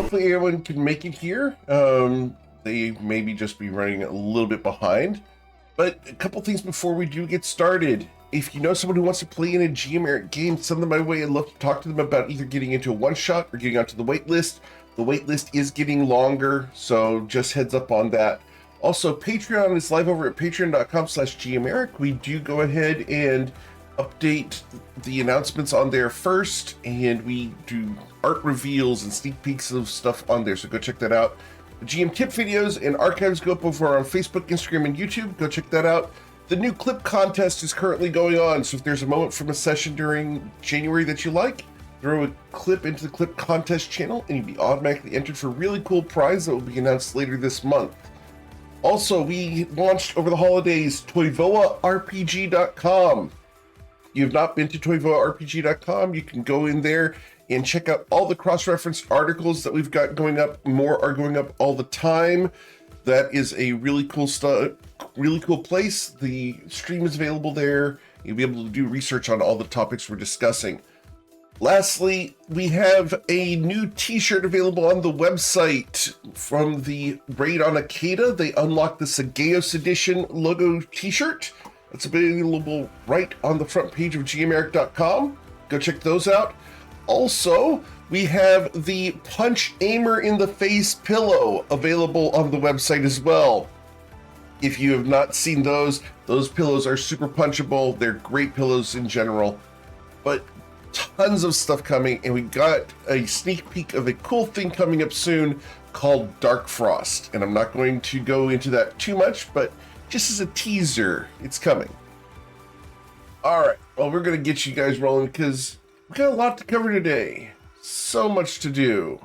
hopefully everyone can make it here. They maybe just be running a little bit behind. But a couple things before we do get started. If you know someone who wants to play in a Jaunary game, send them my way. I'd love to talk to them about either getting into a one-shot or getting onto the wait list. The wait list is getting longer, so just heads up on that. Also, Patreon is live over at patreon.com/Jaunary. We do go ahead and update the announcements on there first, and we do art reveals and sneak peeks of stuff on there, so go check that out. The GM tip videos and archives go up over on Facebook, Instagram, and YouTube. Go check that out. The new clip contest is currently going on, so if there's a moment from a session during January that you like, throw a clip into the clip contest channel and you'll be automatically entered for a really cool prize that will be announced later this month. Also, we launched over the holidays toyvoarpg.com. You have not been to toyvoarpg.com, you can go in there and check out all the cross-referenced articles that we've got going up. More are going up all the time. That is a really cool place. The stream is available there. You'll be able to do research on all the topics we're discussing. Lastly, we have a new t-shirt available on the website from the Raid on Akeda. They unlocked the Sageos Edition logo t-shirt. It's available right on the front page of gmeric.com. Go check those out. Also, we have the Punch Aimer in the Face pillow available on the website as well. If you have not seen those pillows are super punchable. They're great pillows in general, but tons of stuff coming, and we got a sneak peek of a cool thing coming up soon called Dark Frost, and I'm not going to go into that too much, but just as a teaser, it's coming. All right, well, we're going to get you guys rolling because we got a lot to cover today. So much to do,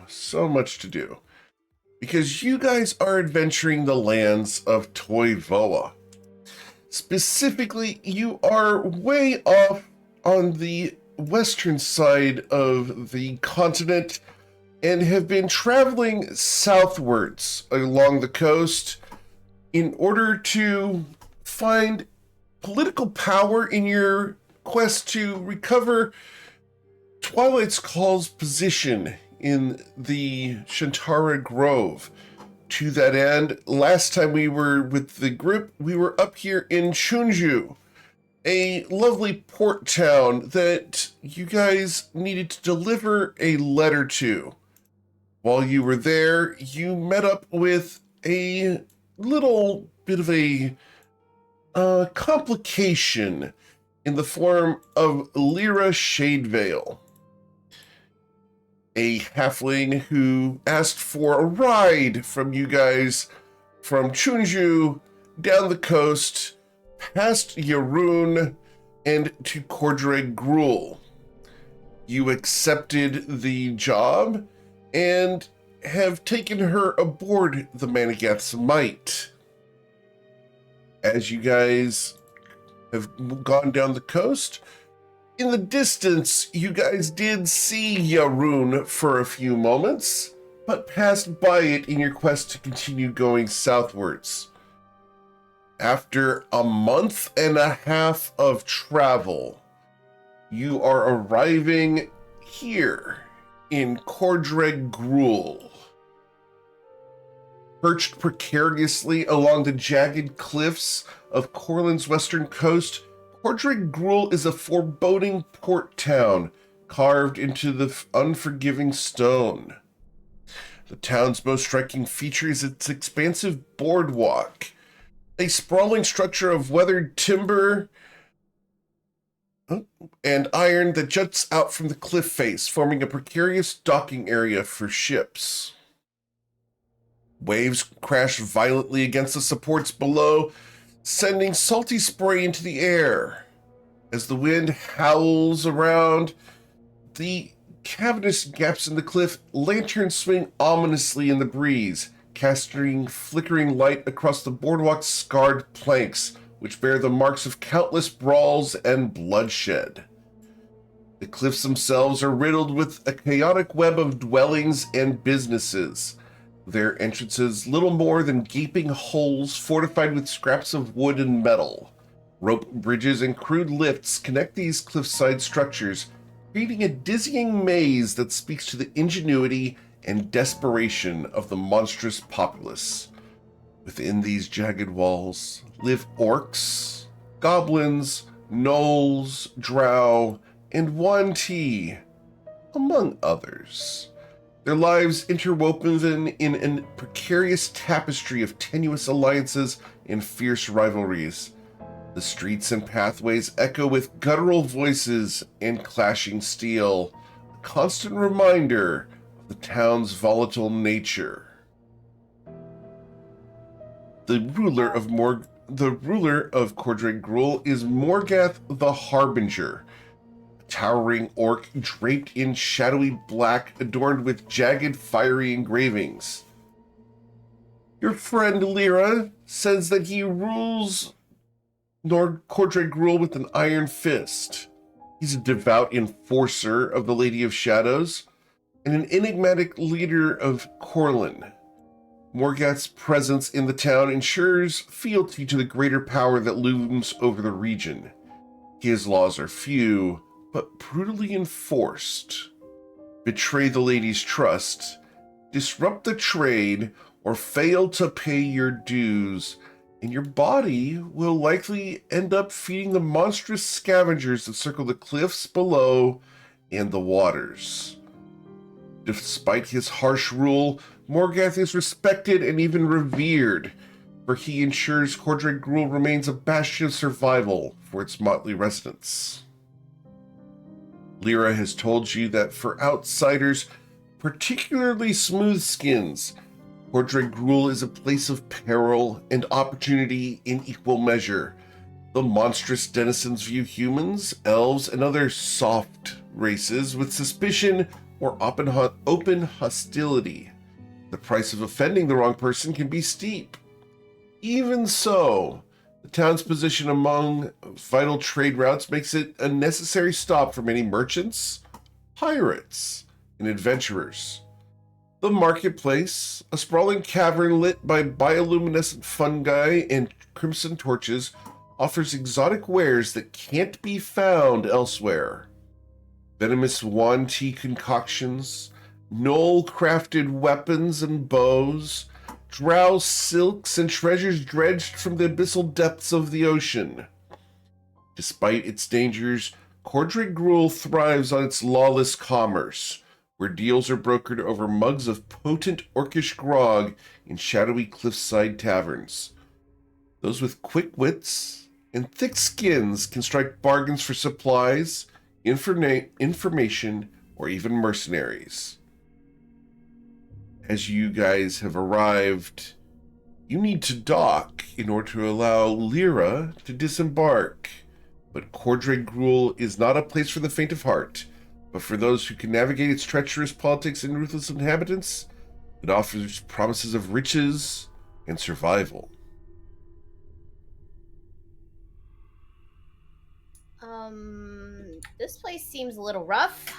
because you guys are adventuring the lands of Toyvoa. Specifically, you are way off on the western side of the continent and have been traveling southwards along the coast in order to find political power in your quest to recover Twilight's Call's position in the Shantara Grove. To that end, last time we were with the group, we were up here in Chunju, a lovely port town that you guys needed to deliver a letter to. While you were there, you met up with a little bit of a complication in the form of Lyra Shadevale, a halfling who asked for a ride from you guys from Chunju down the coast past Yarun and to Cordray Gruel. You accepted the job and have taken her aboard the Manigath's Might. As you guys have gone down the coast, in the distance, you guys did see Yarun for a few moments, but passed by it in your quest to continue going southwards. After a month and a half of travel, you are arriving here in Cordray Gruel. Perched precariously along the jagged cliffs of Corlin's western coast, Cordray Gruel is a foreboding port town carved into the unforgiving stone. The town's most striking feature is its expansive boardwalk, a sprawling structure of weathered timber and iron that juts out from the cliff face, forming a precarious docking area for ships. Waves crash violently against the supports below, sending salty spray into the air. As the wind howls around the cavernous gaps in the cliff, lanterns swing ominously in the breeze, casting flickering light across the boardwalk's scarred planks, which bear the marks of countless brawls and bloodshed. The cliffs themselves are riddled with a chaotic web of dwellings and businesses, their entrances little more than gaping holes fortified with scraps of wood and metal. Rope bridges and crude lifts connect these cliffside structures, creating a dizzying maze that speaks to the ingenuity and desperation of the monstrous populace. Within these jagged walls live orcs, goblins, gnolls, drow, and Yuan Ti, among others. Their lives interwoven in a precarious tapestry of tenuous alliances and fierce rivalries. The streets and pathways echo with guttural voices and clashing steel, a constant reminder of the town's volatile nature. The ruler of Cordray Gruul is Morgath the Harbinger, a towering orc draped in shadowy black, adorned with jagged, fiery engravings. Your friend Lyra says that he rules Cordray Gruul with an iron fist. He's a devout enforcer of the Lady of Shadows and an enigmatic leader of Corlin. Morgath's presence in the town ensures fealty to the greater power that looms over the region. His laws are few, but brutally enforced. Betray the lady's trust, disrupt the trade, or fail to pay your dues, and your body will likely end up feeding the monstrous scavengers that circle the cliffs below and the waters. Despite his harsh rule, Morgath is respected and even revered, for he ensures Cordray Gruul remains a bastion of survival for its motley residents. Lyra has told you that for outsiders, particularly smoothskins, Cordray Gruul is a place of peril and opportunity in equal measure. The monstrous denizens view humans, elves, and other soft races with suspicion or open hostility. The price of offending the wrong person can be steep. Even so, the town's position among vital trade routes makes it a necessary stop for many merchants, pirates, and adventurers. The marketplace, a sprawling cavern lit by bioluminescent fungi and crimson torches, offers exotic wares that can't be found elsewhere. Venomous Yuan Ti concoctions, gnoll-crafted weapons and bows, drow silks, and treasures dredged from the abyssal depths of the ocean. Despite its dangers, Cordray Gruul thrives on its lawless commerce, where deals are brokered over mugs of potent orcish grog in shadowy cliffside taverns. Those with quick wits and thick skins can strike bargains for supplies, information, or even mercenaries. As you guys have arrived, you need to dock in order to allow Lyra to disembark. But Cordray Gruul is not a place for the faint of heart, but for those who can navigate its treacherous politics and ruthless inhabitants. It offers promises of riches and survival. This place seems a little rough.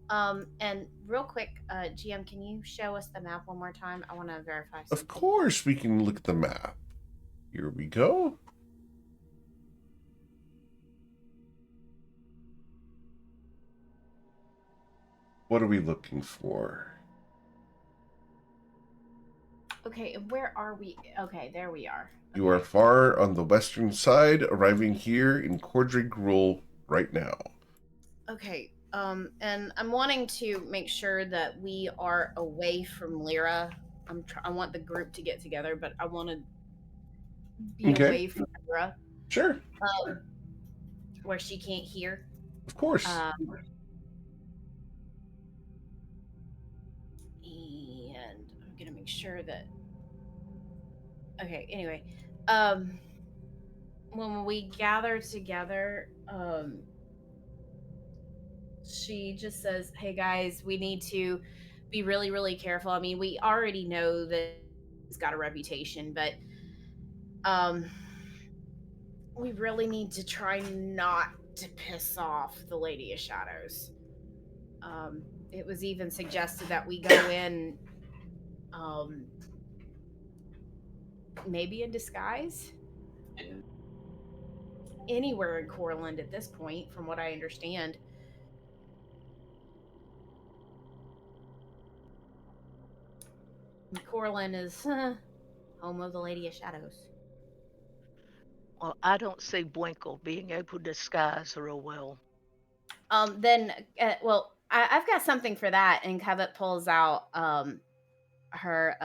And real quick, GM, can you show us the map one more time? I want to verify something. Of course, we can look at the map. Here we go. What are we looking for? Okay, where are we? Okay, there we are. Okay. You are far on the western side, arriving here in Cordray Gruul right now. Okay, and I'm wanting to make sure that we are away from Lyra. I want the group to get together, but I want to be away from Lyra. Sure. Where she can't hear. Of course. And I'm gonna make sure that. Okay. Anyway, when we gather together, she just says, "Hey guys, we need to be really, really careful. I mean, we already know that he's got a reputation, but we really need to try not to piss off the Lady of Shadows. It was even suggested that we go in, maybe in disguise." Anywhere in Corland at this point, from what I understand. And Corlin is home of the Lady of Shadows. Well, I don't see Bwinkle being able to disguise real well. Then, well, I've got something for that. And Covet pulls out her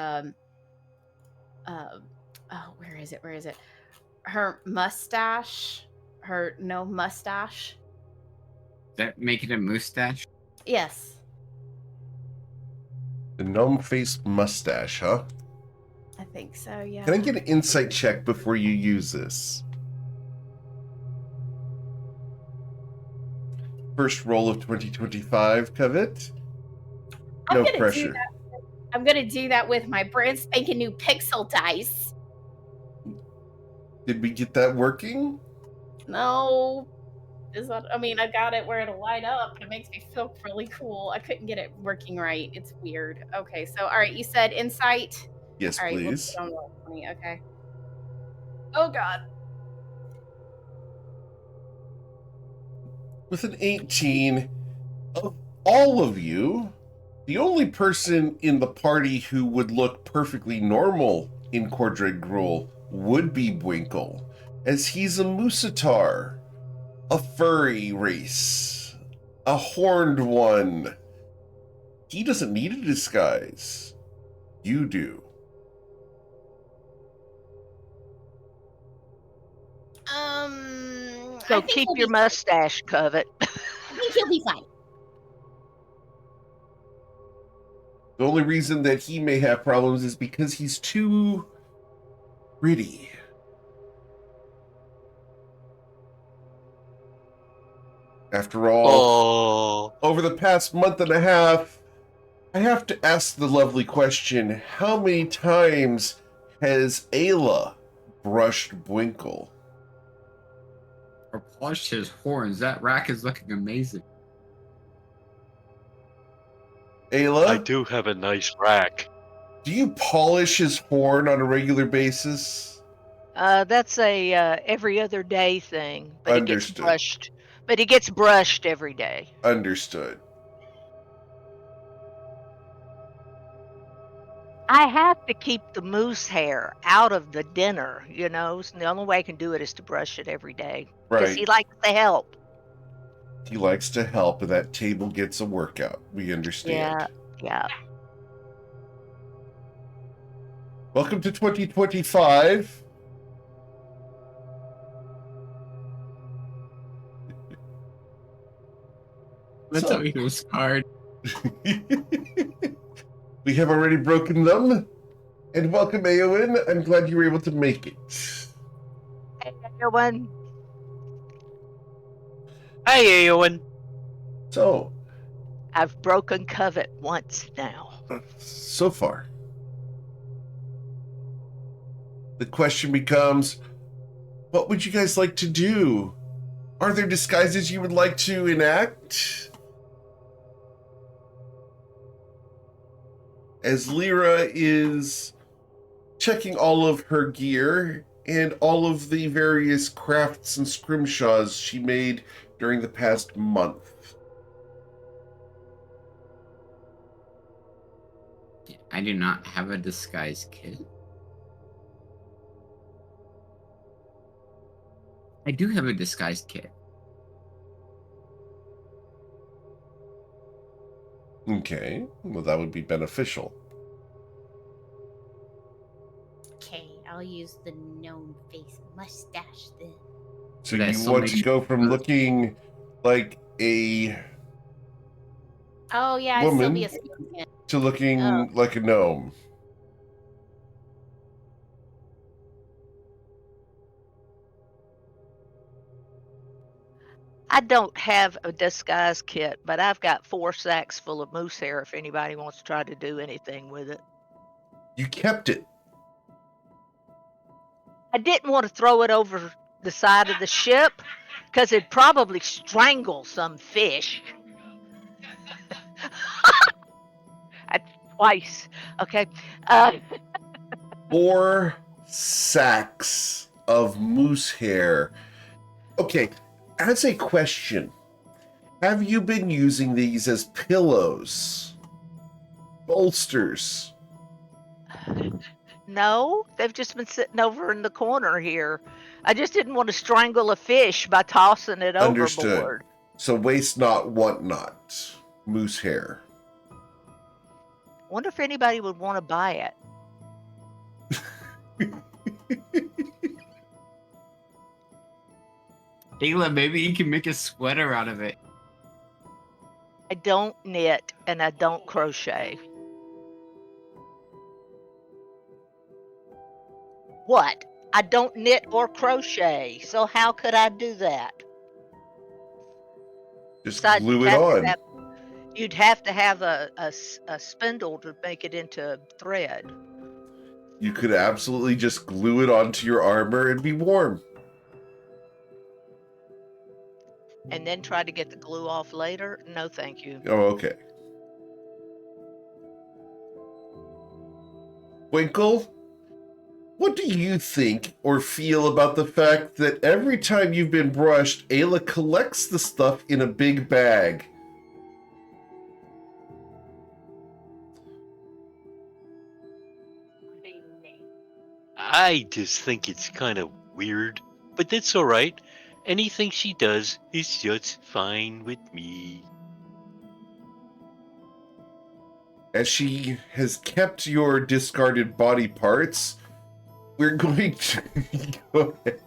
oh, where is it? Where is it? Her mustache. Her no mustache. That make it a mustache? Yes. The gnome face mustache, huh? I think so, yeah. Can I get an insight check before you use this? First roll of 2025, Covet. No pressure. I'm gonna do that with my brand spanking new pixel dice. Did we get that working? No. I mean, I got it where it'll light up. It makes me feel really cool. I couldn't get it working right. It's weird. Okay, so all right, you said insight. Yes, All right, please. we'll put on roll 20. Okay. Oh God. With an 18, of all of you, the only person in the party who would look perfectly normal in Cordred Gruul would be Bwinkle, as he's a Musatar, a furry race, a horned one. He doesn't need a disguise. You do. So keep your mustache, Covet. I think he'll be fine. The only reason that he may have problems is because he's too pretty. After all, over the past month and a half, I have to ask the lovely question, how many times has Ayla brushed Bwinkle? Or polished his horns. That rack is looking amazing. Ayla? I do have a nice rack. Do you polish his horn on a regular basis? That's a every other day thing, but Understood. it gets brushed. But it gets brushed every day. Understood. I have to keep the moose hair out of the dinner, you know. So the only way I can do it is to brush it every day. Because Right. he likes to help. He likes to help, and that table gets a workout. We understand. Yeah. Welcome to 2025. Let's So- open this card. We have already broken them. And welcome, Eowyn. I'm glad you were able to make it. Hey, everyone. Hey, Eowyn. So, I've broken Covet once now. so far, the question becomes, what would you guys like to do? Are there disguises you would like to enact? As Lyra is checking all of her gear and all of the various crafts and scrimshaws she made during the past month. I do not have a disguise kit. I do have a disguise kit. Okay, well, that would be beneficial. Okay, I'll use the gnome face mustache then. So That you still want makes to you- go from looking like a Oh yeah, I'd still woman be a skeleton. to looking Oh. like a gnome. I don't have a disguise kit, but I've got 4 sacks full of moose hair if anybody wants to try to do anything with it. You kept it. I didn't want to throw it over the side of the ship because it'd probably strangle some fish. Twice. Okay. 4 sacks of moose hair. Okay, as a question, have you been using these as pillows, bolsters, No, they've just been sitting over in the corner here. I just didn't want to strangle a fish by tossing it Understood. overboard. So waste not, want not. Moose hair. Wonder if anybody would want to buy it. Ayla, maybe you can make a sweater out of it. I don't knit and I don't crochet. What? I don't knit or crochet, so how could I do that? Just Besides, glue it on. You'd have to have a spindle to make it into thread. You could absolutely just glue it onto your armor and be warm. And then try to get the glue off later? No, thank you. Oh, okay. Winkle, what do you think or feel about the fact that every time you've been brushed, Ayla collects the stuff in a big bag? I just think it's kind of weird, but that's all right. Anything she does is just fine with me. As she has kept your discarded body parts, we're going to go ahead.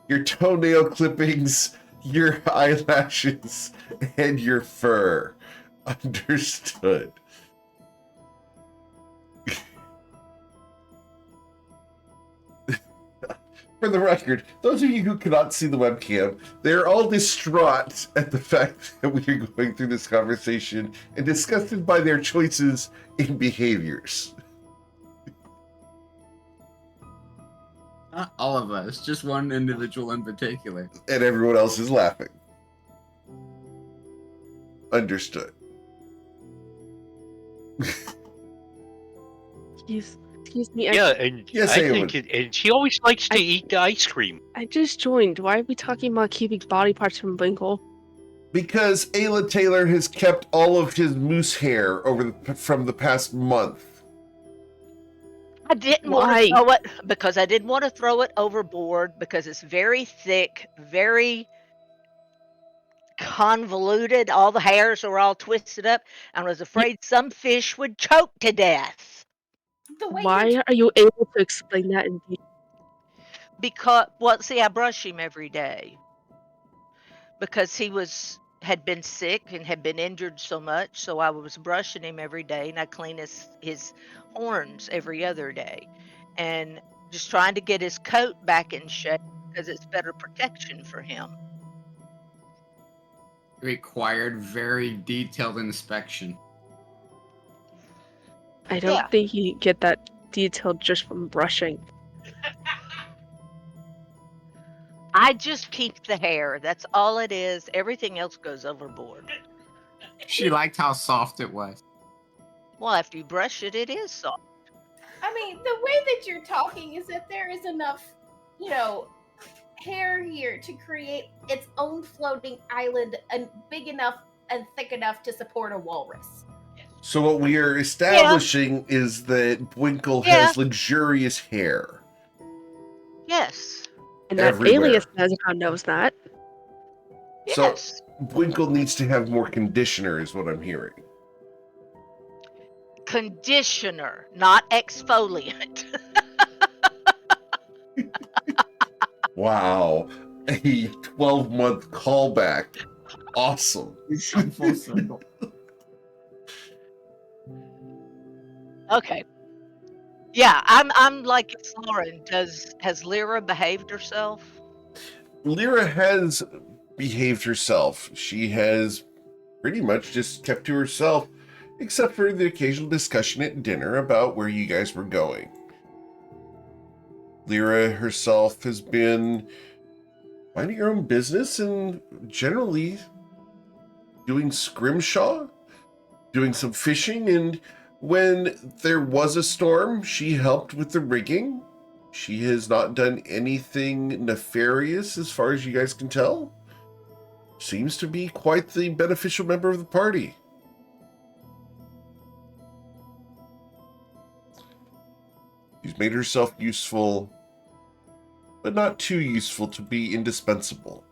Your toenail clippings, your eyelashes, and your fur. Understood. For the record, those of you who cannot see the webcam, they're all distraught at the fact that we are going through this conversation and disgusted by their choices in behaviors. Not all of us, just one individual in particular. And everyone else is laughing. Understood. Excuse me. Yeah, and Yes, I Eowyn. think and she always likes to eat the ice cream. I just joined. Why are we talking about keeping body parts from Winkle? Because Ayla Taylor has kept all of his moose hair from the past month. I didn't want Why? to throw it because I didn't want to throw it overboard because it's very thick, very convoluted. All the hairs are all twisted up. I was afraid some fish would choke to death. The way Why are you able to explain that in detail? Because, well, see, I brush him every day because he had been sick and had been injured so much. So I was brushing him every day, and I clean his horns every other day, and just trying to get his coat back in shape because it's better protection for him. Required very detailed inspection. I don't think you get that detailed just from brushing. I just keep the hair. That's all it is. Everything else goes overboard. She liked how soft it was. Well, after you brush it, it is soft. I mean, the way that you're talking is that there is enough, hair here to create its own floating island and big enough and thick enough to support a walrus. So what we are establishing is that Winkle has luxurious hair. Yes. And that Everywhere. alias knows that. Yes. So Winkle needs to have more conditioner is what I'm hearing. Conditioner, not exfoliant. Wow. A 12-month callback. Awesome. It's come full circle. Okay. Yeah, I'm like Lauren. Has Lyra behaved herself? Lyra has behaved herself. She has pretty much just kept to herself, except for the occasional discussion at dinner about where you guys were going. Lyra herself has been minding her own business and generally doing scrimshaw, doing some fishing, and when there was a storm, she helped with the rigging. She has not done anything nefarious as far as you guys can tell. Seems to be quite the beneficial member of the party. She's made herself useful, but not too useful to be indispensable.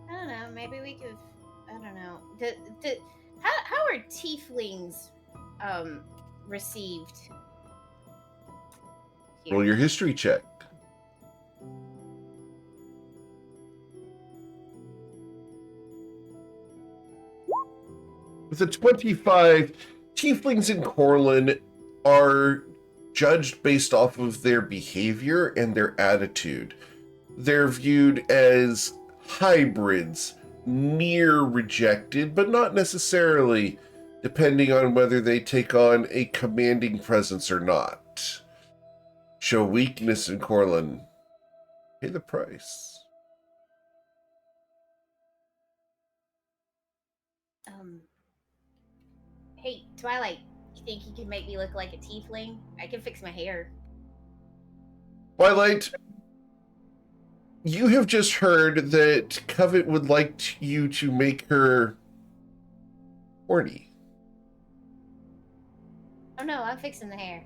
I don't know. Maybe we could. I don't know. How are tieflings received? Here? Roll your history check. With a 25, tieflings in Corlin are judged based off of their behavior and their attitude. They're viewed as hybrids, near rejected, but not necessarily, depending on whether they take on a commanding presence or not. Show weakness in Corlin. Pay the price. Hey, Twilight, you think you can make me look like a tiefling? I can fix my hair. Twilight, you have just heard that Covet would like you to make her horny. Oh no, I'm fixing the hair.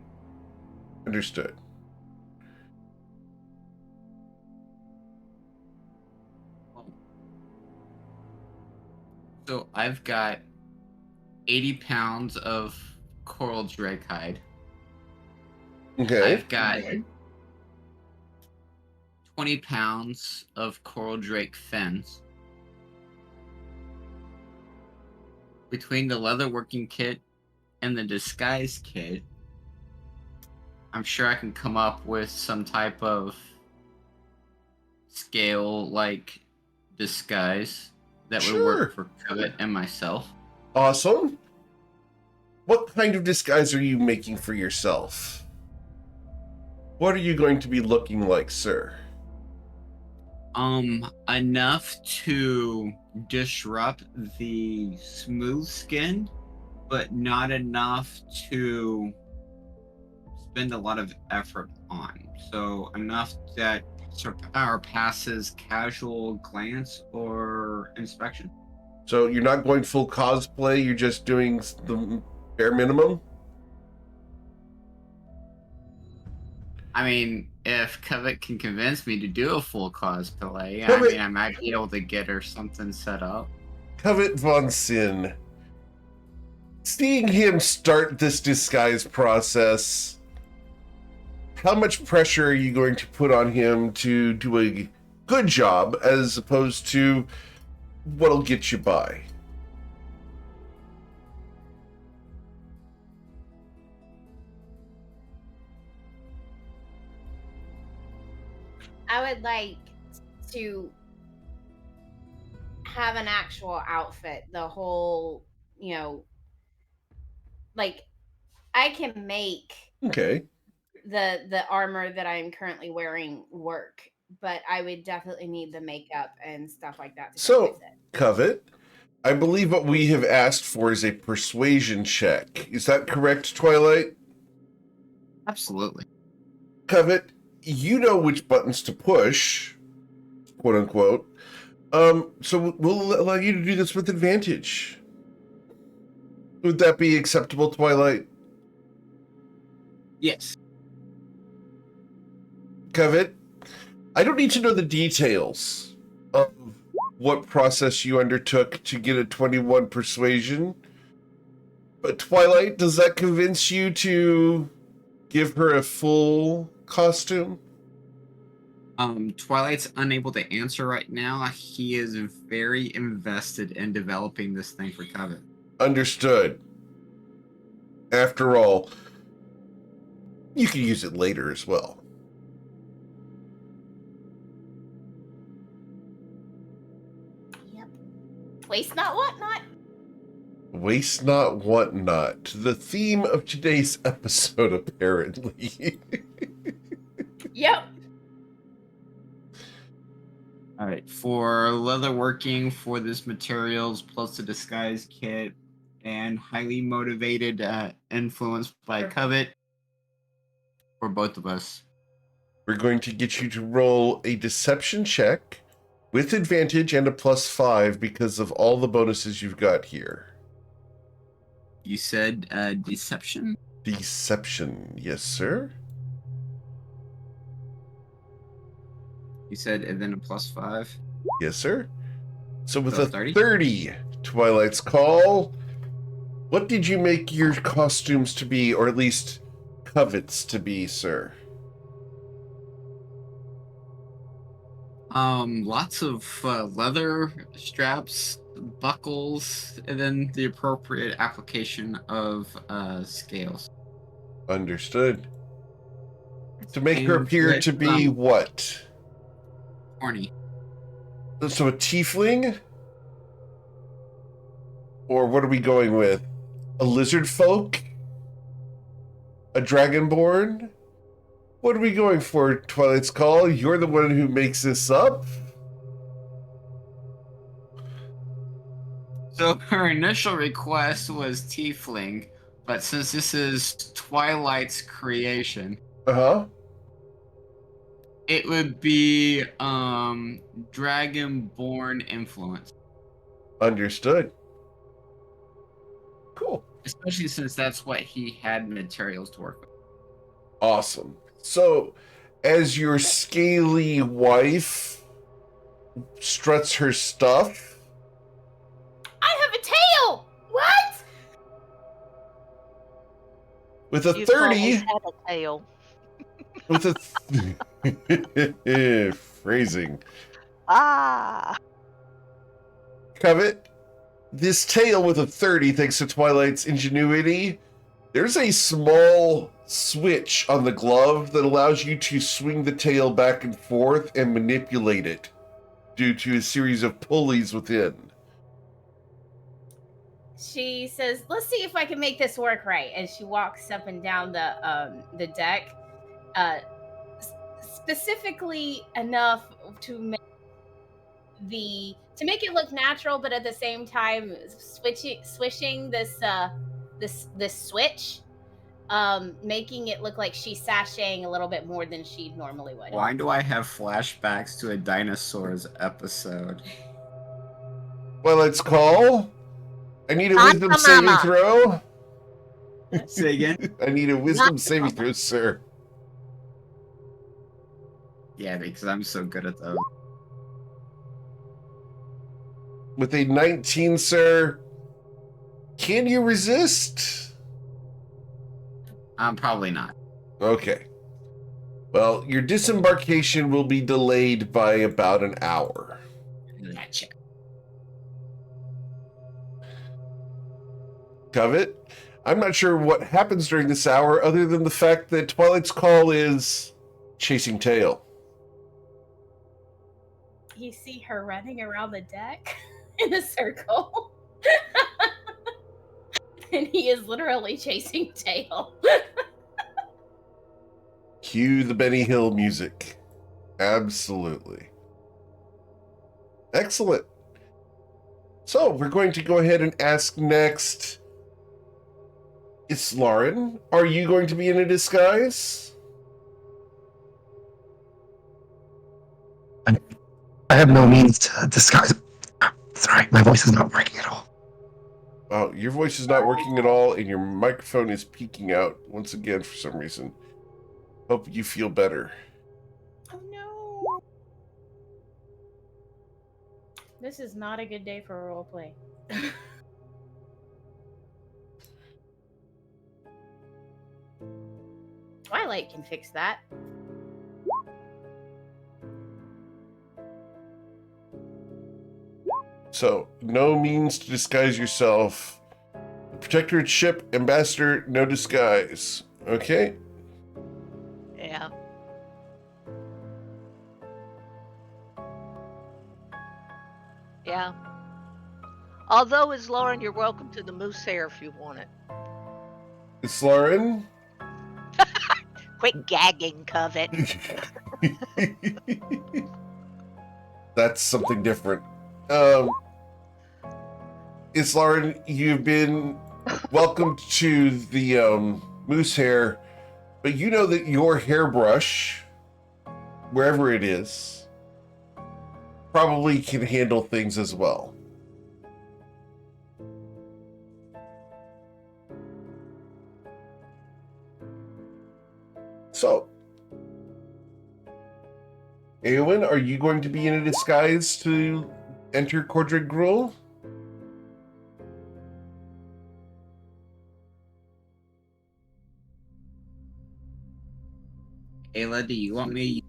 Understood. So I've got 80 pounds of coral drake hide. Okay. I've got 20 pounds of coral drake fins. Between the leather working kit and the disguise kit, I'm sure I can come up with some type of scale-like disguise that would work for Covet and myself. Awesome. What kind of disguise are you making for yourself? What are you going to be looking like, sir? Enough to disrupt the smooth skin, but not enough to spend a lot of effort on. So enough that passes casual glance or inspection. So you're not going full cosplay, you're just doing the bare minimum? I mean, if Covet can convince me to do a full cosplay, I might be able to get her something set up. Covet Von Sin. Seeing him start this disguise process, how much pressure are you going to put on him to do a good job as opposed to what'll get you by? I would like to have an actual outfit, the whole, like I can make the armor that I'm currently wearing work, but I would definitely need the makeup and stuff like that to go with it. Covet, I believe what we have asked for is a persuasion check. Is that correct, Twilight? Absolutely. Covet, you know which buttons to push, quote unquote. So we'll allow you to do this with advantage. Would that be acceptable, Twilight? Yes. Covet, I don't need to know the details of what process you undertook to get a 21 persuasion, but Twilight, does that convince you to give her a full costume? Twilight's unable to answer right now. He is very invested in developing this thing for Covet. Understood. After all, you can use it later as well. Yep. Waste not, want not. Waste not, want not. The theme of today's episode, apparently. Yep. All right, for leather working for this materials plus the disguise kit and highly motivated, influenced by Covet for both of us. We're going to get you to roll a deception check With advantage and a +5 because of all the bonuses you've got here. You said deception? Deception, yes, sir. You said and then a +5? Yes, sir. So with So a 30? 30, Twilight's Call, what did you make your costumes to be, or at least covets to be, sir? Lots of leather straps, buckles, and then the appropriate application of scales. Understood. To make her And appear that, to be what? horny. So a tiefling? Or what are we going with? A lizard folk? A dragonborn? What are we going for, Twilight's Call? You're the one who makes this up? So her initial request was tiefling, but since this is Twilight's creation, Uh-huh. it would be dragonborn influence. Understood. Cool. Especially since that's what he had materials to work with. Awesome. So, as your scaly wife struts her stuff, I have a tail. What? with a You've 30, always had a tail. with a phrasing, Ah. Covet, this tail with a 30, thanks to Twilight's ingenuity, there's a small switch on the glove that allows you to swing the tail back and forth and manipulate it due to a series of pulleys within. She says, "Let's see if I can make this work right." And she walks up and down the deck, specifically enough to make it look natural, but at the same time swishing this switch, making it look like she's sashaying a little bit more than she normally would. Why do I have flashbacks to a dinosaurs episode? Twilight's Call. I need a wisdom saving throw. Say again? I need a wisdom saving throw, sir. Yeah, because I'm so good at those. With a 19, sir, can you resist? Probably not. Okay. Well, your disembarkation will be delayed by about an hour. Gotcha. Covet, I'm not sure what happens during this hour other than the fact that Twilight's Call is chasing tail. You see her running around the deck in a circle. And he is literally chasing tail. Cue the Benny Hill music. Absolutely. Excellent. So we're going to go ahead and ask next. It's Lauren. Are you going to be in a disguise? I have no means to disguise. Sorry, my voice is not working at all. Oh, your voice is not working at all, and your microphone is peaking out once again for some reason. Hope you feel better. Oh no. This is not a good day for roleplay. Twilight can fix that. So, no means to disguise yourself. Protectorate ship, ambassador, no disguise. Okay. Yeah. Yeah. Although, as Lauren, you're welcome to the moose hair if you want it. It's Lauren. Quit gagging, Covet. That's something different. It's Lauren, you've been welcomed to the moose hair, but you know that your hairbrush, wherever it is, probably can handle things as well. So, Eowyn, are you going to be in a disguise to enter Cordred Gruel? Ayla, do you want me to use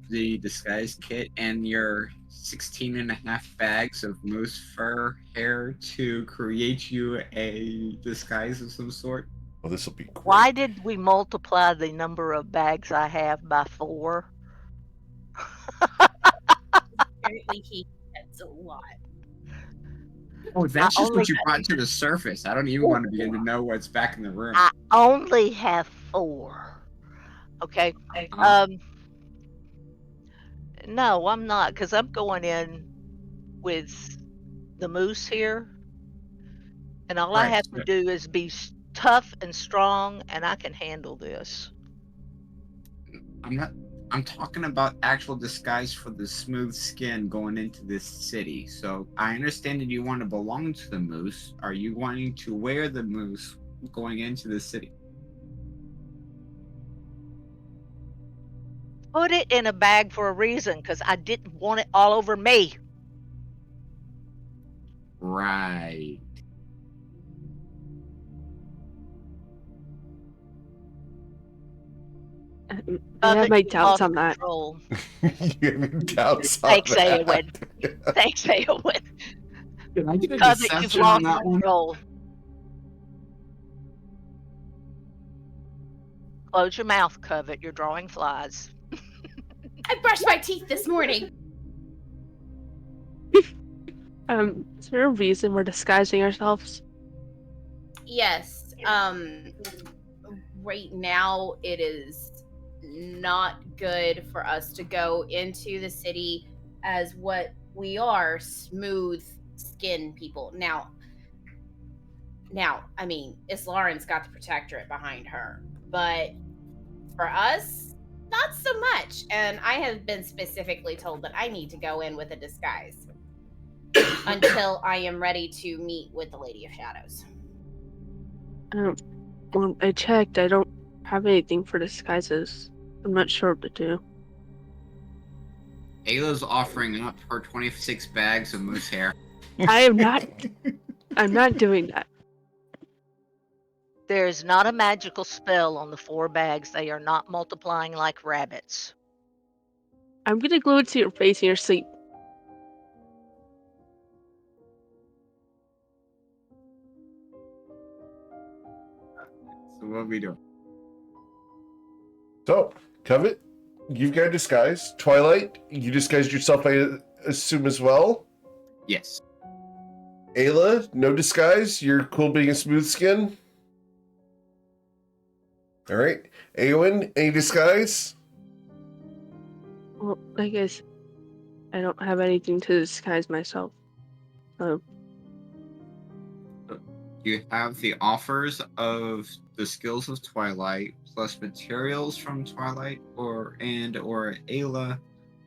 the disguise kit and your 16 and a half bags of moose fur hair to create you a disguise of some sort? Well, this will be great. Why did we multiply the number of bags I have by 4? Apparently, he gets a lot. Oh, that's I just what only you brought to the surface. I don't even want to begin to know what's back in the room. I only have 4. Okay. Uh, No, I'm not, because I'm going in with the moose here, and all I Right, have so- to do is be tough and strong, and I can handle this. I'm talking about actual disguise for the smooth skin going into this city. So I understand that you want to belong to the moose. Are you wanting to wear the moose going into the city? Put it in a bag for a reason, because I didn't want it all over me. Right. I have my You've doubts lost on that. control. You have doubts on Thanks, that. Eowyn. Thanks, Eowyn. Can I get a Covet, you've deception on lost that one? control. Close your mouth, Covet. You're drawing flies. I brushed my teeth this morning. Is there a reason we're disguising ourselves? Yes. Right now it is not good for us to go into the city as what we are, smooth skin people. Now, I mean, Islarin's got the protectorate behind her, but for us, not so much. And I have been specifically told that I need to go in with a disguise until I am ready to meet with the Lady of Shadows. Well, I checked. I don't have anything for disguises. I'm not sure what to do. Ayla's offering up her 26 bags of moose hair. I am not. I'm not doing that. There is not a magical spell on the 4 bags. They are not multiplying like rabbits. I'm gonna glue it to your face in your sleep. So what are we doing? So, Covet, you've got a disguise. Twilight, you disguised yourself, I assume, as well. Yes. Ayla, no disguise. You're cool being a smooth skin. All right. Eowyn, any disguise? Well, I guess I don't have anything to disguise myself. So You have the offers of the skills of Twilight plus materials from Twilight or Ayla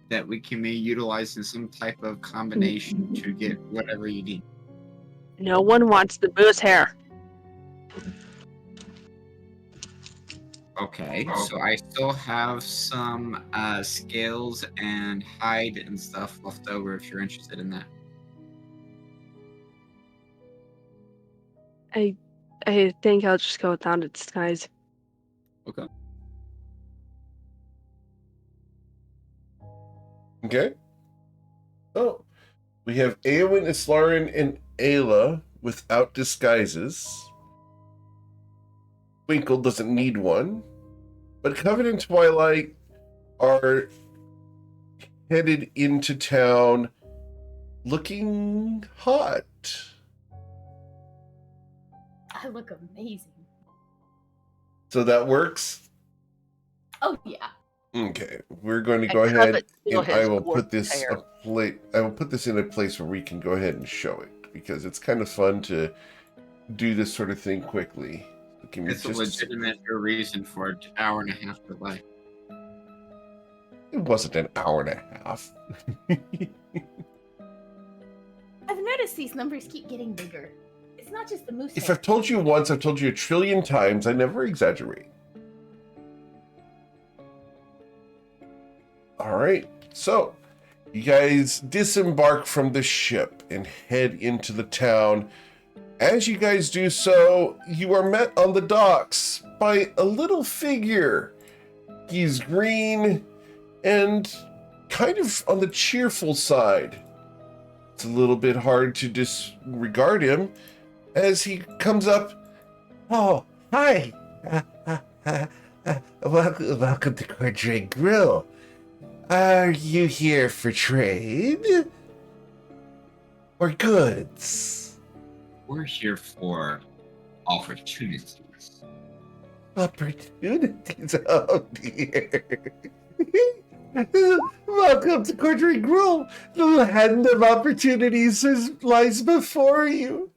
that we can be utilized in some type of combination to get whatever you need. no one wants the moose hair. Okay, so I still have some scales and hide and stuff left over if you're interested in that. I think I'll just go without a disguise. Okay. Okay. So, we have Eowyn, Islarin, and Ayla without disguises. Twinkle doesn't need one. But Covet and Twilight are headed into town looking hot. I look amazing. So that works? Oh yeah. Okay, we're going to And go ahead Covet still and I has will put gorgeous this hair. I will put this in a place where we can go ahead and show it because it's kind of fun to do this sort of thing quickly. Give me It's a just legitimate reason for an hour and a half delay. It wasn't an hour and a half. I've noticed these numbers keep getting bigger. It's not just the moose. If I've told you once, I've told you 1,000,000,000 times. I never exaggerate. All right, so you guys disembark from the ship and head into the town. As you guys do so, you are met on the docks by a little figure. He's green and kind of on the cheerful side. It's a little bit hard to disregard him as he comes up. Oh, hi. Welcome to Cordray Grill. Are you here for trade? Or goods? We're here for opportunities. Opportunities? Oh dear. Welcome to Cordray Grill. The land of opportunities lies before you.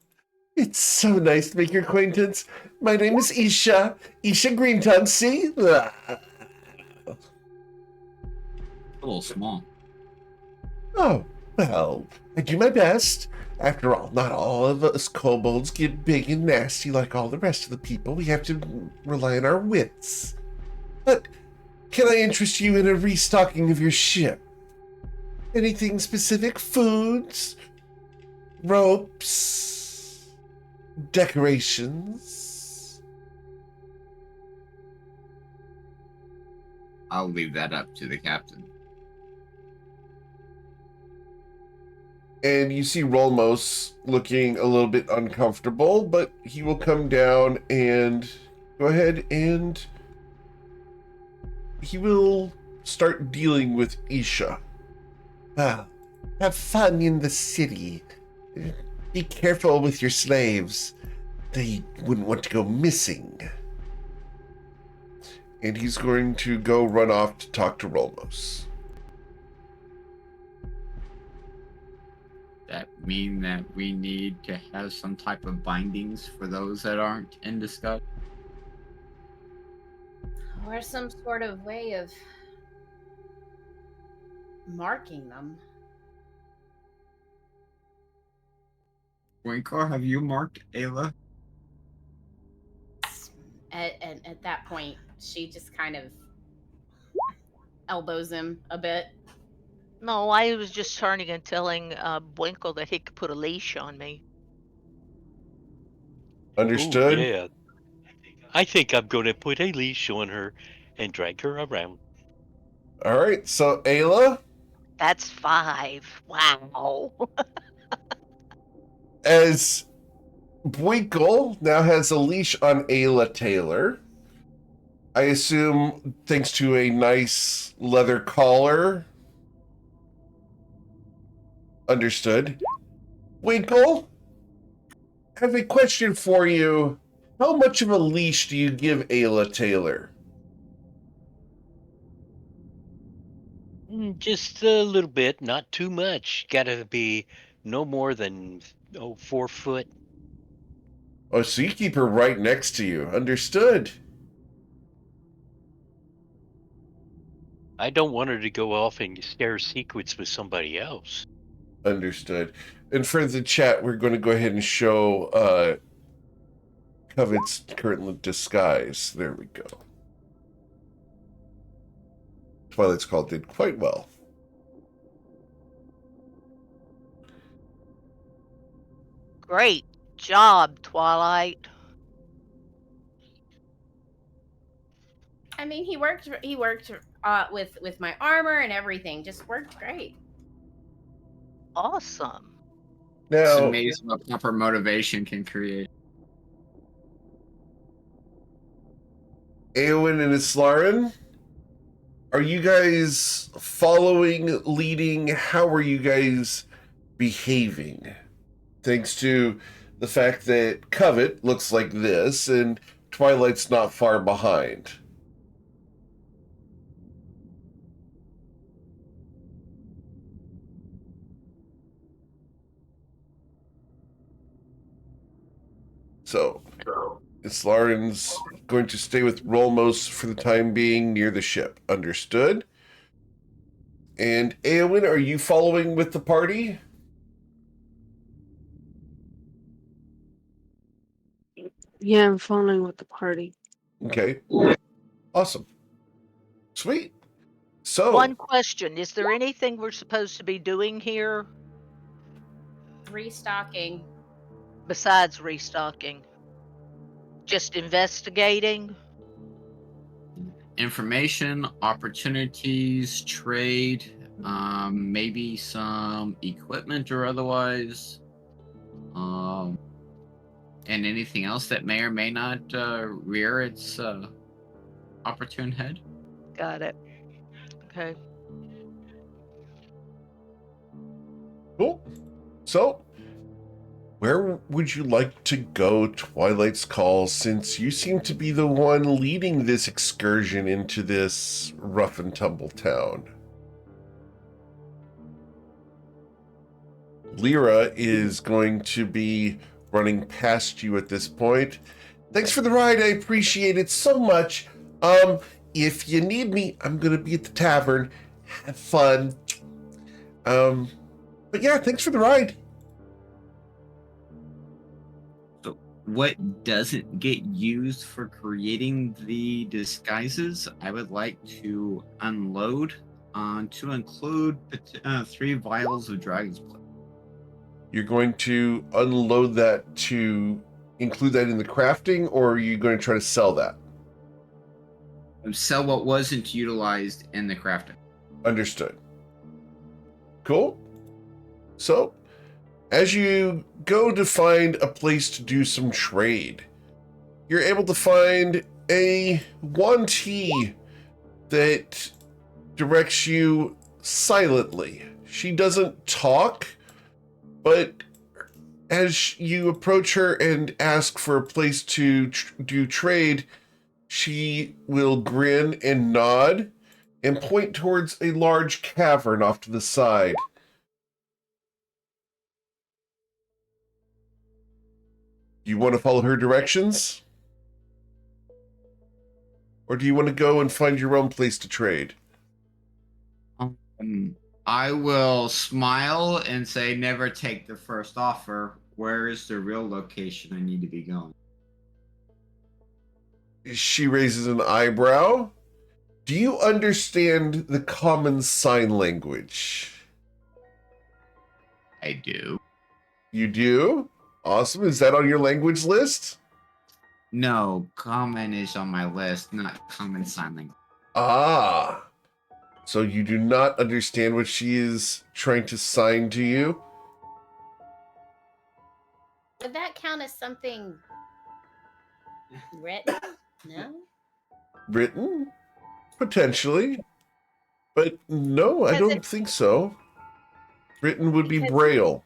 It's so nice to make your acquaintance. My name is Isha. Isha Greenton, see? A little small. Oh, well, I do my best. After all, not all of us kobolds get big and nasty like all the rest of the people. We have to rely on our wits. But can I interest you in a restocking of your ship? Anything specific? Foods? Ropes? Decorations? I'll leave that up to the captain. And you see Rolmos looking a little bit uncomfortable, but he will come down and go ahead and he will start dealing with Isha. Well, have fun in the city. Be careful with your slaves. They wouldn't want to go missing. And he's going to go run off to talk to Rolmos. That mean that we need to have some type of bindings for those that aren't in discuss? Or some sort of way of marking them. Winkle, have you marked Ayla? At that point, she just kind of elbows him a bit. No, I was just turning and telling Winkle that he could put a leash on me. Understood? Ooh, yeah. I think I'm going to put a leash on her and drag her around. All right, so Ayla, That's 5. Wow. as Bwinkle now has a leash on Ayla Taylor. I assume thanks to a nice leather collar. Understood. Winkle, I have a question for you. How much of a leash do you give Ayla Taylor? Just a little bit, not too much. Gotta be no more than 4 foot. Oh, so you keep her right next to you. Understood. I don't want her to go off and share secrets with somebody else. Understood. And for the chat, we're going to go ahead and show Covet's current disguise. There we go. Twilight's Call did quite well. Great job, Twilight. I mean, he worked with my armor and everything. Just worked great. Awesome. It's Now, amazing what proper motivation can create. Eowyn and Islarin, are you guys following, leading? How are you guys behaving? Thanks to the fact that Covet looks like this and Twilight's not far behind. So, Islarin's going to stay with Rolmos for the time being near the ship. Understood? And Eowyn, are you following with the party? Yeah, I'm following with the party. Okay. Awesome. Sweet. So, One question: is there anything we're supposed to be doing here Restocking. besides restocking? Just investigating? Information, opportunities, trade, maybe some equipment or otherwise, and anything else that may or may not rear its opportune head. Got it. Okay. cool. So, where would you like to go, Twilight's Call, since you seem to be the one leading this excursion into this rough and tumble town? Lyra is going to be running past you at this point. Thanks for the ride. I appreciate it so much. If you need me, I'm going to be at the tavern. Have fun. But yeah, thanks for the ride. So, what doesn't get used for creating the disguises, I would like to unload to include 3 vials of Dragon's Blood. You're going to unload that to include that in the crafting, or are you going to try to sell that? Sell what wasn't utilized in the crafting. Understood. Cool. So, as you go to find a place to do some trade, you're able to find a Yuan-ti that directs you silently. She doesn't talk, but as you approach her and ask for a place to do trade, she will grin and nod and point towards a large cavern off to the side. You want to follow her directions? Or do you want to go and find your own place to trade? I will smile and say, never take the first offer. Where is the real location I need to be going? She raises an eyebrow. Do you understand the common sign language? I do. You do? Awesome. Is that on your language list? No, common is on my list, not common sign language. Ah. So you do not understand what she is trying to sign to you? Would that count as something written? No? Written? Potentially. But no, I Because don't think so. Written would be Because- Braille.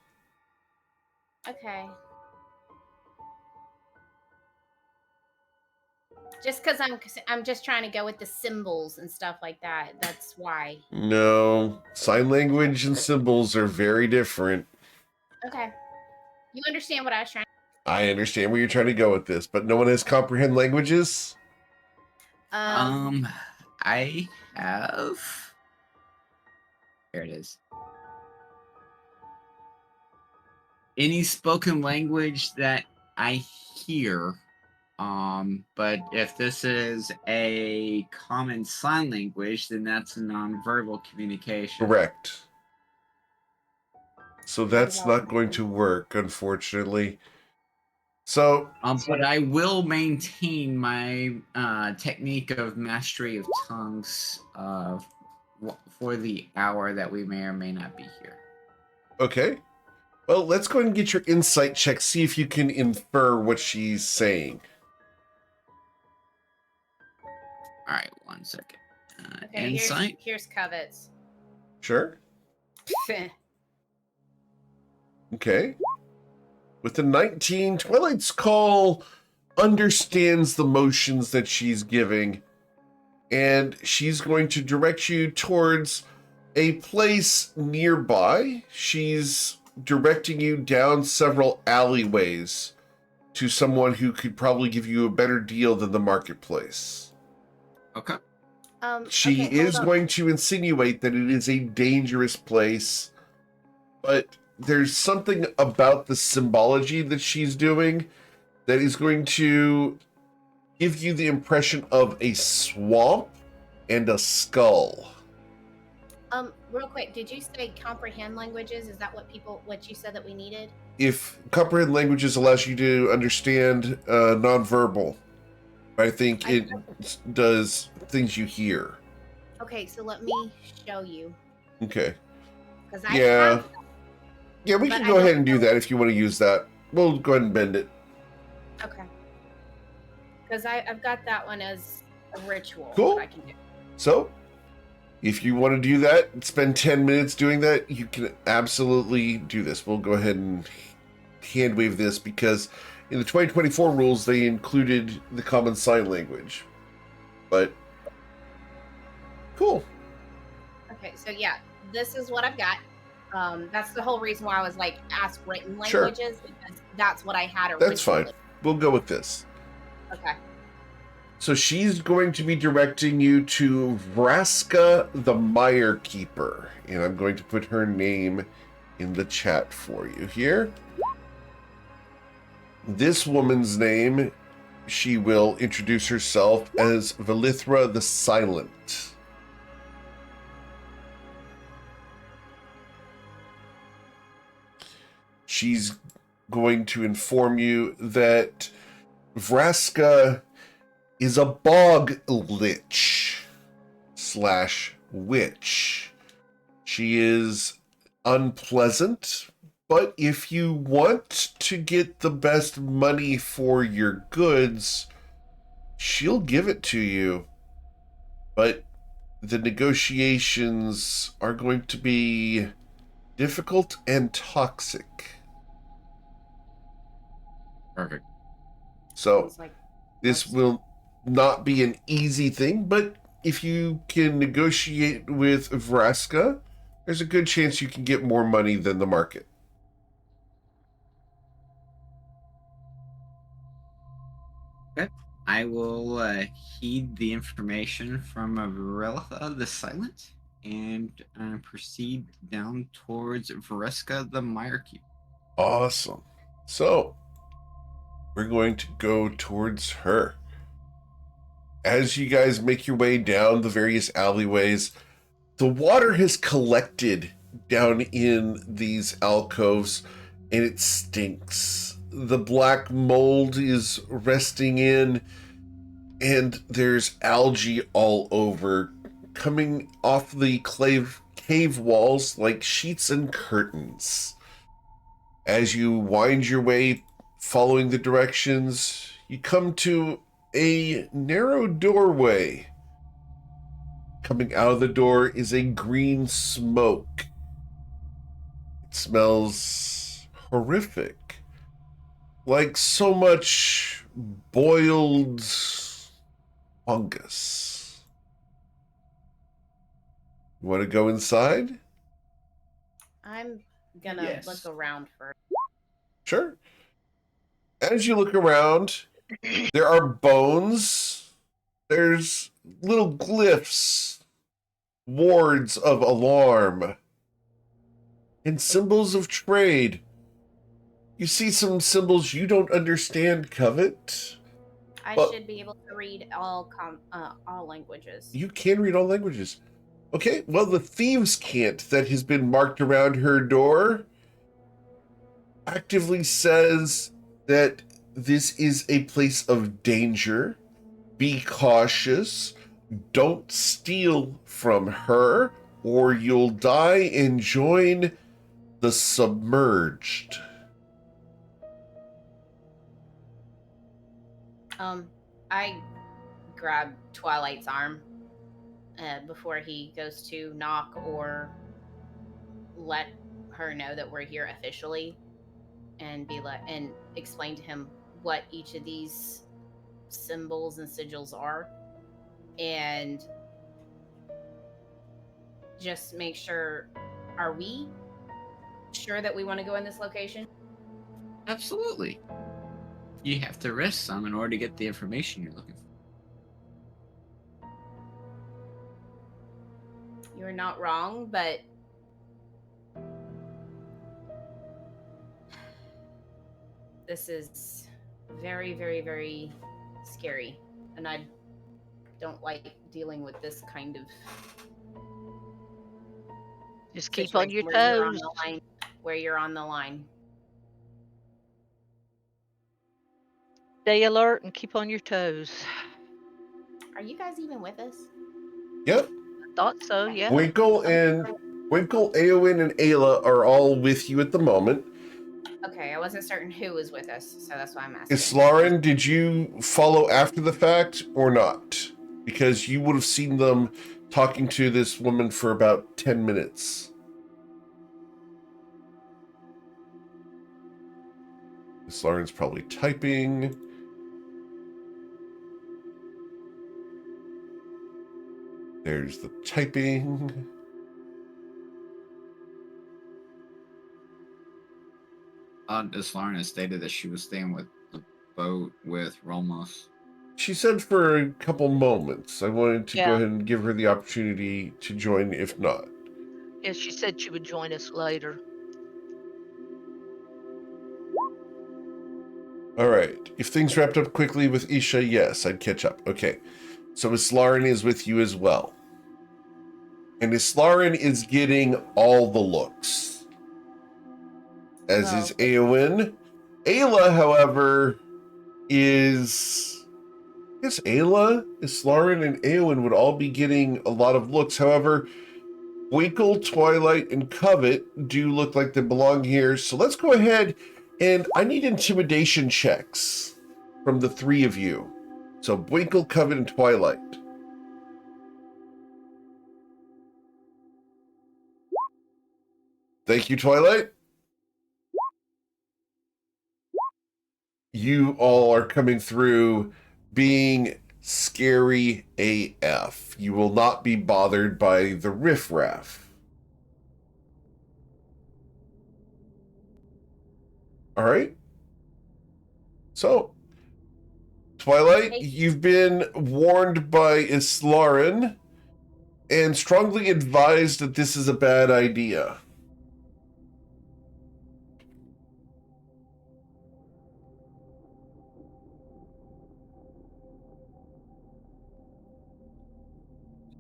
Okay. Just because I'm just trying to go with the symbols and stuff like that. That's why. No, sign language and symbols are very different. Okay. You understand what I was trying. I understand where you're trying to go with this, but no one has comprehend languages? I have. There it is. Any spoken language that I hear. But if this is a common sign language, then that's a nonverbal communication. Correct. So that's not going to work, unfortunately. So, But I will maintain my technique of mastery of tongues for the hour that we may or may not be here. okay. Well, let's go ahead and get your insight check. See if you can infer what she's saying. All right, 1 second. Okay, Insight. here's covets. Sure. Okay. With the 19, Twilight's Call understands the motions that she's giving, and she's going to direct you towards a place nearby. She's directing you down several alleyways to someone who could probably give you a better deal than the marketplace. Okay. She Okay, hold is on. going to insinuate that it is a dangerous place, but there's something about the symbology that she's doing that is going to give you the impression of a swamp and a skull. Real quick, did you say comprehend languages? Is that what you said that we needed? If comprehend languages allows you to understand nonverbal, I think it does things you hear. Okay, so let me show you. Okay. Because I Yeah. have. Yeah, we But can I go don't ahead and do know. that if you want to use that. We'll go ahead and bend it. Okay. Because I've got that one as a ritual. Cool. That I can do. So, if you want to do that, spend 10 minutes doing that, you can absolutely do this. We'll go ahead and hand wave this because in the 2024 rules, they included the common sign language. But, cool. Okay, so yeah, this is what I've got. That's the whole reason why I was like, ask written Sure. languages, because that's what I had originally. That's fine. We'll go with this. Okay. So she's going to be directing you to Vraska the Mire Keeper. And I'm going to put her name in the chat for you here. This woman's name, she will introduce herself as Velithra the Silent. She's going to inform you that Vraska is a bog lich / witch. She is unpleasant, but if you want to get the best money for your goods, she'll give it to you. But the negotiations are going to be difficult and toxic. Perfect. So Sounds like this worse. will not be an easy thing, but if you can negotiate with Vraska, there's a good chance you can get more money than the market. Okay. I will heed the information from Varelitha the Silent and proceed down towards Vareska the Mire Keeper. Awesome. So, we're going to go towards her. As you guys make your way down the various alleyways, the water has collected down in these alcoves and it stinks. The black mold is resting in and there's algae all over, coming off the cave walls like sheets and curtains. As you wind your way following the directions, you come to a narrow doorway. Coming out of the door is a green smoke. It smells horrific. Like so much boiled fungus. You want to go inside? I'm gonna Yes. look around first. Sure. As you look around, there are bones. There's little glyphs, wards of alarm, and symbols of trade. You see some symbols you don't understand, Covet. I Well- should be able to read all languages. You can read all languages. Okay, well, the thieves' cant that has been marked around her door actively says that this is a place of danger. Be cautious. Don't steal from her, or you'll die and join the submerged. I grab Twilight's arm before he goes to knock or let her know that we're here officially, and explain to him what each of these symbols and sigils are, and just make sure, are we sure that we want to go in this location? Absolutely. You have to risk some in order to get the information you're looking for. You're not wrong, but this is very, very, very scary, and I don't like dealing with this kind of Just keep on your situation where you're on toes. the line. Where you're on the line. Stay alert and keep on your toes. Are you guys even with us? Yep. I thought so, yeah. Winkle, Eowyn, and Ayla are all with you at the moment. Okay, I wasn't certain who was with us, so that's why I'm asking. Islaren, did you follow after the fact or not? Because you would have seen them talking to this woman for about 10 minutes. Islaren's probably typing. There's the typing. Islaren has stated that she was staying with the boat with Romos. She said for a couple moments. I wanted to go Yeah. ahead and give her the opportunity to join if not. Yeah, she said she would join us later. All right. If things wrapped up quickly with Isha, yes, I'd catch up. Okay. So Islaren is with you as well. And Islaren is getting all the looks. As is Eowyn. Ayla, however, is... I guess Ayla, Islaren, and Eowyn would all be getting a lot of looks. However, Winkle, Twilight, and Covet do look like they belong here. So let's go ahead and I need intimidation checks from the three of you. So Winkle, Covet, and Twilight. Thank you, Twilight. You all are coming through being scary AF. You will not be bothered by the riffraff. All right. So, Twilight, you've been warned by Islaren and strongly advised that this is a bad idea.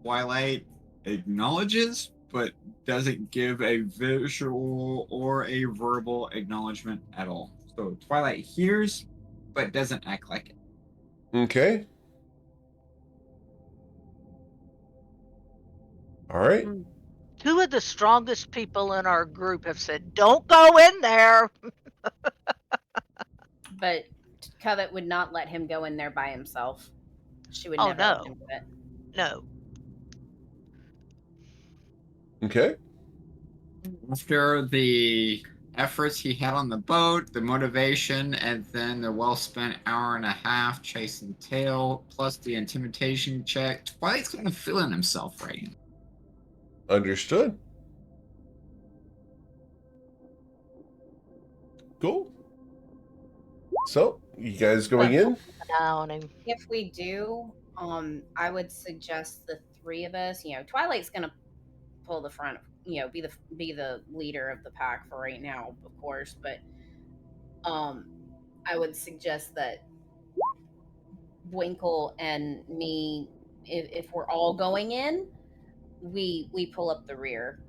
Twilight acknowledges, but doesn't give a visual or a verbal acknowledgement at all. So Twilight hears, but doesn't act like it. Okay. All right. Two of the strongest people in our group have said, "Don't go in there." But Covet would not let him go in there by himself. She would Oh, never let no. him do it. No. Okay. After the efforts he had on the boat, the motivation, and then the well-spent hour and a half chasing tail, plus the intimidation check, Twilight's kind of feeling himself right now. Understood. Cool. So, you guys going in? If we do, I would suggest the three of us. Twilight's gonna pull the front. Be the leader of the pack for right now, of course. But I would suggest that Winkle and me, if we're all going in, we pull up the rear.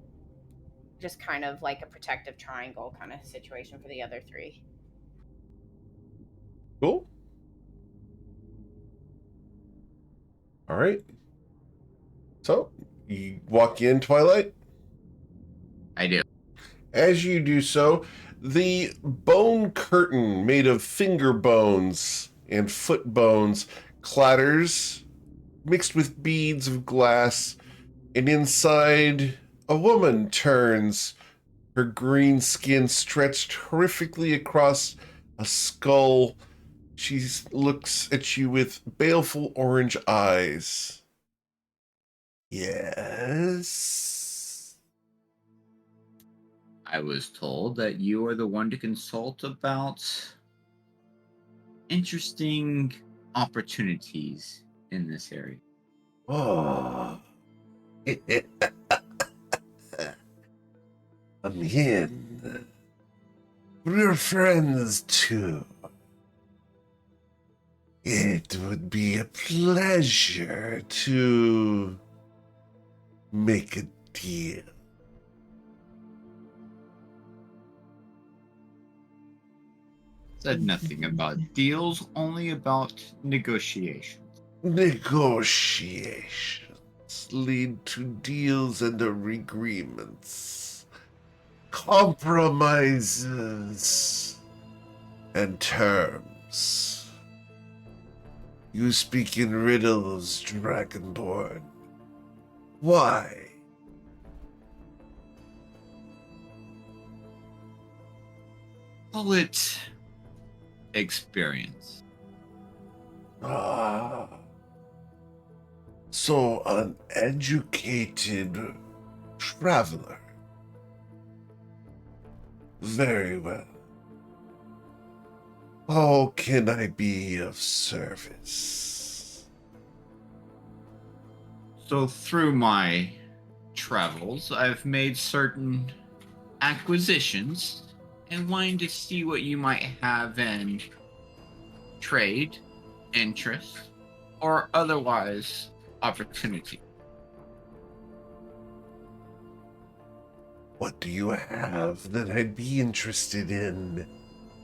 Just kind of like a protective triangle kind of situation for the other three. Cool. All right. So, you walk in, Twilight? I do. As you do so, the bone curtain made of finger bones and foot bones clatters, mixed with beads of glass, and inside a woman turns, her green skin stretched horrifically across a skull. She looks at you with baleful orange eyes. Yes? I was told that you are the one to consult about interesting opportunities in this area. Oh. Come in. We're friends too. It would be a pleasure to make a deal. Said nothing about deals, only about negotiations. Negotiations lead to deals and agreements, compromises, and terms. You speak in riddles, Dragonborn. Why? Call it experience. Ah. So, an educated traveler. Very well. How can I be of service? So through my travels, I've made certain acquisitions and wanting to see what you might have in trade, interest, or otherwise opportunity. What do you have that I'd be interested in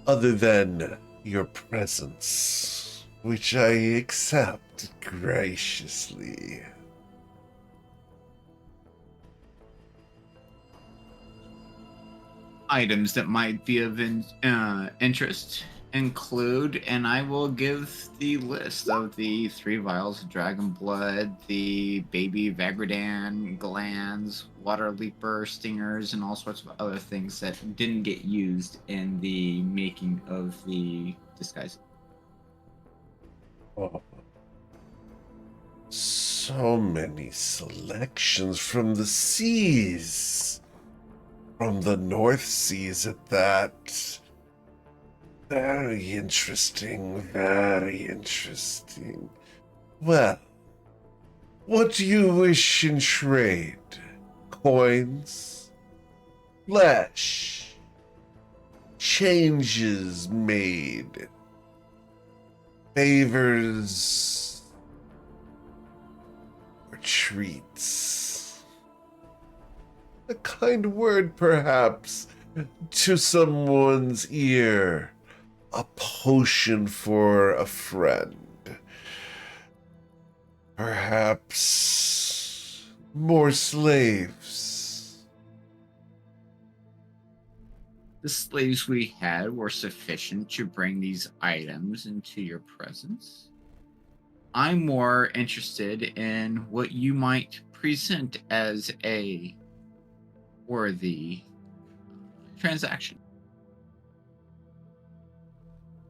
other than your presence, which I accept graciously? Items that might be of interest include, and I will give the list of the 3 vials of dragon blood, the baby Vagridan glands, water leaper stingers, and all sorts of other things that didn't get used in the making of the disguise. Oh. So many selections from the seas. From the North Seas at that. Very interesting, very interesting. Well, what do you wish in trade? Coins? Flesh? Changes made? Favors? Or treats? A kind word, perhaps, to someone's ear. A potion for a friend. Perhaps more slaves. The slaves we had were sufficient to bring these items into your presence. I'm more interested in what you might present as a worthy transaction.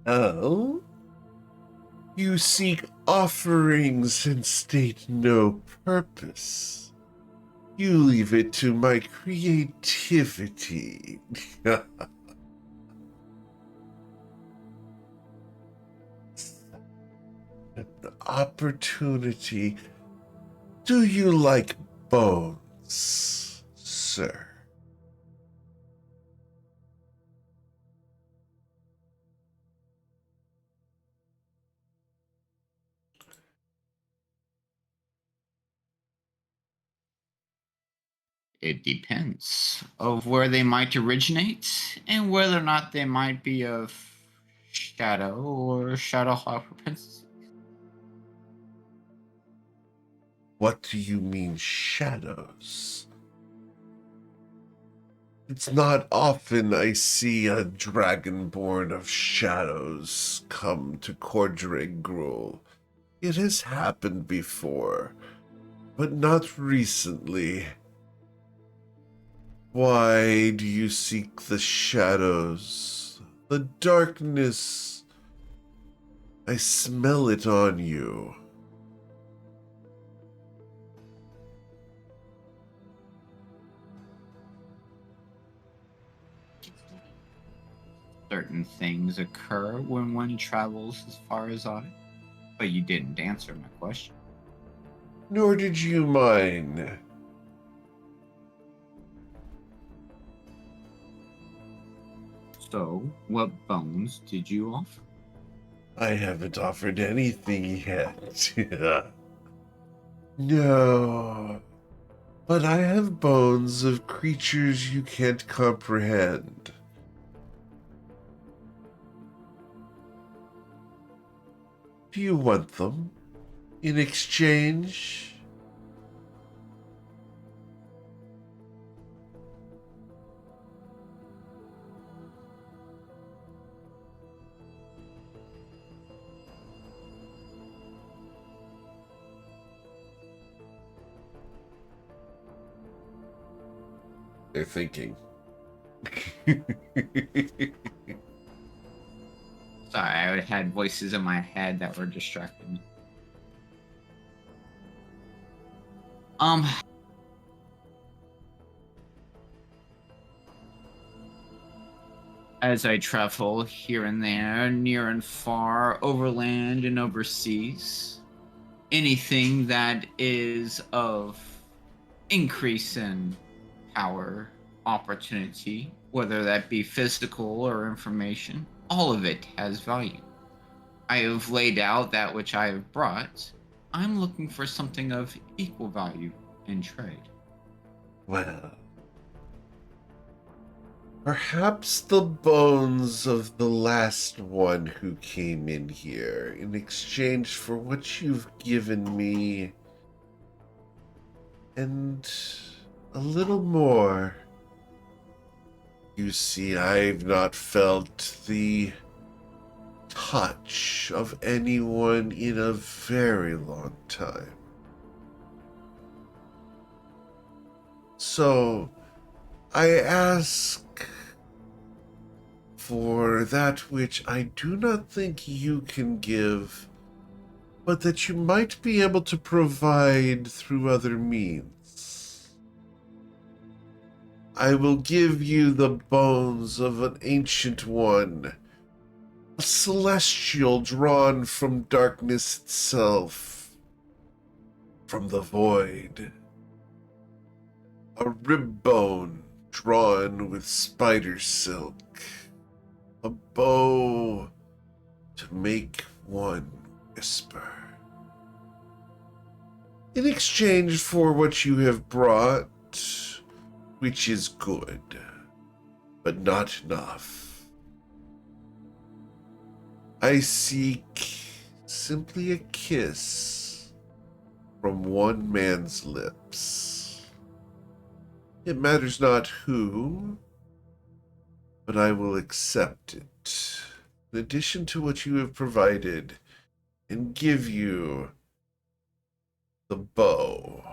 Oh? You seek offerings and state no purpose. You leave it to my creativity. An opportunity. Do you like bones, sir? It depends of where they might originate and whether or not they might be of shadow or shadowhawk propensity. What do you mean, shadows? It's not often I see a dragonborn of shadows come to Cordray. It has happened before, but not recently. Why do you seek the shadows? The darkness? I smell it on you. Certain things occur when one travels as far as I, but you didn't answer my question. Nor did you mine. So, what bones did you offer? I haven't offered anything yet. No. But I have bones of creatures you can't comprehend. Do you want them in exchange? They're thinking. Sorry, I had voices in my head that were distracting me. As I travel here and there, near and far, overland and overseas, anything that is of increase in power, opportunity, whether that be physical or information, all of it has value. I have laid out that which I have brought. I'm looking for something of equal value in trade. Well, perhaps the bones of the last one who came in here in exchange for what you've given me and a little more. You see, I've not felt the touch of anyone in a very long time. So, I ask for that which I do not think you can give, but that you might be able to provide through other means. I will give you the bones of an ancient one, a celestial drawn from darkness itself, from the void, a rib bone drawn with spider silk, a bow to make one whisper. In exchange for what you have brought, which is good, but not enough, I seek simply a kiss from one man's lips. It matters not who, but I will accept it, in addition to what you have provided, and give you the bow.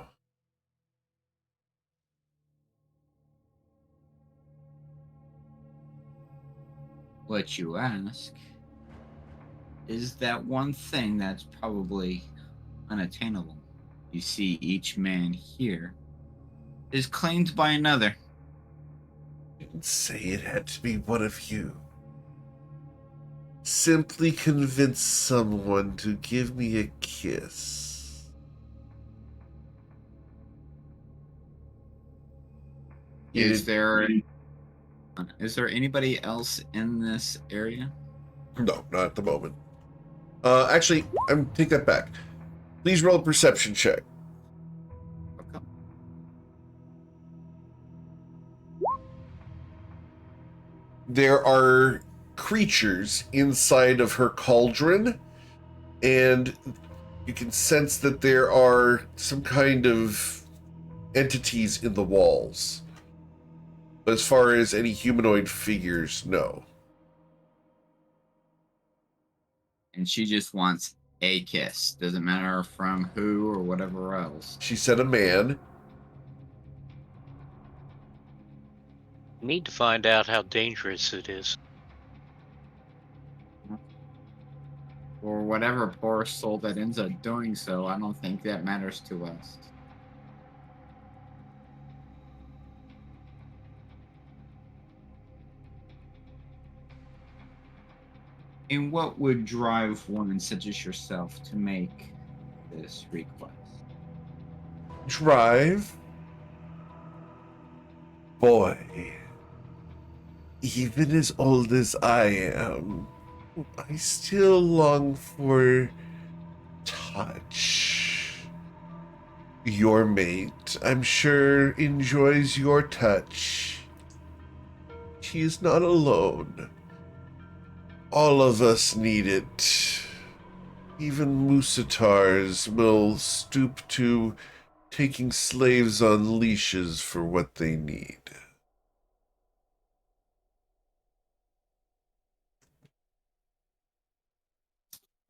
What you ask is that one thing that's probably unattainable. You see, each man here is claimed by another. I didn't say it had to be one of you. Simply convince someone to give me a kiss. Is there anybody else in this area? No, not at the moment. Actually, I'm take that back. Please roll a perception check. Okay. There are creatures inside of her cauldron, and you can sense that there are some kind of entities in the walls. But as far as any humanoid figures, no. And she just wants a kiss. Doesn't matter from who or whatever else. She said a man. Need to find out how dangerous it is. Or whatever poor soul that ends up doing so, I don't think that matters to us. And what would drive one such as yourself to make this request? Drive? Boy, even as old as I am, I still long for touch. Your mate, I'm sure, enjoys your touch. She is not alone. All of us need it. Even Musatars will stoop to taking slaves on leashes for what they need.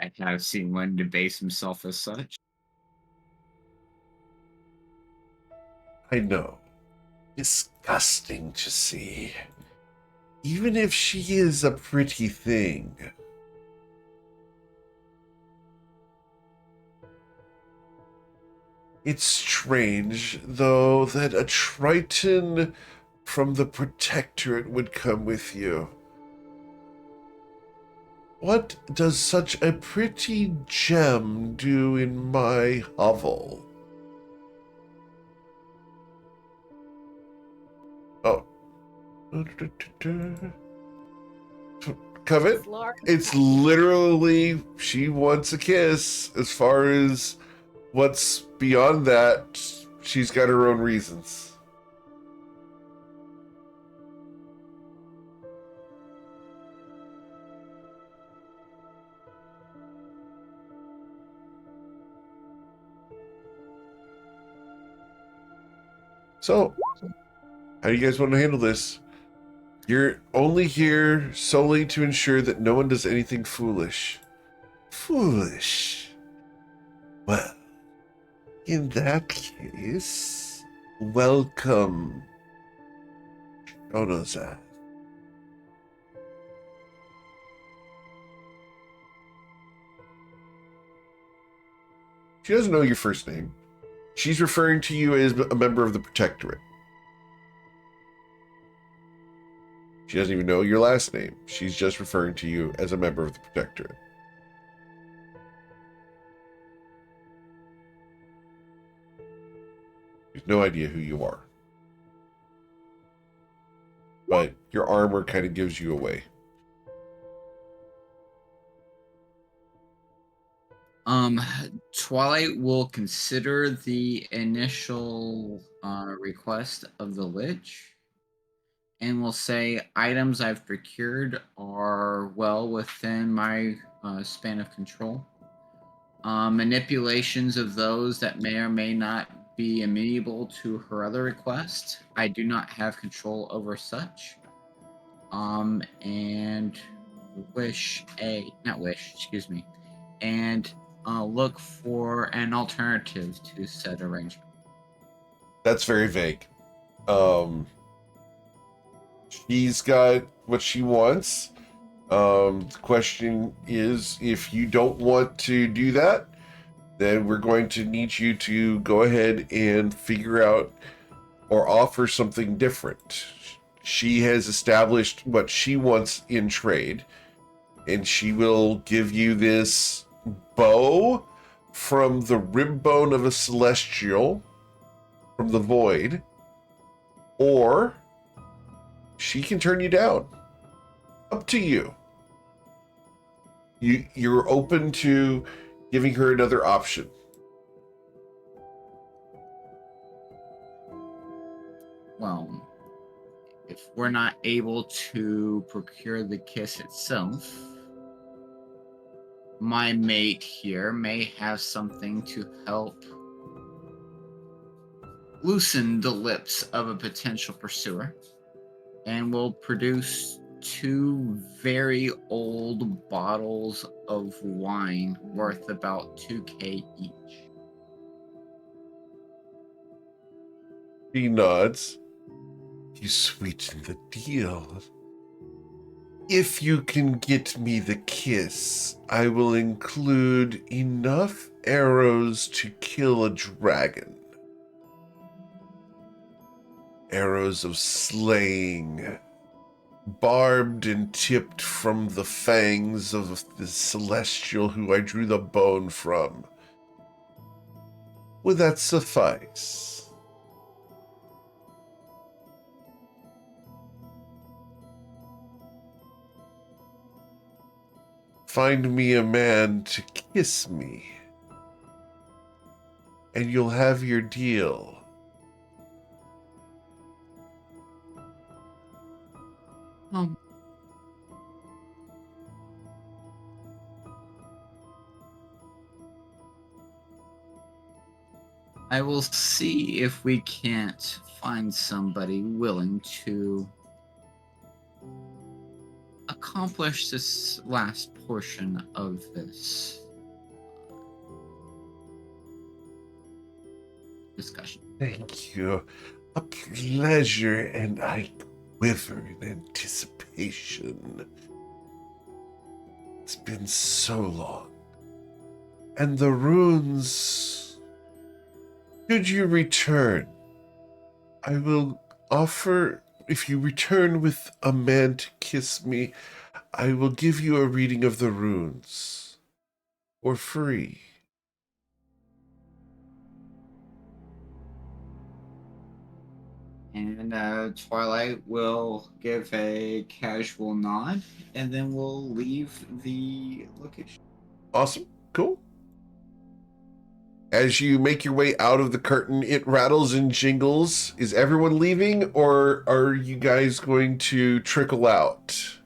I have seen one debase himself as such. I know. Disgusting to see. Even if she is a pretty thing. It's strange, though, that a Triton from the Protectorate would come with you. What does such a pretty gem do in my hovel? Oh. Covet? It's literally, she wants a kiss. As far as what's beyond that, she's got her own reasons. So, how do you guys want to handle this? You're only here solely to ensure that no one does anything foolish. Foolish? Well, in that case, welcome, Onozad. She doesn't know your first name. She's referring to you as a member of the Protectorate. She doesn't even know your last name. She's just referring to you as a member of the Protectorate. She has no idea who you are. But your armor kind of gives you away. Twilight will consider the initial request of the Lich and will say items I've procured are well within my span of control. Manipulations of those that may or may not be amenable to her other request, I do not have control over such. And look for an alternative to said arrangement. That's very vague. She's got what she wants. The question is, if you don't want to do that, then we're going to need you to go ahead and figure out or offer something different. She has established what she wants in trade, and she will give you this bow from the rib bone of a celestial from the void, or she can turn you down. Up to you. You're open to giving her another option. Well, if we're not able to procure the kiss itself, my mate here may have something to help loosen the lips of a potential pursuer, and will produce 2 very old bottles of wine worth about 2K each. He nods. You sweeten the deal. If you can get me the kiss, I will include enough arrows to kill a dragon. Arrows of slaying, barbed and tipped from the fangs of the celestial who I drew the bone from. Would that suffice? find me a man to kiss me, and you'll have your deal. I will see if we can't find somebody willing to accomplish this last portion of this discussion. Thank you. A pleasure, and I quiver in anticipation. It's been so long. And the runes, should you return, I will offer, if you return with a man to kiss me, I will give you a reading of the runes for free. And Twilight will give a casual nod, and then we'll leave the location. Awesome. Cool. As you make your way out of the curtain, it rattles and jingles. Is everyone leaving, or are you guys going to trickle out?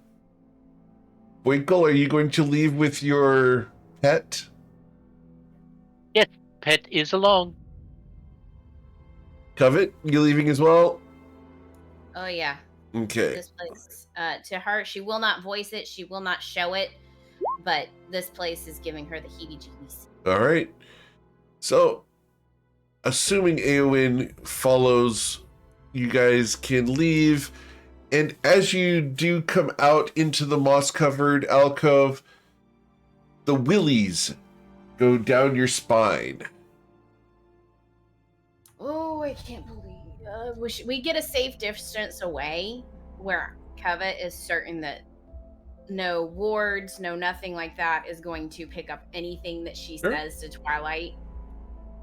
Winkle, are you going to leave with your pet? Yes, pet is along. Covet, you leaving as well? Oh yeah. Okay. This place, to her, she will not voice it, she will not show it, but this place is giving her the heebie-jeebies. All right. So, assuming Eowyn follows, you guys can leave. And as you do come out into the moss-covered alcove, the willies go down your spine. Oh, I can't believe. We get a safe distance away where Covet is certain that no wards, no nothing like that is going to pick up anything that she Sure. says to Twilight,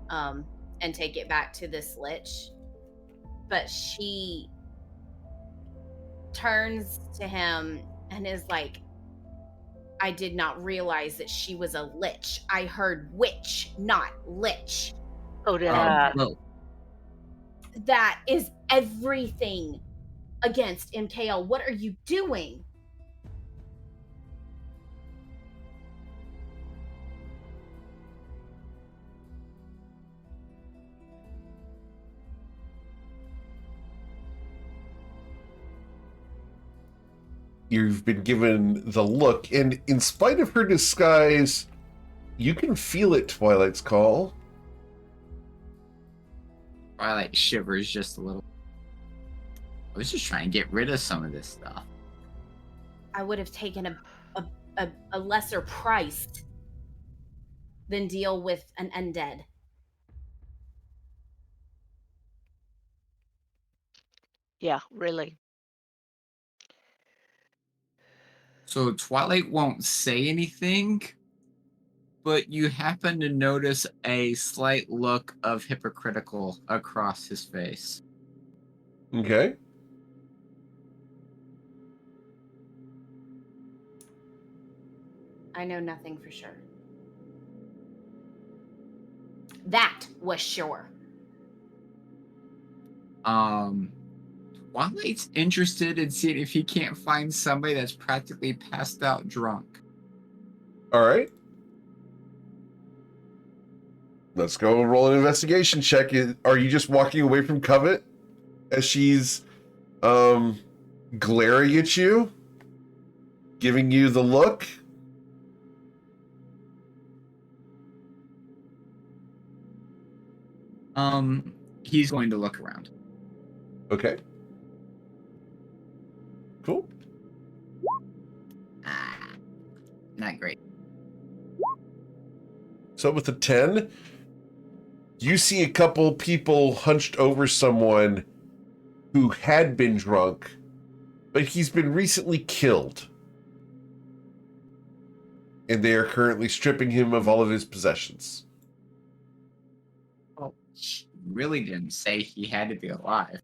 and take it back to this lich. But she turns to him and is like, I did not realize that she was a lich. I heard witch, not lich. Oh, did I? Well, That is everything against MKL. What are you doing? You've been given the look, and in spite of her disguise, you can feel it, Twilight's Call. Twilight shivers just a little. I was just trying to get rid of some of this stuff. I would have taken a lesser price than deal with an undead. Yeah, really. So Twilight won't say anything, but you happen to notice a slight look of hypocritical across his face. Okay. I know nothing for sure. That was sure. Twilight's interested in seeing if he can't find somebody that's practically passed out drunk. All right. Let's go roll an investigation check. Are you just walking away from Covet as she's glaring at you? Giving you the look? He's going to look around. Okay. Cool. Not great. So with the 10, you see a couple people hunched over someone who had been drunk, but he's been recently killed. And they are currently stripping him of all of his possessions. Oh, he really didn't say he had to be alive.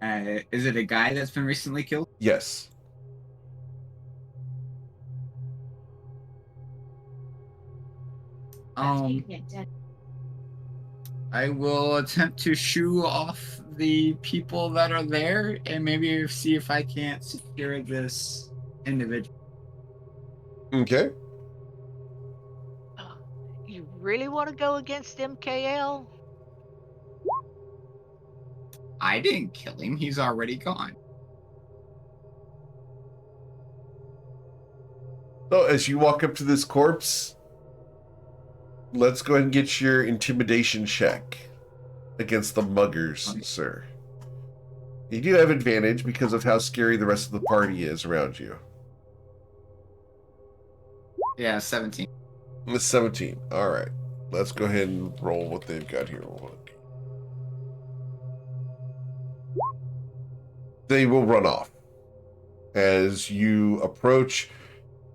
Is it a guy that's been recently killed? Yes. I will attempt to shoo off the people that are there and maybe see if I can't secure this individual. Okay. You really want to go against MKL? I didn't kill him. He's already gone. So as you walk up to this corpse, let's go ahead and get your intimidation check against the muggers, sir. You do have advantage because of how scary the rest of the party is around you. Yeah, 17. It's 17. All right. Let's go ahead and roll what they've got here. They will run off as you approach.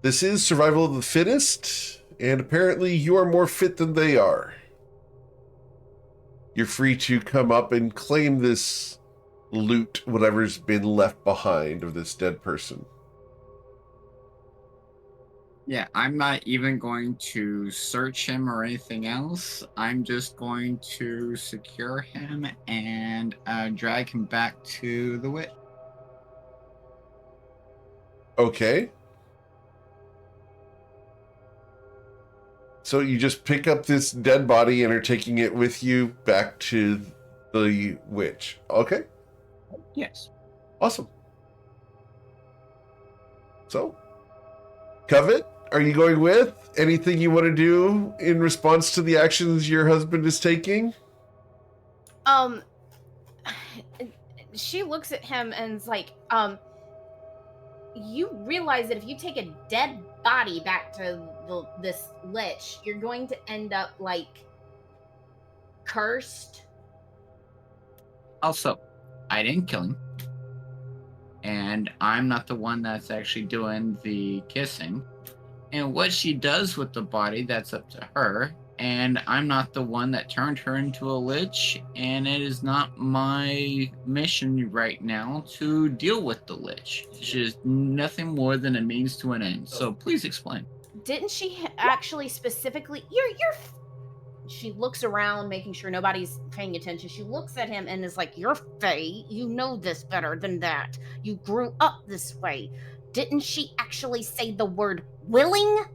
This is survival of the fittest, and apparently you are more fit than they are. You're free to come up and claim this loot, whatever's been left behind of this dead person. Yeah, I'm not even going to search him or anything else. I'm just going to secure him and drag him back to the witch. Okay. So you just pick up this dead body and are taking it with you back to the witch. Okay. Yes. Awesome. So, Covet, are you going with? Anything you want to do in response to the actions your husband is taking? She looks at him and is like, you realize that if you take a dead body back to this lich, you're going to end up, like, cursed? Also, I didn't kill him. And I'm not the one that's actually doing the kissing. And what she does with the body, that's up to her. And I'm not the one that turned her into a lich. And it is not my mission right now to deal with the lich. It's just nothing more than a means to an end. So please explain. Didn't she actually specifically... She looks around, making sure nobody's paying attention. She looks at him and is like, "You're Fae. You know this better than that. You grew up this way. Didn't she actually say the word willing?"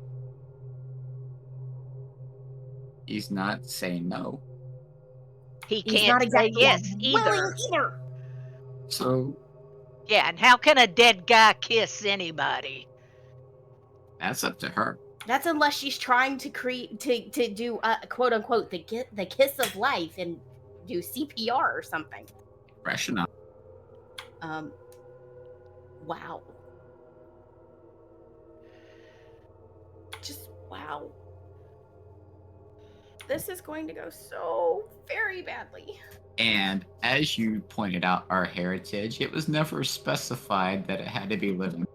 He's not saying no. He He's can't not say exactly yes willing either. either. So Yeah, and how can a dead guy kiss anybody? that's up to her. That's unless she's trying to to do quote unquote the kiss of life and do CPR or something. Fresh enough. Wow. Just wow. This is going to go so very badly. And as you pointed out, our heritage, it was never specified that it had to be living.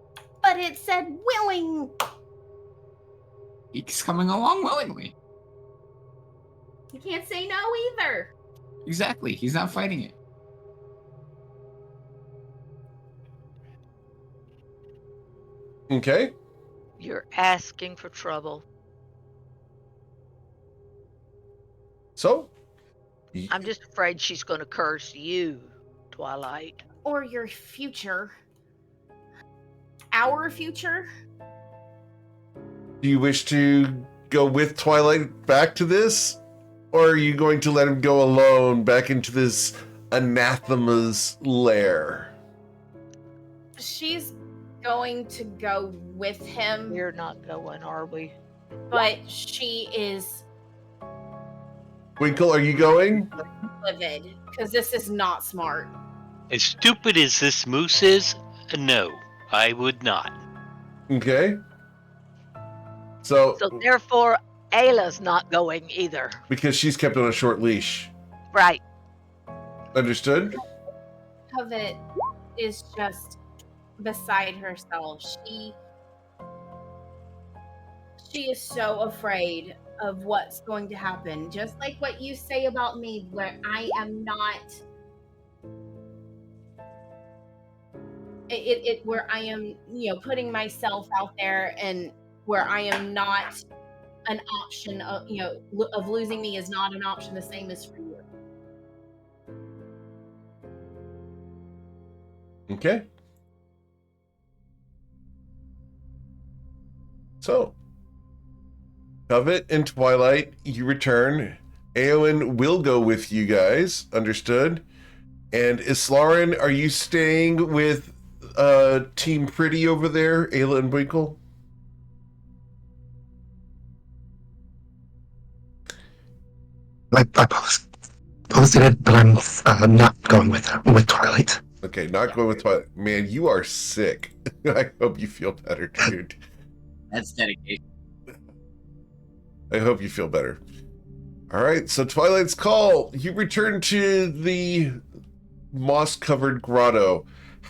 But it said willing. He's coming along willingly. You can't say no either. Exactly. He's not fighting it. Okay. You're asking for trouble. So, I'm just afraid she's going to curse you, Twilight. Or your future. Our future. do you wish to go with Twilight back to this? Or are you going to let him go alone back into this anathema's lair? She's going to go with him. We're not going, are we? But she is Winkle, are you going? livid because this is not smart. As stupid as this moose is, no, I would not. Okay. So therefore, Ayla's not going either. because she's kept on a short leash. Right. Understood? Covet is just beside herself. She is so afraid of what's going to happen. Just like what you say about me, where I am not where I am, putting myself out there, and where I am not an option of, of losing me is not an option the same as for you. Okay. So, Covet and Twilight, you return. Eowyn will go with you guys. Understood. And Islarin, are you staying with Team Pretty over there, Ayla and Winkle? I posted it, but I'm not going with Twilight. Okay, not going with Twilight. Man, you are sick. I hope you feel better, dude. That's dedication. I hope you feel better. All right, so Twilight's Call. You return to the moss-covered grotto.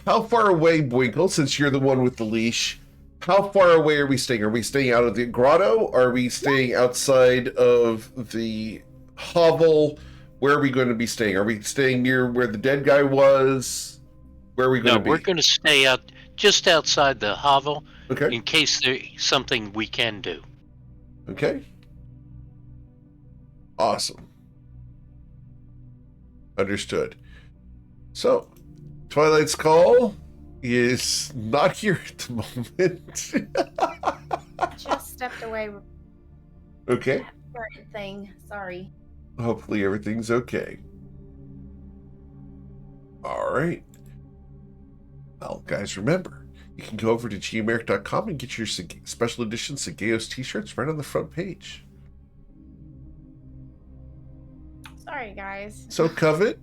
How far away, Winkle, since you're the one with the leash, how far away are we staying? Are we staying out of the grotto? Are we staying outside of the hovel? Where are we going to be staying? Are we staying near where the dead guy was? Where are we going to be? We're going to stay out just outside the hovel Okay. in case there's something we can do. Okay. Awesome. Understood. So, Twilight's Call is not here at the moment. Just stepped away. Okay. Thing. Sorry. Hopefully everything's okay. All right. Well, guys, remember, you can go over to gameric.com and get your special edition Sageos t-shirts right on the front page. Sorry, guys. So, Covet,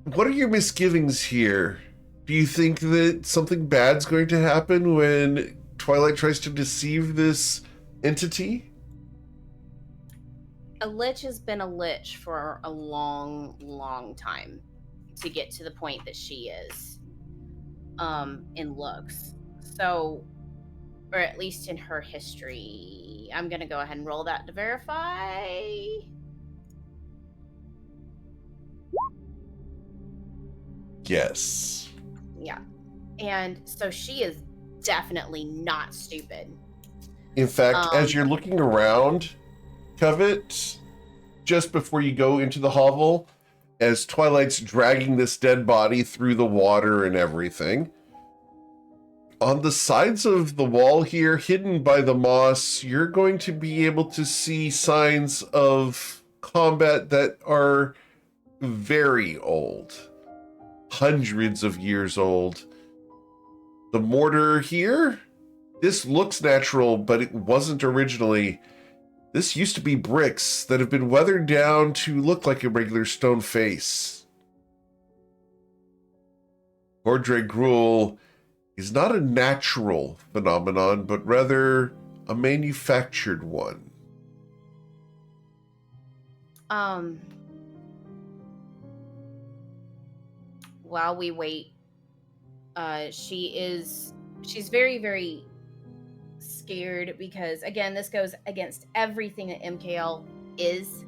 what are your misgivings here? Do you think that something bad's going to happen when Twilight tries to deceive this entity? A lich has been a lich for a long, long time to get to the point that she is in looks. So, or at least in her history. I'm going to go ahead and roll that to verify. Yes. Yeah. And so she is definitely not stupid. In fact, as you're looking around, Covet, just before you go into the hovel, as Twilight's dragging this dead body through the water and everything, on the sides of the wall here, hidden by the moss, you're going to be able to see signs of combat that are very old. Hundreds of years old. The mortar here, this looks natural, but it wasn't originally. This used to be bricks that have been weathered down to look like a regular stone face. Gordre Gruel is not a natural phenomenon, but rather a manufactured one. While we wait, she's very, very scared because, again, this goes against everything that MKL is.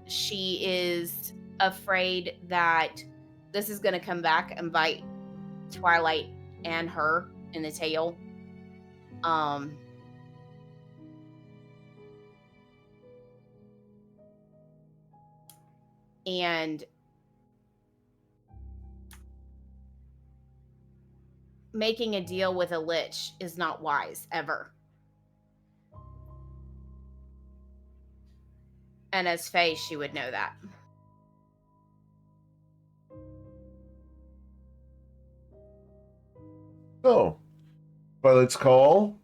She is afraid that this is going to come back and bite Twilight and her in the tail. And making a deal with a lich is not wise, ever. And as Faye, she would know that. So, Twilight's Call.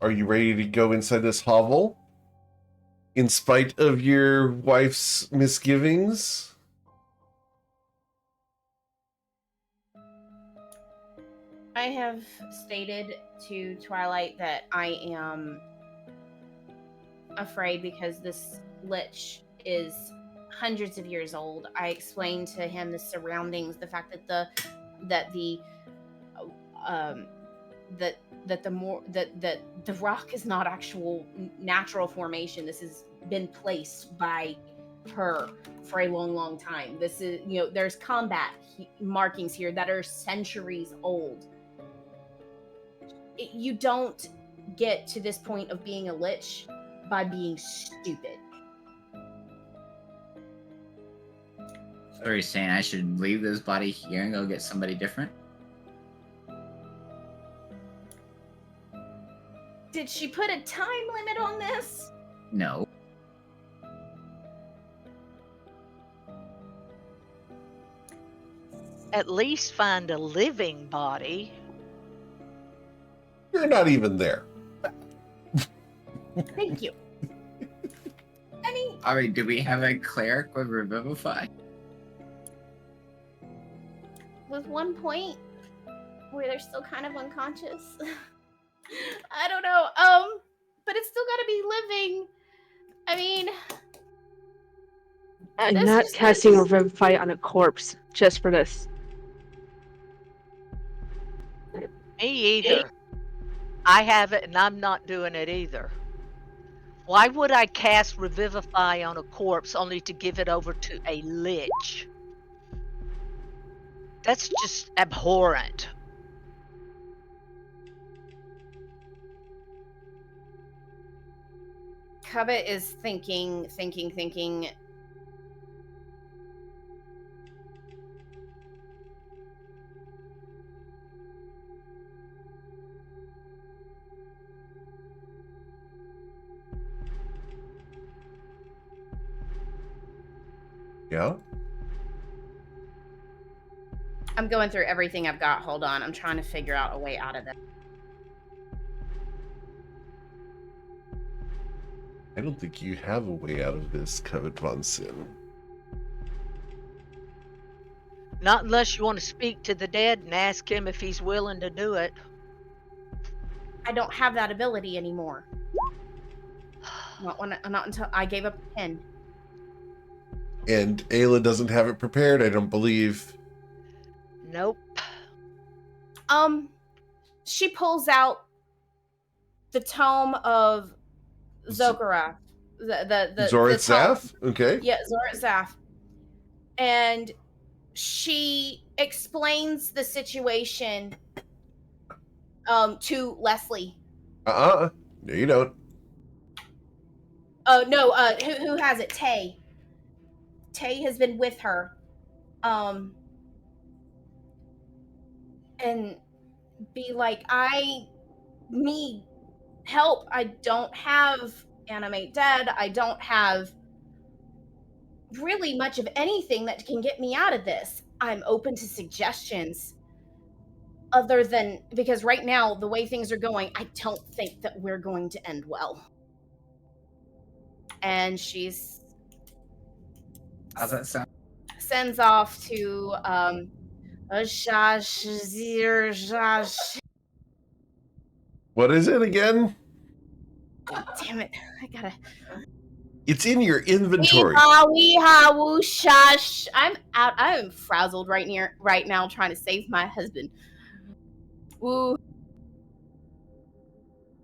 Are you ready to go inside this hovel? In spite of your wife's misgivings? I have stated to Twilight that I am afraid because this lich is hundreds of years old. I explained to him the surroundings, the fact that the rock is not actual natural formation. This is been placed by her for a long, long time. This is, there's combat markings here that are centuries old. You don't get to this point of being a lich by being stupid. So are you saying I should leave this body here and go get somebody different? Did she put a time limit on this? No. At least find a living body. You're not even there. Thank you. I mean, Alright, do we have a cleric with Revivify? with one point where they're still kind of unconscious. I don't know. But it's still gotta be living. I mean, I'm This not is- casting a this- Revivify on a corpse just for this. Me either. I have it and I'm not doing it either. Why would I cast Revivify on a corpse only to give it over to a lich? That's just abhorrent. Covet is thinking. Yeah. I'm going through everything I've got. Hold on. I'm trying to figure out a way out of this. I don't think you have a way out of this, Covet Von Sin. Not unless you want to speak to the dead and ask him if he's willing to do it. I don't have that ability anymore. Not until I gave up the pen. And Ayla doesn't have it prepared, I don't believe. Nope. She pulls out the tome of Zokarah. The Zorit tome. Zaf? Okay. Yeah, Zorit Zaf. And she explains the situation to Leslie. No, you don't. Oh no, who has it? Tay. Tay has been with her. And be like, I need help. I don't have Animate Dead. I don't have really much of anything that can get me out of this. I'm open to suggestions. Other than, because right now, the way things are going, I don't think that we're going to end well. And she's How's that sound? sends off to What is it again? damn it. I gotta It's in your inventory. Weehaw, woo, shush. I'm out. I am frazzled right now trying to save my husband. Woo.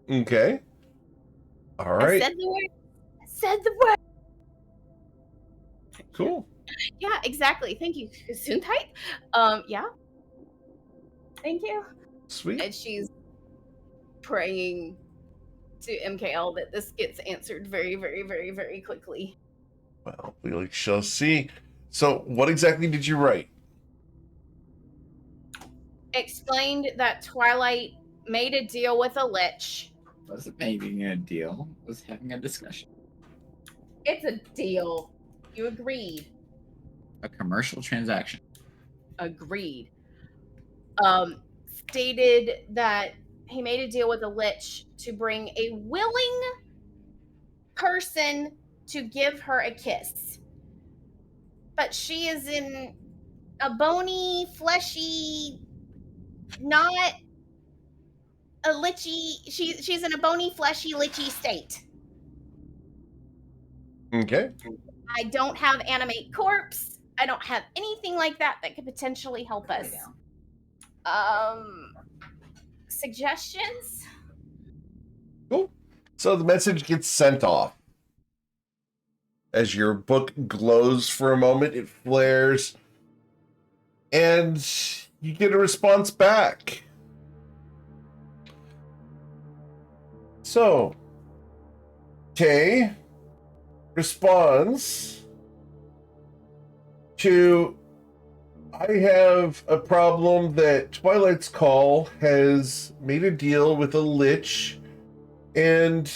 Okay. All I right. said the word. I said the word. Cool. Yeah, exactly. Thank you, Gesundheit. Yeah. Thank you. Sweet. And she's praying to MKL that this gets answered very, very, very, very quickly. Well, we shall see. So, what exactly did you write? Explained that Twilight made a deal with a lich. Wasn't making a deal. Was having a discussion. It's a deal. You agreed. A commercial transaction. Agreed. Stated that he made a deal with a lich to bring a willing person to give her a kiss. But she is in a bony, fleshy, not a lichy. She's in a bony, fleshy, lichy state. Okay. I don't have animate corpse. I don't have anything like that that could potentially help us. Suggestions? Cool. So the message gets sent off. As your book glows for a moment, it flares, and you get a response back. So, Kay responds to, I have a problem that Twilight's Call has made a deal with a lich, and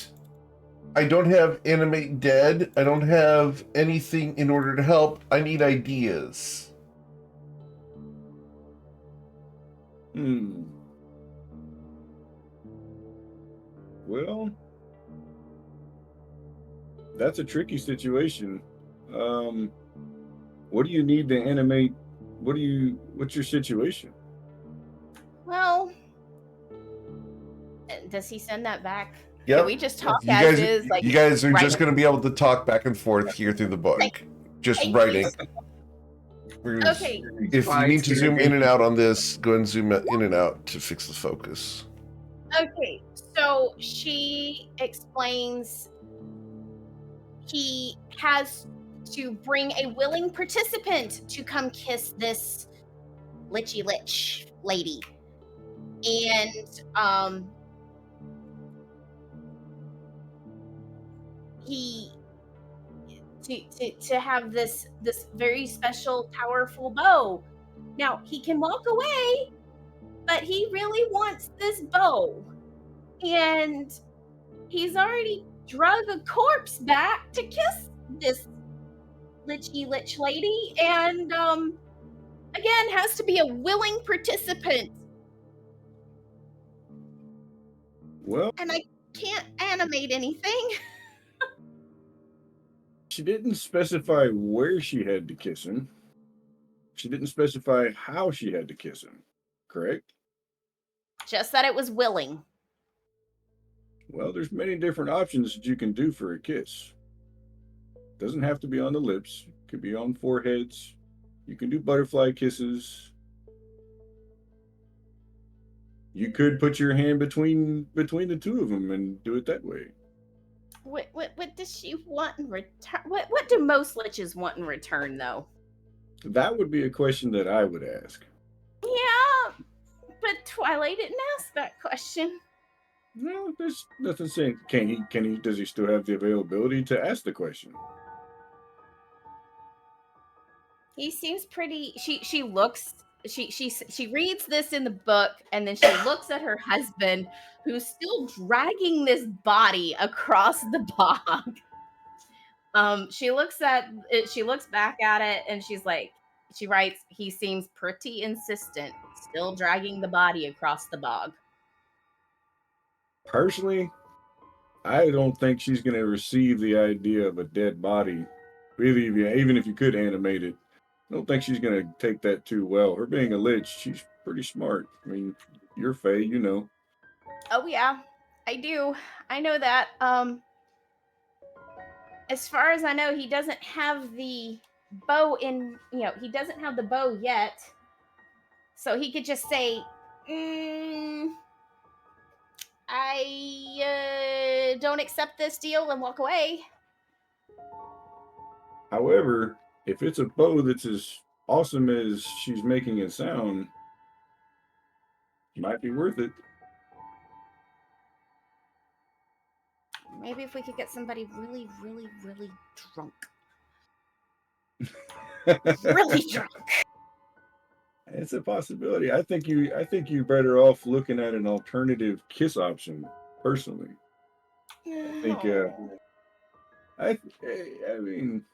I don't have Animate Dead. I don't have anything in order to help. I need ideas. Well, that's a tricky situation. What do you need to animate? What's your situation? Well, does he send that back? Yep. Can we just talk You as guys, is? Like, you guys are right. just going to be able to talk back and forth here through the book. Just Thank writing. Okay. If you need to zoom in and out on this, go ahead and zoom in and out to fix the focus. Okay, so she explains he has to bring a willing participant to come kiss this lichy lich lady. And he to have this very special, powerful bow. Now he can walk away, but he really wants this bow, and he's already drug a corpse back to kiss this lichy lich lady, and again has to be a willing participant. Well, and I can't animate anything. she didn't specify where she had to kiss him. She didn't specify how she had to kiss him, correct? Just that it was willing. Well, there's many different options that you can do for a kiss. Doesn't have to be on the lips. It could be on foreheads. You can do butterfly kisses. You could put your hand between the two of them and do it that way. What does she want in return? What do most liches want in return, though? That would be a question that I would ask. Yeah, but Twilight didn't ask that question. No, there's nothing saying. Can he? Does he still have the availability to ask the question? He seems pretty. She looks. She reads this in the book, and then she looks at her husband, who's still dragging this body across the bog. She looks back at it, and she writes, he seems pretty insistent, still dragging the body across the bog. Personally, I don't think she's going to receive the idea of a dead body. Even if you could animate it, I don't think she's going to take that too well. Her being a lich, she's pretty smart. I mean, you're Fae, you know. Oh yeah, I do. I know that. As far as I know, he doesn't have the bow in. He doesn't have the bow yet, so he could just say, "I don't accept this deal" and walk away. However, if it's a bow that's as awesome as she's making it sound, it might be worth it. Maybe if we could get somebody really, really, really drunk. Really drunk. It's a possibility. I think you're better off looking at an alternative kiss option. Personally, I mean,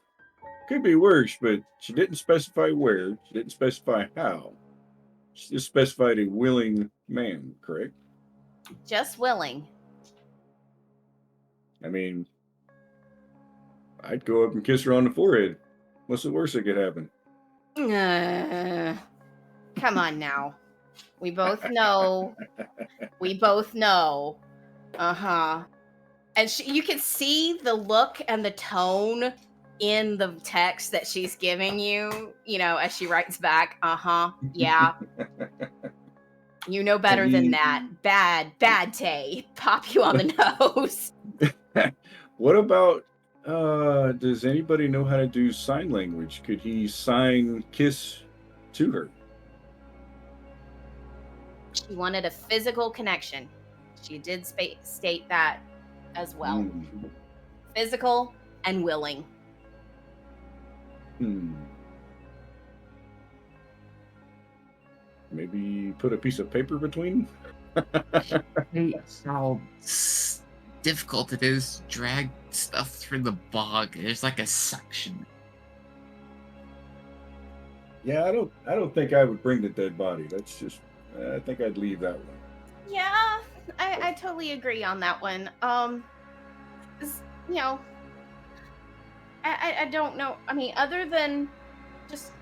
could be worse, but she didn't specify where. She didn't specify how. She just specified a willing man, correct? Just willing. I mean, I'd go up and kiss her on the forehead. What's the worst that could happen? Come on now. We both know. Uh-huh. And you can see the look and the tone in the text that she's giving you, as she writes back, uh-huh, yeah. You know better than that. Bad Tay. Pop you on the nose. What about Does anybody know how to do sign language? Could he sign kiss to her? She wanted a physical connection. She did state that as well. Mm. Physical and willing. Maybe put a piece of paper between? How difficult it is to drag stuff through the bog. There's like a suction. Yeah, I don't think I would bring the dead body. That's just I think I'd leave that one. Yeah, I totally agree on that one. You know, I don't know. I mean, other than just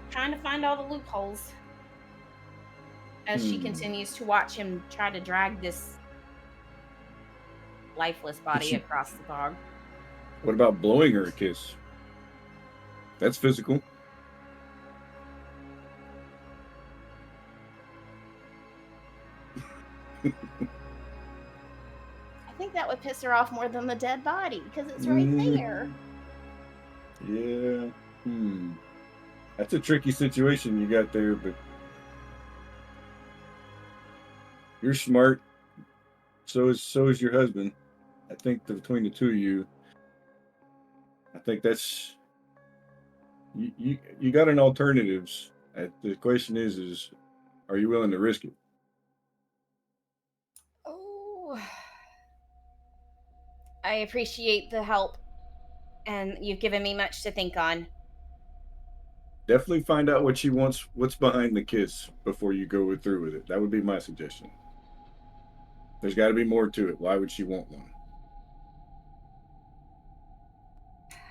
trying to find all the loopholes as she continues to watch him try to drag this lifeless body across the bog. What about blowing her a kiss? That's physical. I think that would piss her off more than the dead body because it's right there. Yeah. That's a tricky situation you got there, but you're smart. So is your husband. I think between the two of you, I think that's you got an alternatives. The question is are you willing to risk it? Oh, I appreciate the help, and you've given me much to think on. Definitely find out what she wants, what's behind the kiss before you go through with it. That would be my suggestion. There's got to be more to it. Why would she want one?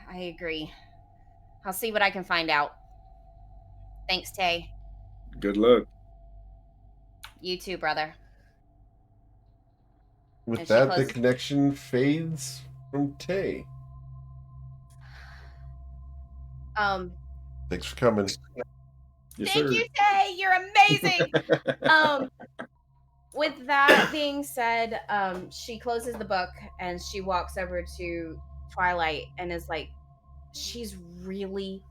I agree. I'll see what I can find out. Thanks, Tay. Good luck. You too, brother. With And she that, the closes- connection fades from Tay. Thanks for coming. Yes, Thank sir. you, Tay. You're amazing. With that being said, she closes the book and she walks over to Twilight and is like, she's really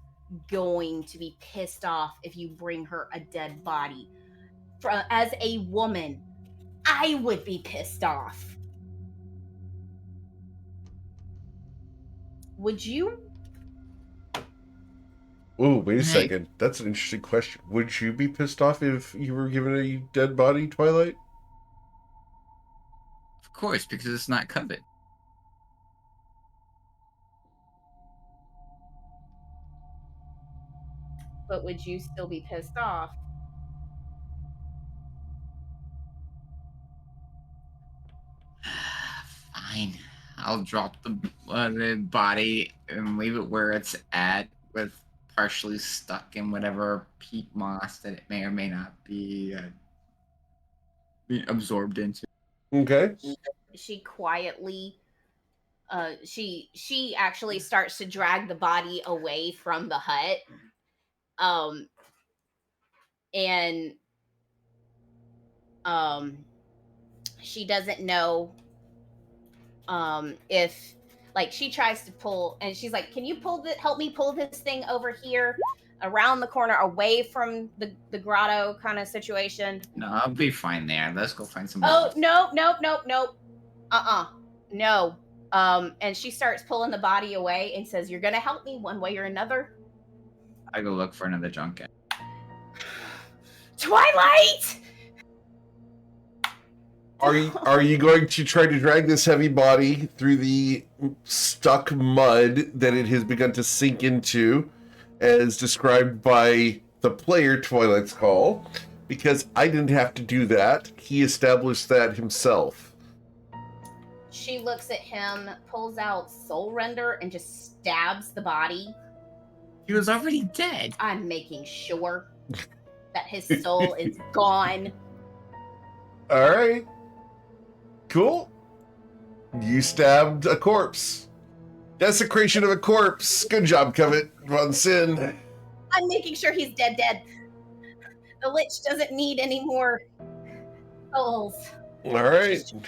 going to be pissed off if you bring her a dead body. As a woman, I would be pissed off. Would you? Oh, wait a Hey. second. That's an interesting question. Would you be pissed off if you were given a dead body, Twilight? Of course, because it's not covered. But would you still be pissed off? Fine. I'll drop the body and leave it where it's at, with partially stuck in whatever peat moss that it may or may not be absorbed into. Okay. She quietly she actually starts to drag the body away from the hut. And she doesn't know if, like, she tries to pull and she's like, can you help me pull this thing over here around the corner away from the grotto kind of situation? No, I'll be fine there. Let's go find some. Oh, nope. No. And she starts pulling the body away and says, you're gonna help me one way or another. I go look for another junket. Twilight! Are you going to try to drag this heavy body through the stuck mud that it has begun to sink into, as described by the player Twilight's Call? Because I didn't have to do that. He established that himself. She looks at him, pulls out Soul Render, and just stabs the body. He was already dead. I'm making sure that his soul is gone. All right. Cool. You stabbed a corpse. Desecration of a corpse. Good job, Covet. Von Sin. I'm making sure he's dead. The Lich doesn't need any more souls All right. to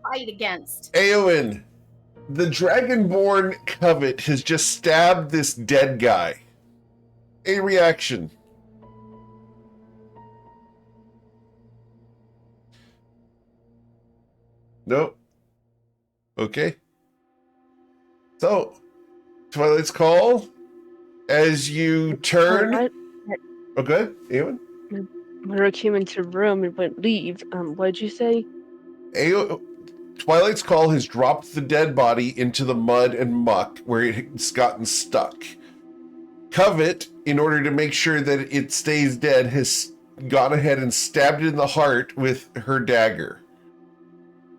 fight against. Eowyn, The Dragonborn Covet has just stabbed this dead guy. A reaction. Nope. Okay. So, Twilight's Call, as you turn... Okay, Ewan? When I came into the room and went leave, what'd you say? Twilight's Call has dropped the dead body into the mud and muck where it's gotten stuck. Covet, in order to make sure that it stays dead, has gone ahead and stabbed it in the heart with her dagger.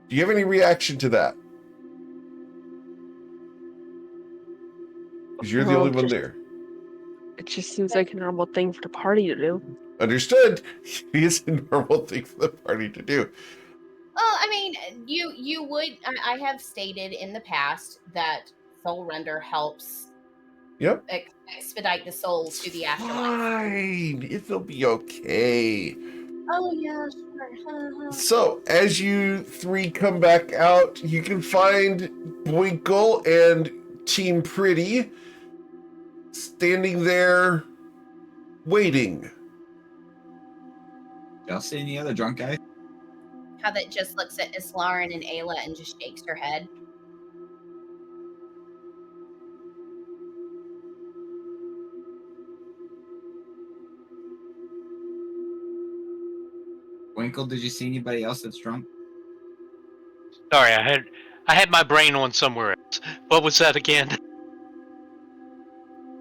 Do you have any reaction to that? Because you're the only one there. It just seems like a normal thing for the party to do. Understood. It is a normal thing for the party to do. Well, I mean, you would. I have stated in the past that soul render helps. Yep. Expedite the soul to the afterlife. Fine. It'll be okay. Oh yeah, sure. So, as you three come back out, you can find Winkle and Team Pretty standing there waiting. Y'all see any other drunk guys? How that just looks at Islarin and Ayla and just shakes her head. Winkle, did you see anybody else that's drunk? Sorry, I had my brain on somewhere else. What was that again?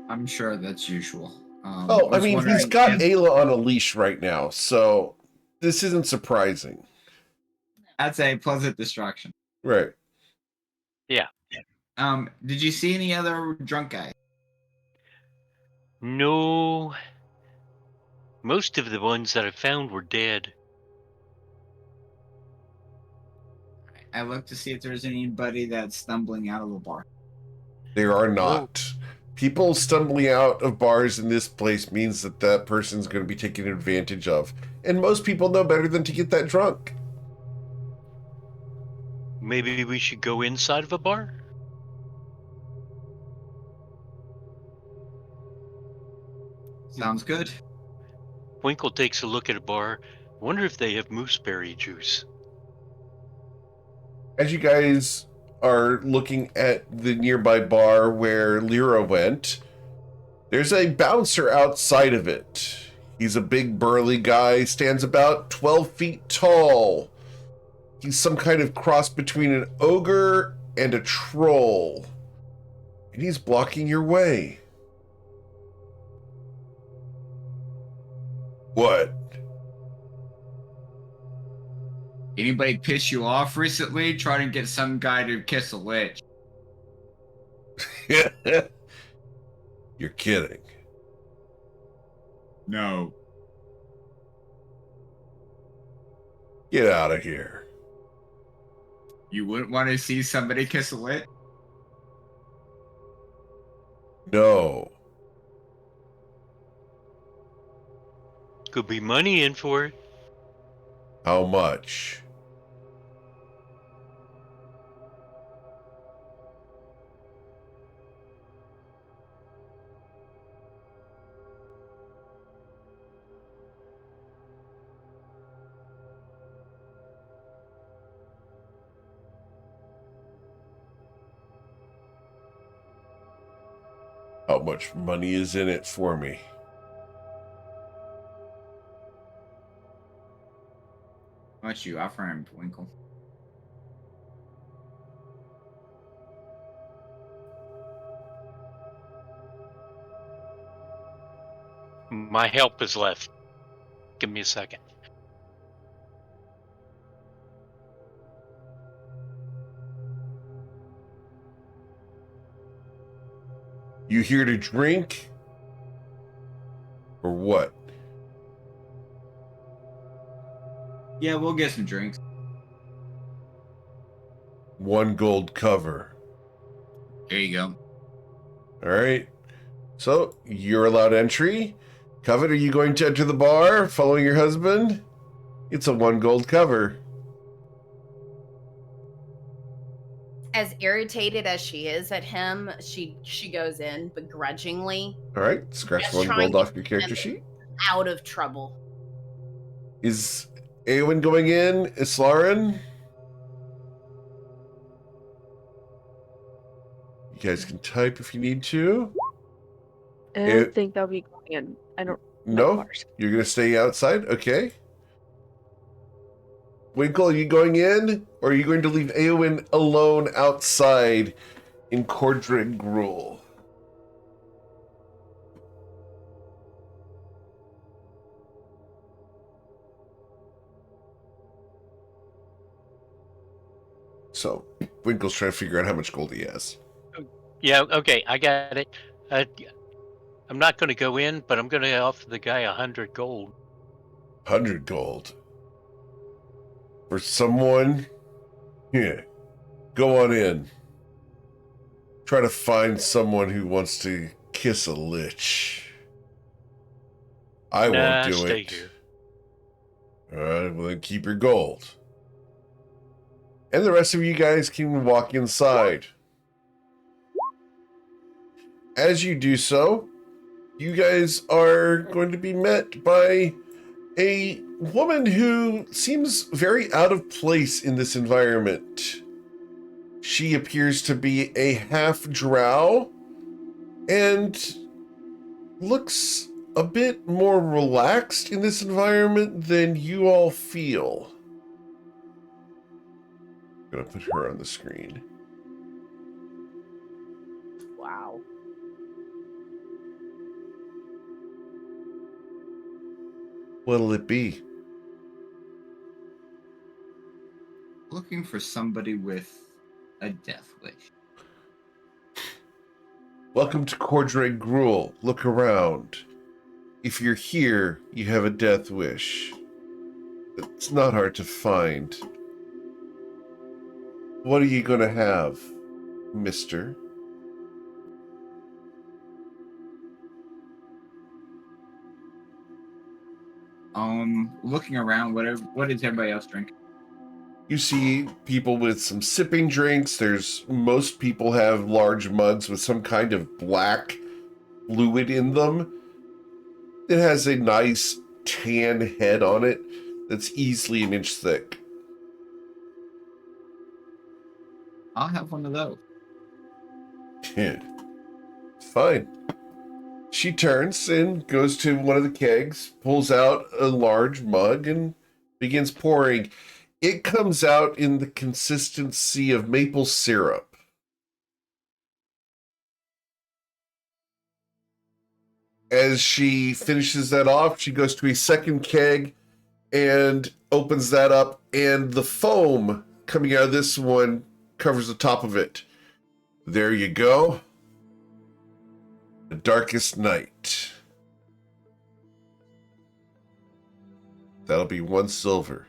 I'm sure that's usual. I mean, he's got Ayla on a leash right now, so this isn't surprising. That's a pleasant distraction. Right. Yeah. Did you see any other drunk guys? No. Most of the ones that I found were dead. I looked to see if there's anybody that's stumbling out of a bar. There are not. People stumbling out of bars in this place means that that person's going to be taken advantage of. And most people know better than to get that drunk. Maybe we should go inside of a bar? Sounds good. Winkle takes a look at a bar. Wonder if they have mooseberry juice. As you guys are looking at the nearby bar where Lyra went, there's a bouncer outside of it. He's a big burly guy, stands about 12 feet tall. He's some kind of cross between an ogre and a troll. And he's blocking your way. What? Anybody piss you off recently? Try to get some guy to kiss a lich. You're kidding. No. Get out of here. You wouldn't want to see somebody kiss a lich? No. Could be money in for it. How much? How much money is in it for me? How much you offer him, Winkle? My help is left. Give me a second. You here to drink? Or what? Yeah, we'll get some drinks. 1 gold cover. Here you go. All right. So you're allowed entry. Covet, are you going to enter the bar following your husband? It's a 1 gold cover. as irritated as she is at him, she goes in begrudgingly. All right, scratch Just one trying gold to off your character get sheet. out of trouble. Is Aowen going in? Islarin? You guys can type if you need to. I It- don't think they'll be going in. I don't like No? bars. You're going to stay outside? Okay. Winkle, are you going in? Or are you going to leave Aowen alone outside in Cordrig Gruul? So, Winkle's trying to figure out how much gold he has. Yeah, okay, I got it. I'm not going to go in, but I'm going to offer the guy 100 gold. 100 gold. For someone? Yeah. Go on in. Try to find someone who wants to kiss a lich. I won't do stay it. here. Alright, well then keep your gold. And the rest of you guys can walk inside. As you do so, you guys are going to be met by a woman who seems very out of place in this environment. She appears to be a half drow and looks a bit more relaxed in this environment than you all feel. I'm gonna put her on the screen. Wow. What'll it be? Looking for somebody with a death wish. Welcome to Cordray Gruul. Look around. If you're here, you have a death wish. It's not hard to find. What are you gonna have, mister? Looking around, what is everybody else drinking? You see people with some sipping drinks. Most people have large mugs with some kind of black fluid in them. It has a nice tan head on it that's easily an inch thick. I'll have one of those. Fine. She turns and goes to one of the kegs, pulls out a large mug, and begins pouring. It comes out in the consistency of maple syrup. As she finishes that off, she goes to a second keg and opens that up, and the foam coming out of this one covers the top of it. There you go. The Darkest Night. That'll be 1 silver.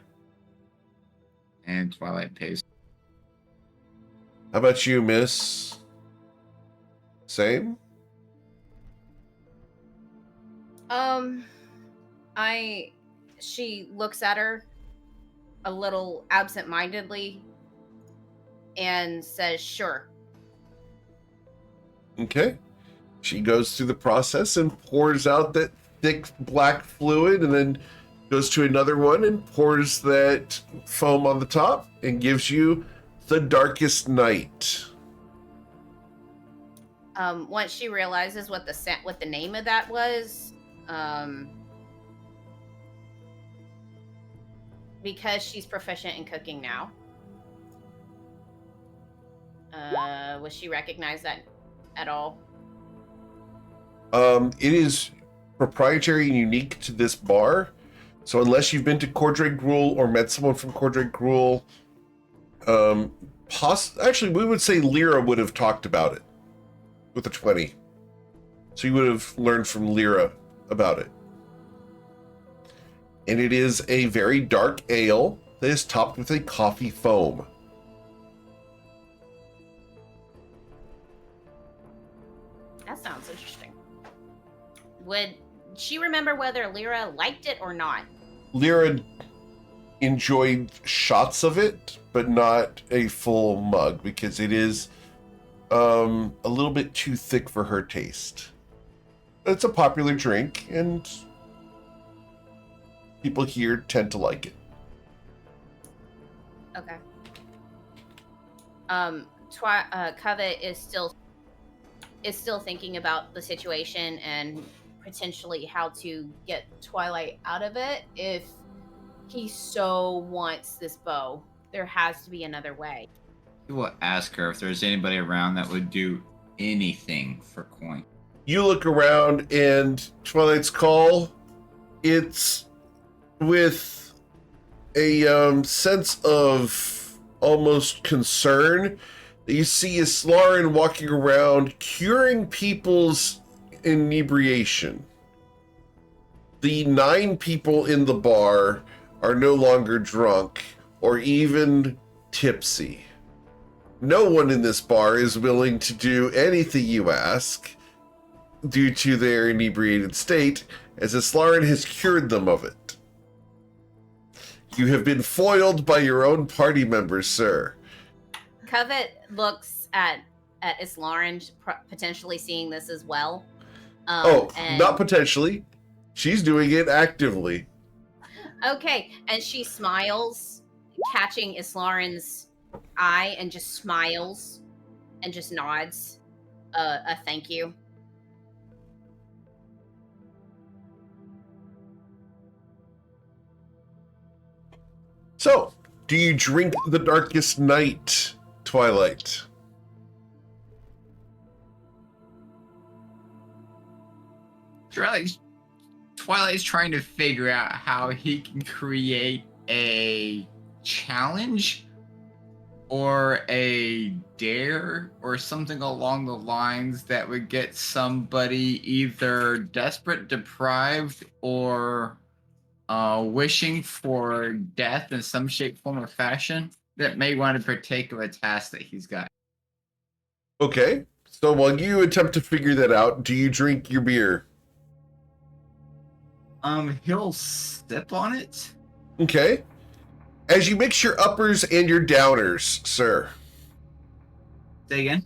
And Twilight pays. How about you, miss? Same? She looks at her a little absent-mindedly and says, "Sure." Okay. She goes through the process and pours out that thick black fluid, and then goes to another one and pours that foam on the top and gives you the Darkest Night. Once she realizes what the name of that was, because she's proficient in cooking now, would she recognize that at all? It is proprietary and unique to this bar. So unless you've been to Cordray Gruul or met someone from Cordray Gruul, actually, we would say Lyra would have talked about it with a 20. So you would have learned from Lyra about it. And it is a very dark ale that is topped with a coffee foam. That sounds interesting. Would she remember whether Lyra liked it or not? Lyra enjoy shots of it, but not a full mug because it is a little bit too thick for her taste. It's a popular drink, and people here tend to like it. Okay. Covet is still thinking about the situation and potentially how to get Twilight out of it if he so wants this bow. There has to be another way. He will ask her if there's anybody around that would do anything for coin. You look around, and Twilight's call, it's with a sense of almost concern that you see Islarin walking around curing people's inebriation. The 9 people in the bar are no longer drunk or even tipsy. No one in this bar is willing to do anything you ask due to their inebriated state, as Islarin has cured them of it. You have been foiled by your own party members, sir. Covet looks at Islarin, potentially seeing this as well. Not potentially. She's doing it actively. Okay, and she smiles, catching Islarin's eye, and just smiles and just nods a thank you. So, do you drink the darkest night, Twilight? Twilight's trying to figure out how he can create a challenge or a dare or something along the lines that would get somebody either desperate, deprived, or wishing for death in some shape, form, or fashion that may want to partake of a task that he's got. Okay, so while you attempt to figure that out, do you drink your beer? He'll sip on it. Okay. As you mix your uppers and your downers, sir. Say again?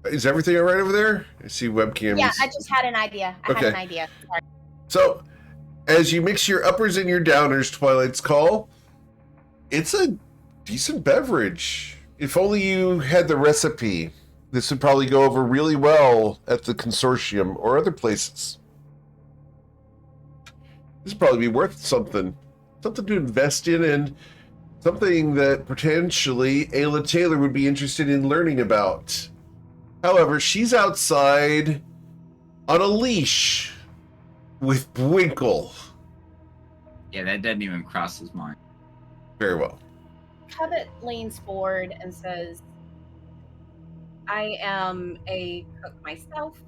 Is everything all right over there? I see webcams. Yeah, I just had an idea. I had an idea. Sorry. So, as you mix your uppers and your downers, Twilight's call, it's a decent beverage. If only you had the recipe, this would probably go over really well at the consortium or other places. This would probably be worth something to invest in, and something that potentially Ayla Taylor would be interested in learning about. However, she's outside on a leash with Winkle. Yeah, that doesn't even cross his mind. Very well. Covet leans forward and says, I am a cook myself.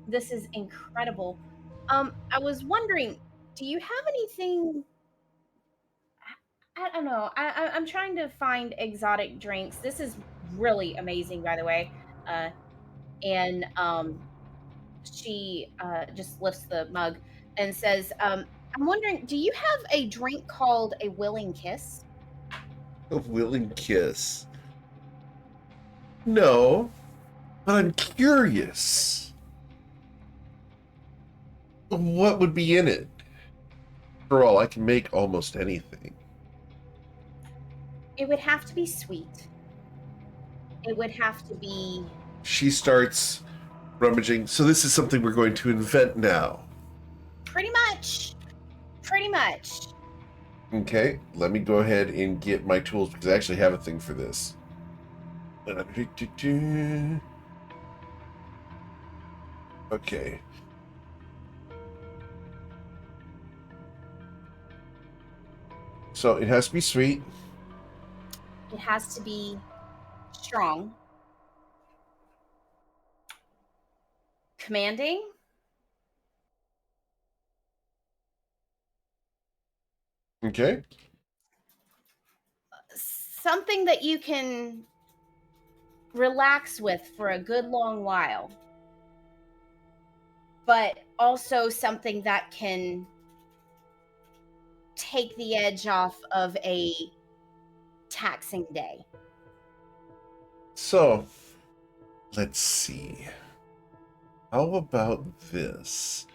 This is incredible. I was wondering, do you have anything? I don't know. I'm trying to find exotic drinks. This is really amazing, by the way. And she just lifts the mug and says, I'm wondering, do you have a drink called a willing kiss? A willing kiss? No, but I'm curious. What would be in it? After all, I can make almost anything. It would have to be sweet. It would have to be... She starts rummaging. So this is something we're going to invent now. Pretty much. Pretty much. Okay, let me go ahead and get my tools because I actually have a thing for this. Okay. So it has to be sweet. It has to be strong. Commanding. Okay. Something that you can relax with for a good long while. But also something that can take the edge off of a taxing day. So, let's see. How about this?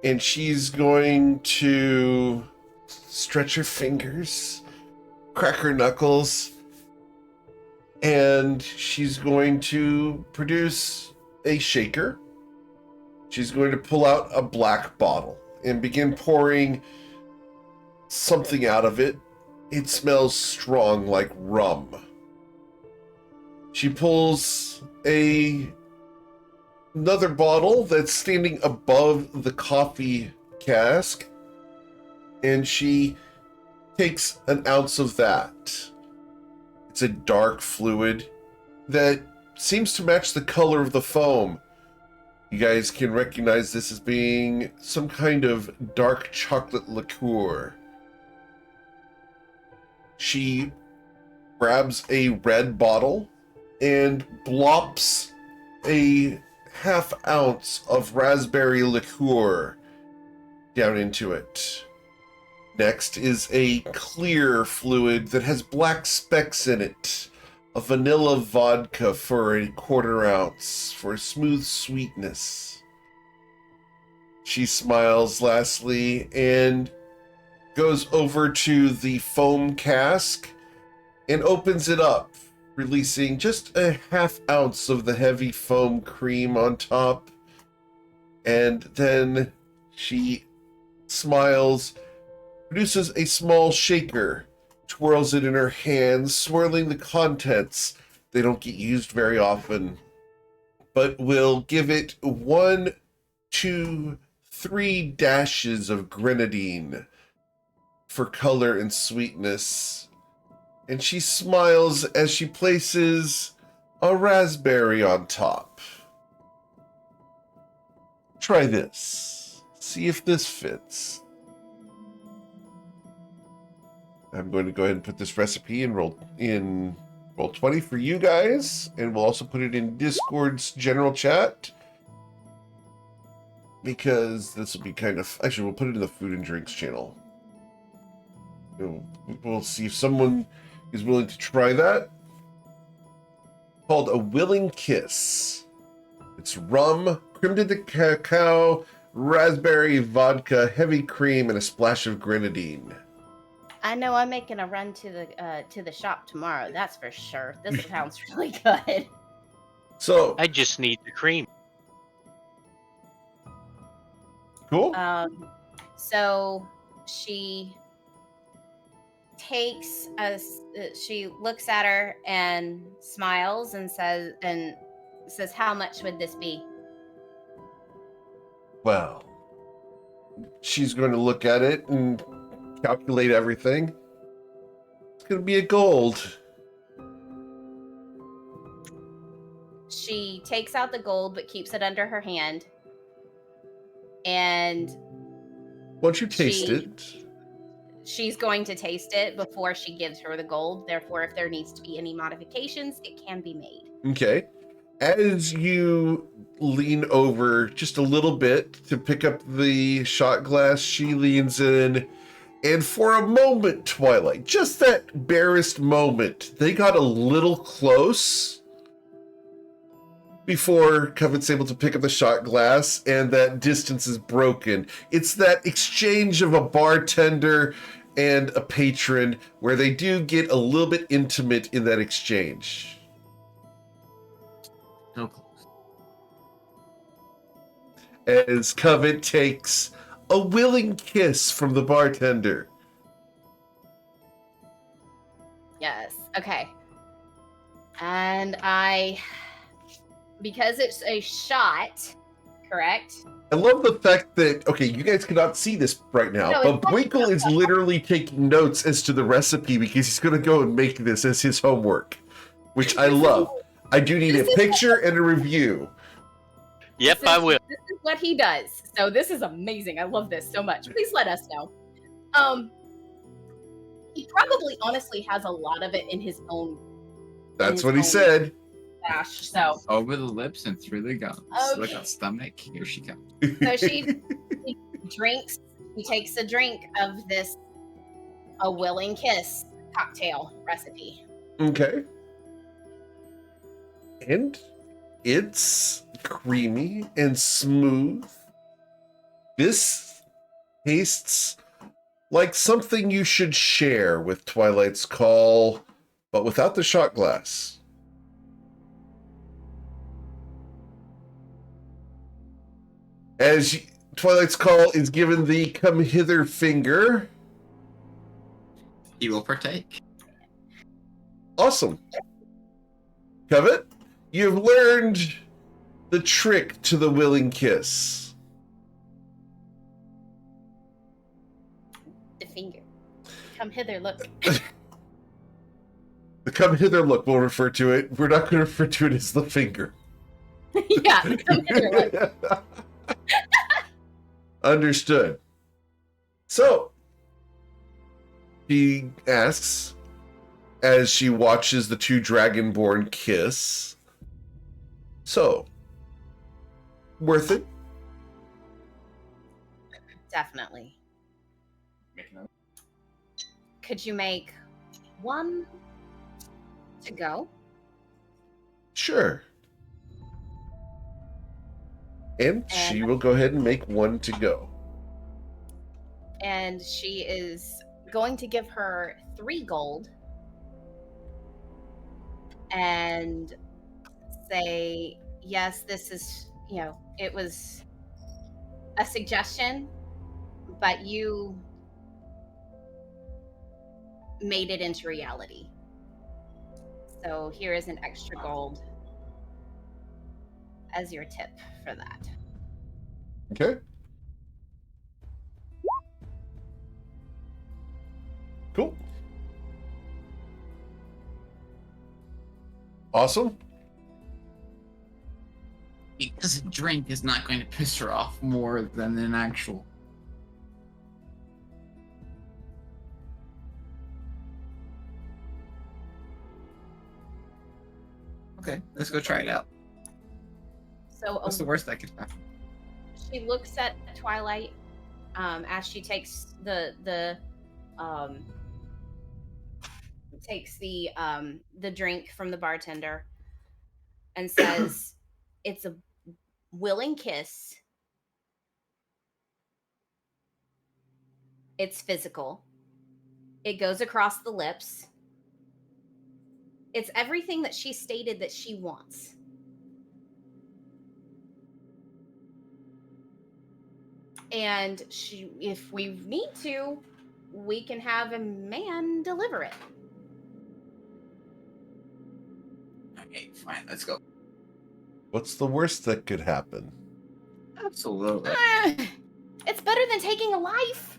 And she's going to stretch her fingers, crack her knuckles, and she's going to produce a shaker. She's going to pull out a black bottle and begin pouring something out of it. It smells strong like rum. She pulls another bottle that's standing above the coffee cask, and she takes an ounce of that. It's a dark fluid that seems to match the color of the foam. You guys can recognize this as being some kind of dark chocolate liqueur. She grabs a red bottle and blops a half ounce of raspberry liqueur down into it. Next is a clear fluid that has black specks in it, a vanilla vodka for a 1/4 ounce for a smooth sweetness. She smiles lastly and goes over to the foam cask and opens it up, releasing just a half ounce of the heavy foam cream on top. And then she smiles, produces a small shaker, twirls it in her hands, swirling the contents. They don't get used very often, but will give it 1, 2, 3 dashes of grenadine for color and sweetness. And she smiles as she places a raspberry on top. Try this. See if this fits. I'm going to go ahead and put this recipe in Roll20 for you guys, and we'll also put it in Discord's general chat, because this will be kind of... Actually, we'll put it in the food and drinks channel. We'll see if someone is willing to try that. Called A Willing Kiss. It's rum, creme de cacao, raspberry vodka, heavy cream, and a splash of grenadine. I know I'm making a run to the shop tomorrow. That's for sure. This sounds really good. So I just need the cream. Cool. So she takes she looks at her and smiles and says, "How much would this be?" Well, she's going to look at it and calculate everything. It's going to be a gold. She takes out the gold but keeps it under her hand. And once you taste it, she's going to taste it before she gives her the gold. Therefore, if there needs to be any modifications, it can be made. okay. As you lean over just a little bit to pick up the shot glass, she leans in, and for a moment, Twilight, just that barest moment, they got a little close before Covet's able to pick up the shot glass, and that distance is broken. It's that exchange of a bartender and a patron where they do get a little bit intimate in that exchange. So close. As Covet takes a willing kiss from the bartender. Yes. Okay. And because it's a shot, correct? I love the fact that, okay, you guys cannot see this right now, No, but Bwinkle is literally taking notes as to the recipe because he's going to go and make this as his homework, which I love. I do need a picture and a review. Yep, I will. This is what he does. So this is amazing. I love this so much. Please let us know. He probably honestly has a lot of it in his own. That's what he said. Stash, so Over the lips and through the gums. Okay. Look at stomach. Here she comes. so she drinks. He takes a drink of this a willing kiss cocktail recipe. Okay. And it's creamy and smooth. This tastes like something you should share with Twilight's Call, but without the shot glass. As Twilight's Call is given the come hither finger. He will partake. Awesome. Covet, you've learned the trick to the willing kiss. The finger. Come hither, look. The come hither look, we'll refer to it. We're not going to refer to it as the finger. Yeah, the come hither look. Understood. So, he asks, as she watches the two dragonborn kiss, so, worth it? Definitely. Could you make one to go? Sure. And she will go ahead and make one to go. And she is going to give her 3 gold and say, yes, this is, it was a suggestion, but you made it into reality. So here is an extra gold as your tip for that. Okay. Cool. Awesome. Because a drink is not going to piss her off more than an actual. Okay, let's go try it out. So What's the worst that could happen? she looks at Twilight as she takes the drink from the bartender and says, "It's a willing kiss. It's physical. It goes across the lips. It's everything that she stated that she wants." And if we need to, we can have a man deliver it. Okay, fine, let's go. What's the worst that could happen? Absolutely. It's better than taking a life.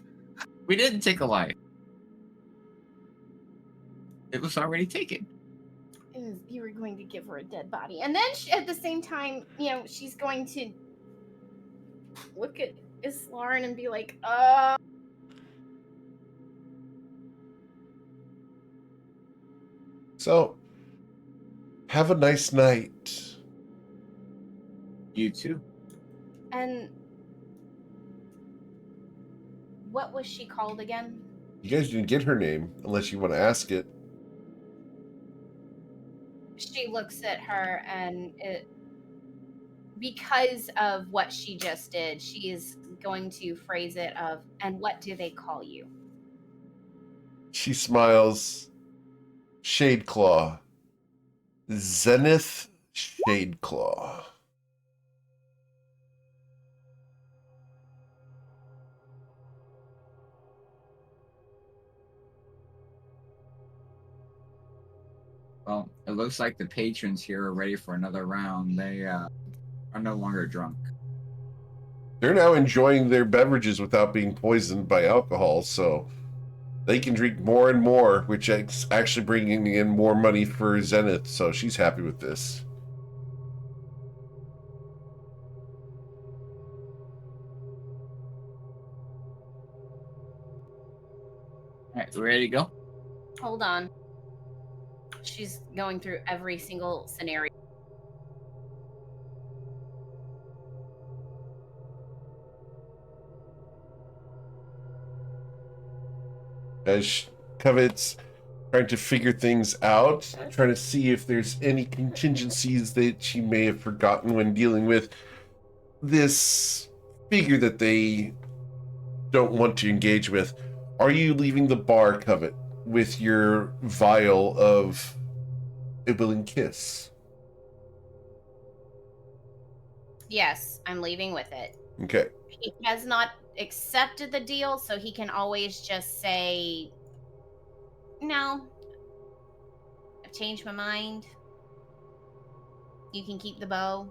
We didn't take a life. It was already taken. You were going to give her a dead body. And then at the same time, she's going to look at Islarin and be like, So, have a nice night. You too. And what was she called again? You guys didn't get her name, unless you want to ask it. She looks at her and because of what she just did, she is going to phrase it of, and what do they call you? She smiles. Shadeclaw. Zenith Shadeclaw. Well, it looks like the patrons here are ready for another round. They are no longer drunk. They're now enjoying their beverages without being poisoned by alcohol, so they can drink more and more, which is actually bringing in more money for Zenith, so she's happy with this. Alright, we ready to go? Hold on. She's going through every single scenario. as Covet's trying to figure things out, trying to see if there's any contingencies that she may have forgotten when dealing with this figure that they don't want to engage with. Are you leaving the bar, Covet, with your vial of a willing kiss? Yes, I'm leaving with it. Okay. He has not accepted the deal, so he can always just say, no, I've changed my mind. You can keep the bow.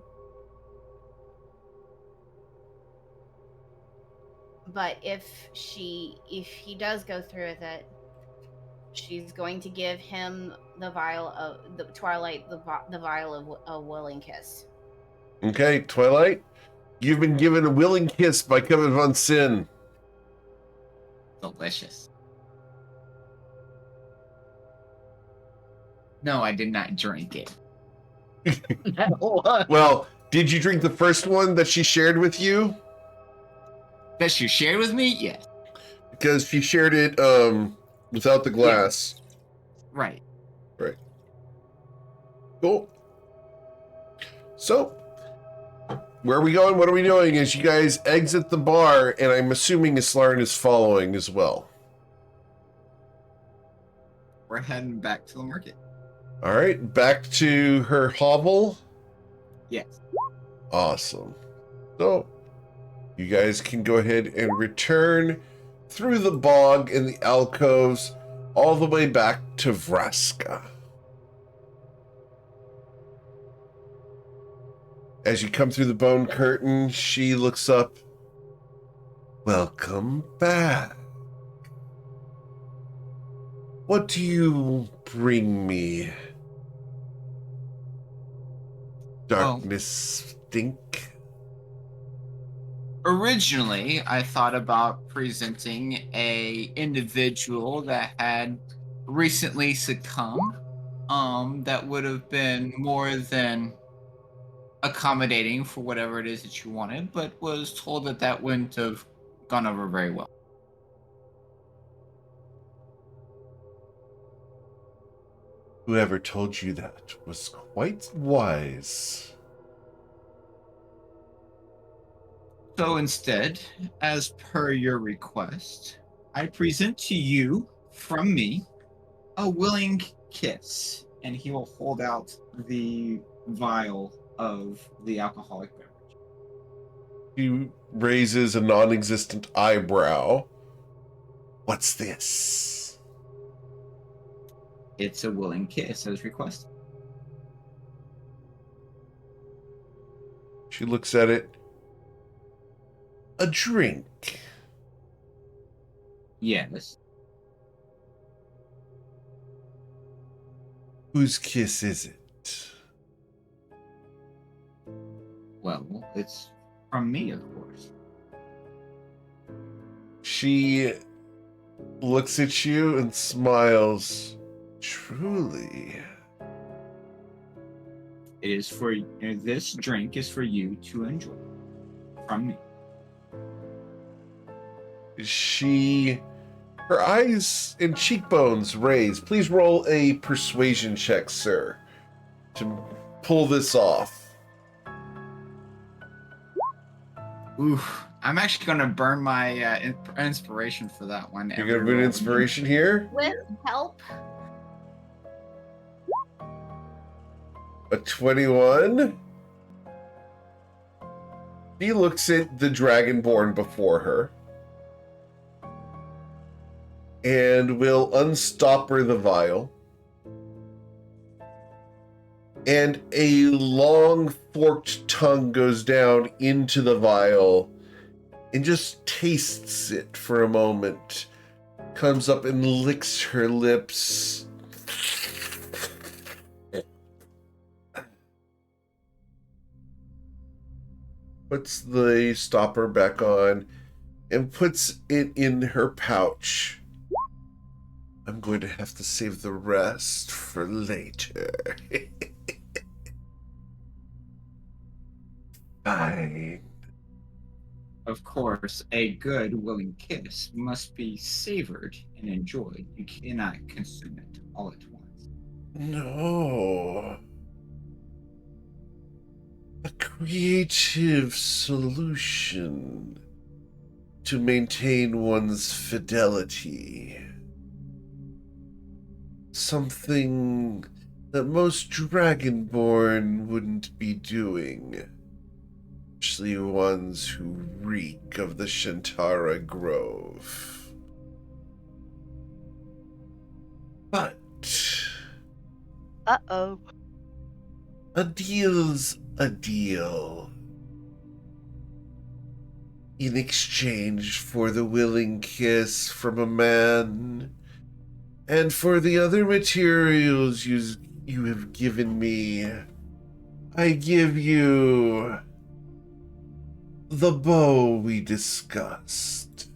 But if he does go through with it, she's going to give him the vial of the Twilight, the vial of a willing kiss. Okay, Twilight, you've been given a willing kiss by Covet von Sin. Delicious. No, I did not drink it. Well, did you drink the first one that she shared with you? That she shared with me? Yes. Because she shared it without the glass. Right. Right. Cool. So, where are we going? What are we doing as you guys exit the bar? And I'm assuming Islarn is following as well. We're heading back to the market. All right, back to her hovel. Yes. Awesome. So, you guys can go ahead and return through the bog and the alcoves all the way back to Vraska. As you come through the bone curtain, she looks up. Welcome back. What do you bring me? Darkness stink? Originally, I thought about presenting a individual that had recently succumbed. That would have been more than accommodating for whatever it is that you wanted, but was told that that wouldn't have gone over very well. Whoever told you that was quite wise. So instead, as per your request, I present to you, from me, a willing kiss. And he will hold out the vial of the alcoholic beverage. He raises a non-existent eyebrow. What's this? It's a willing kiss as requested. She looks at it. A drink. Yes. Whose kiss is it? Well, it's from me, of course. She looks at you and smiles. Truly. It is for this drink is for you to enjoy. From me. Her eyes and cheekbones raise. Please roll a persuasion check, sir, to pull this off. Oof. I'm actually going to burn my inspiration for that one. You're going to put inspiration here? With help. A 21. She looks at the dragonborn before her and will unstopper the vial. And a long forked tongue goes down into the vial and just tastes it for a moment. Comes up and licks her lips. Puts the stopper back on and puts it in her pouch. I'm going to have to save the rest for later. Fine. Of course, a good, willing kiss must be savored and enjoyed. You cannot consume it all at once. No. A creative solution to maintain one's fidelity. Something that most Dragonborn wouldn't be doing. Especially ones who reek of the Shantara Grove. But Uh-oh. a deal's a deal. In exchange for the willing kiss from a man, and for the other materials you have given me, I give you the bow we discussed.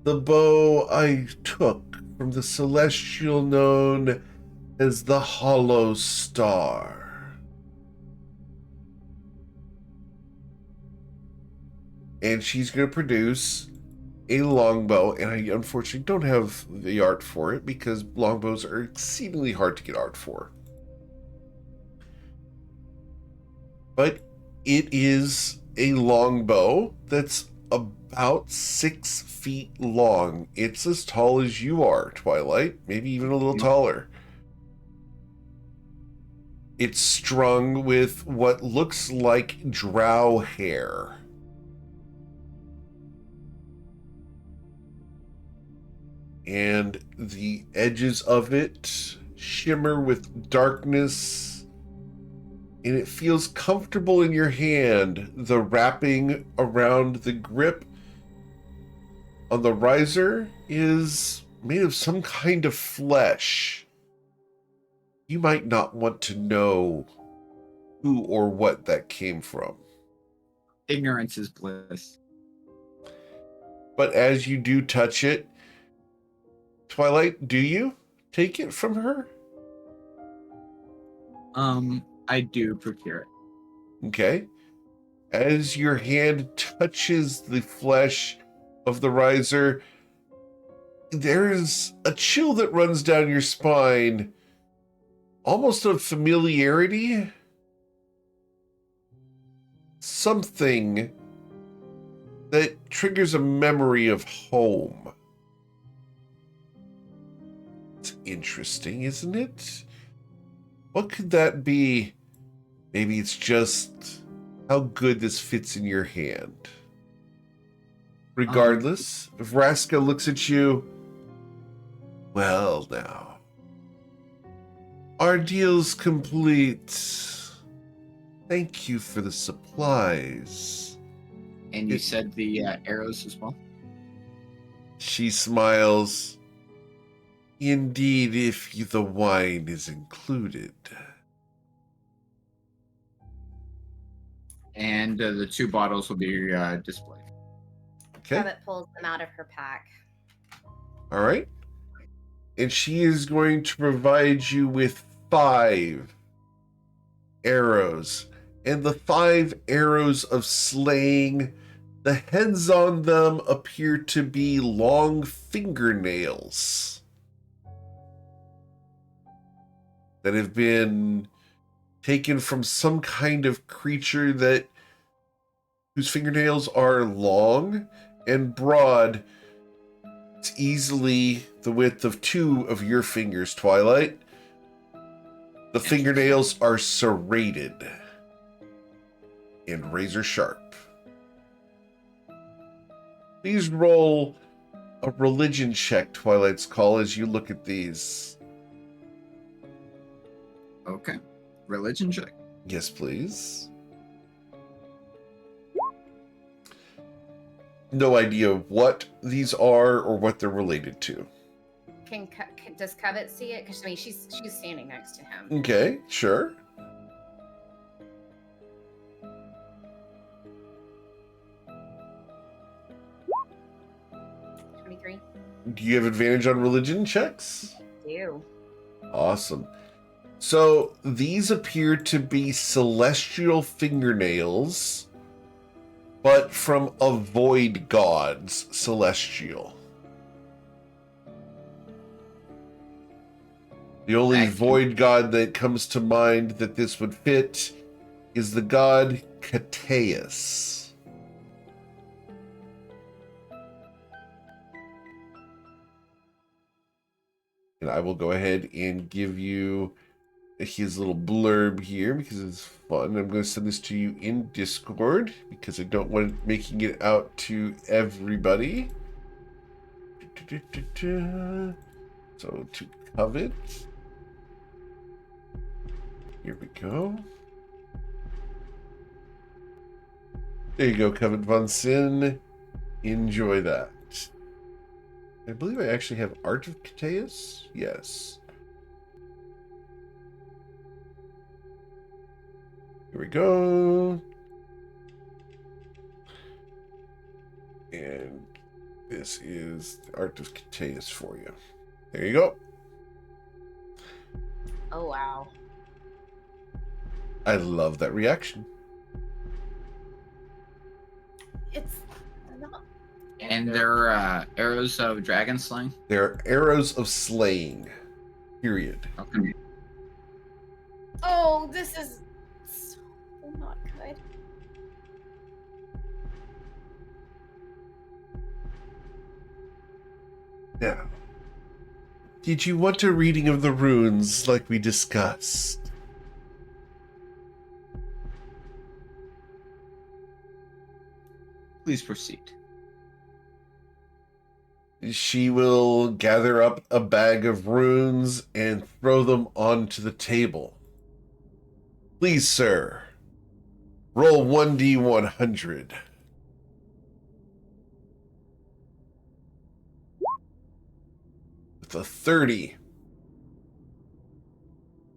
The bow I took from the celestial known as the Hollow Star. And she's going to produce a longbow, and I unfortunately don't have the art for it because longbows are exceedingly hard to get art for. But it is a longbow that's about 6 feet long. It's as tall as you are, Twilight, maybe even a little taller. It's strung with what looks like drow hair. And the edges of it shimmer with darkness, and it feels comfortable in your hand. The wrapping around the grip on the riser is made of some kind of flesh. You might not want to know who or what that came from. Ignorance is bliss. But as you do touch it, Twilight, do you take it from her? I do procure it. Okay. As your hand touches the flesh of the riser, there's a chill that runs down your spine, almost of familiarity. Something that triggers a memory of home. It's interesting, isn't it? What could that be? Maybe it's just how good this fits in your hand. Regardless, if Vraska looks at you, well now, our deal's complete. Thank you for the supplies. And you said the arrows as well? She smiles. Indeed, if the wine is included. And the 2 bottles will be displayed. Okay. Rabbit pulls them out of her pack. All right. And she is going to provide you with 5 arrows. And the 5 arrows of slaying, the heads on them appear to be long fingernails that have been taken from some kind of creature whose fingernails are long and broad. It's easily the width of 2 of your fingers, Twilight. The fingernails are serrated and razor sharp. Please roll a religion check, Twilight's Call, as you look at these. Okay. Religion check. Yes, please. No idea what these are or what they're related to. Does Covet see it? Because I mean, she's standing next to him. Okay, sure. Do you have advantage on religion checks? I do. Awesome. So these appear to be celestial fingernails but from a void god's celestial. The only void god that comes to mind that this would fit is the god Cateus. And I will go ahead and give you his little blurb here because it's fun. I'm going to send this to you in Discord because I don't want it making it out to everybody. So to covet. Here we go. There you go, Covet von Sin. Enjoy that. I believe I actually have Art of Cateus. Yes. Here we go. And this is the Art of Cateus for you. There you go. Oh, wow. I love that reaction. It's not. And they're arrows of dragon slaying. They're arrows of slaying. Period. Okay. Oh, this is so not good. Now, did you want a reading of the runes like we discussed? Please proceed. She will gather up a bag of runes and throw them onto the table. Please, sir, roll 1d100. With a 30,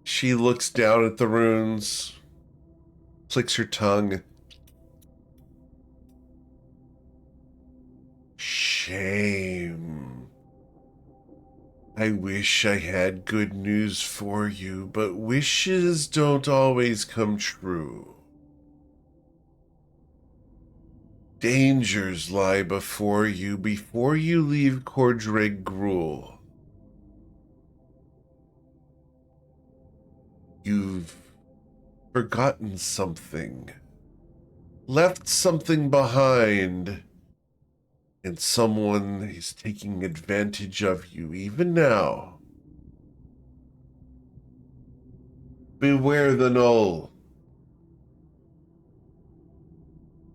she looks down at the runes, clicks her tongue. Shame. I wish I had good news for you, but wishes don't always come true. Dangers lie before you leave Cordrig Gruul. You've forgotten something, left something behind. And someone is taking advantage of you even now. Beware the Null.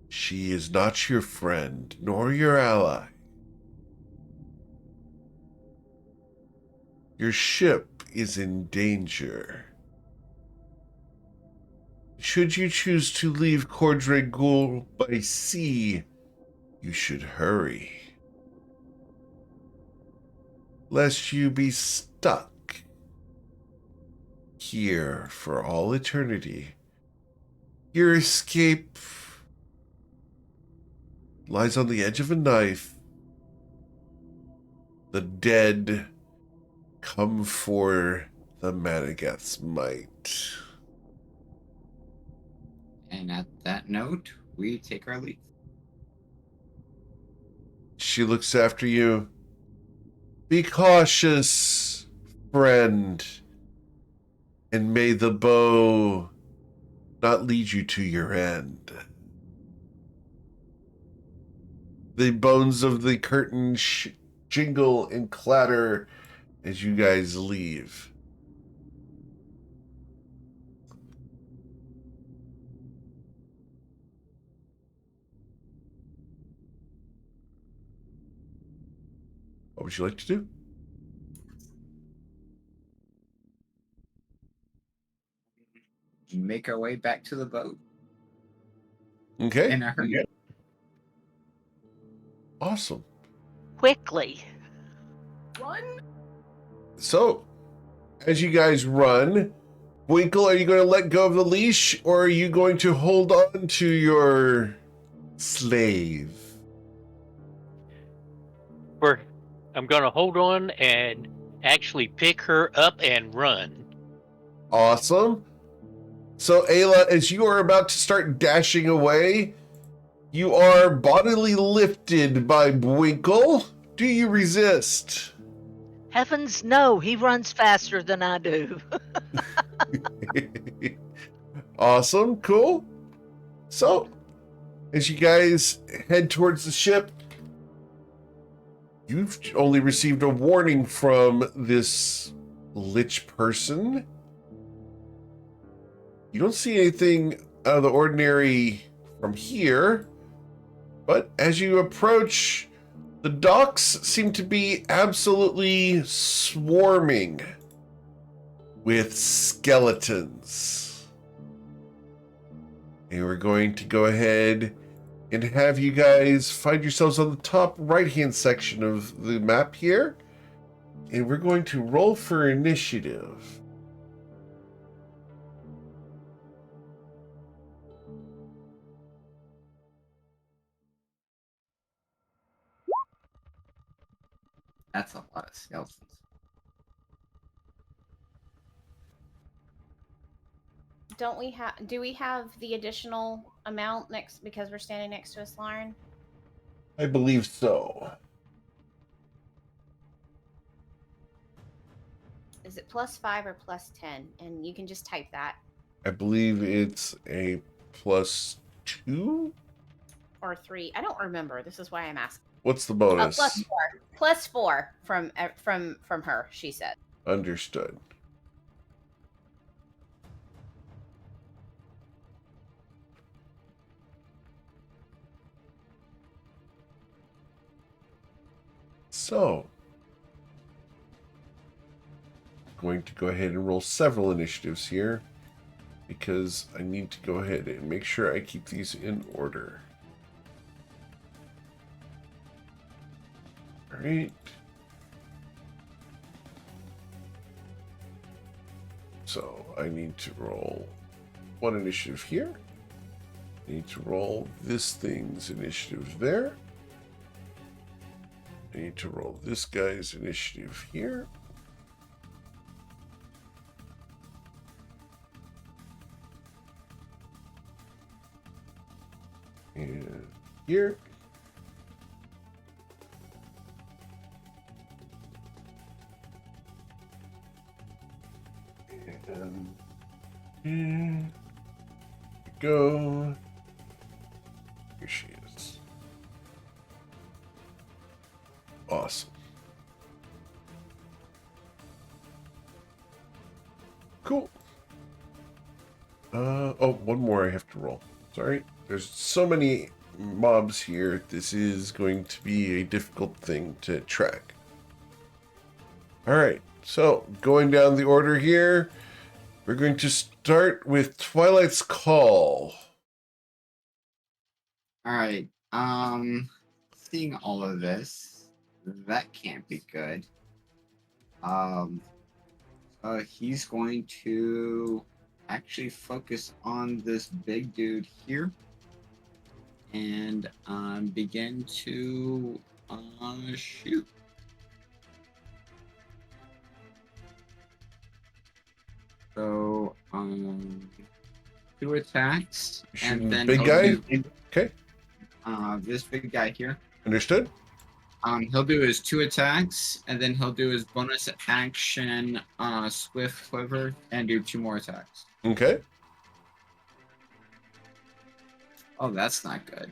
She is not your friend, nor your ally. Your ship is in danger. Should you choose to leave Cordrig Gruul by sea, you should hurry, lest you be stuck here for all eternity. Your escape lies on the edge of a knife. The dead come for the Managath's might. And at that note, we take our leave. She looks after you. Be cautious, friend, and may the bow not lead you to your end. The bones of the curtain jingle and clatter as you guys leave. What would you like to do? Make our way back to the boat. Okay. In a hurry. Awesome. Quickly. Run. So, as you guys run, Winkle, are you going to let go of the leash, or are you going to hold on to your slave? I'm going to hold on and actually pick her up and run. Awesome. So, Ayla, as you are about to start dashing away, You are bodily lifted by Bwinkle. Do you resist? Heavens no, he runs faster than I do. Awesome, cool. So, as you guys head towards the ship, you've only received a warning from this lich person. You don't see anything out of the ordinary from here, but as you approach, the docks seem to be absolutely swarming with skeletons. And we're going to go ahead and have you guys find yourselves on the top right-hand section of the map here. And we're going to roll for initiative. That's a lot of skeletons. Do we have the additional amount next because we're standing next to a Slarn? I believe so. Is it +5 or +10? And you can just type that. I believe it's a +2? Or 3. I don't remember. This is why I'm asking. What's the bonus? +4. +4 from her, she said. Understood. So, going to go ahead and roll several initiatives here because I need to go ahead and make sure I keep these in order. All right. So I need to roll one initiative here. I need to roll this thing's initiative there. I need to roll this guy's initiative here. And here. And here we go. Here she is. Awesome. Cool. Oh, one more I have to roll. Sorry. There's so many mobs here. This is going to be a difficult thing to track. All right. So, going down the order here, we're going to start with Twilight's Call. All right. Seeing all of this, that can't be good. He's going to actually focus on this big dude here and begin to shoot. So, 2 attacks, and then big he'll guy. do, Okay, this big guy here. understood. He'll do his 2 attacks, and then he'll do his bonus action, Swift Quiver, and do 2 more attacks. Okay. Oh, that's not good.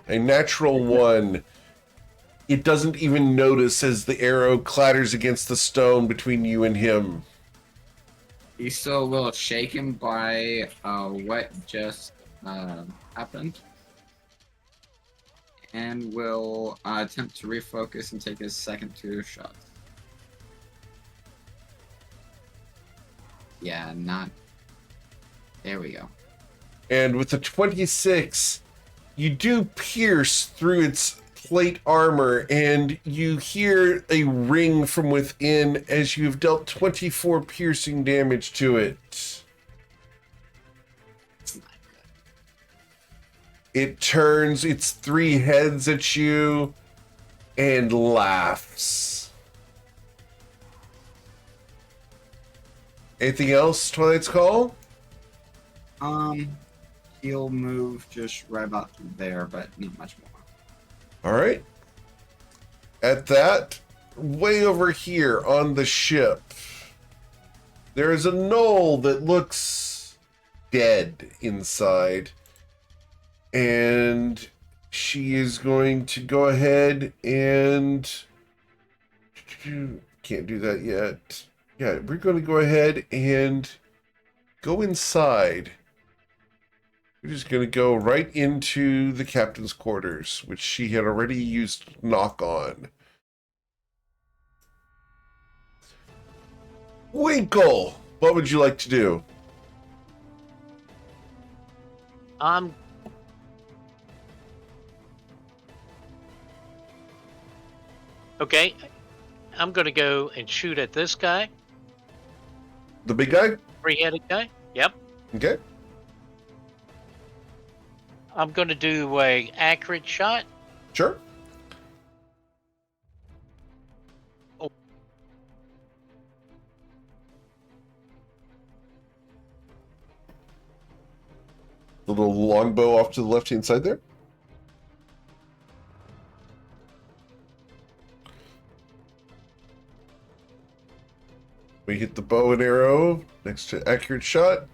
A natural 1. It doesn't even notice as the arrow clatters against the stone between you and him. He's still a little shaken by what just happened, and will attempt to refocus and take his second 2 shots. Yeah, not. There we go. And with the 26, you do pierce through its plate armor, and you hear a ring from within as you've dealt 24 piercing damage to it. It's not good. It turns its 3 heads at you and laughs. Anything else, Twilight's Call? he'll move just right about there, but not much more. All right. At that, way over here on the ship, there is a knoll that looks dead inside. And she is going to go ahead and... Can't do that yet. Yeah, we're going to go ahead and go inside. We're just going to go right into the captain's quarters, which she had already used knock on. Winkle, what would you like to do? Okay, I'm gonna go and shoot at this guy, The big guy? three-headed guy. Yep. Okay. I'm gonna do a accurate shot. Sure. Oh. The little longbow off to the left-hand side there. We hit the bow and arrow next to accurate shot.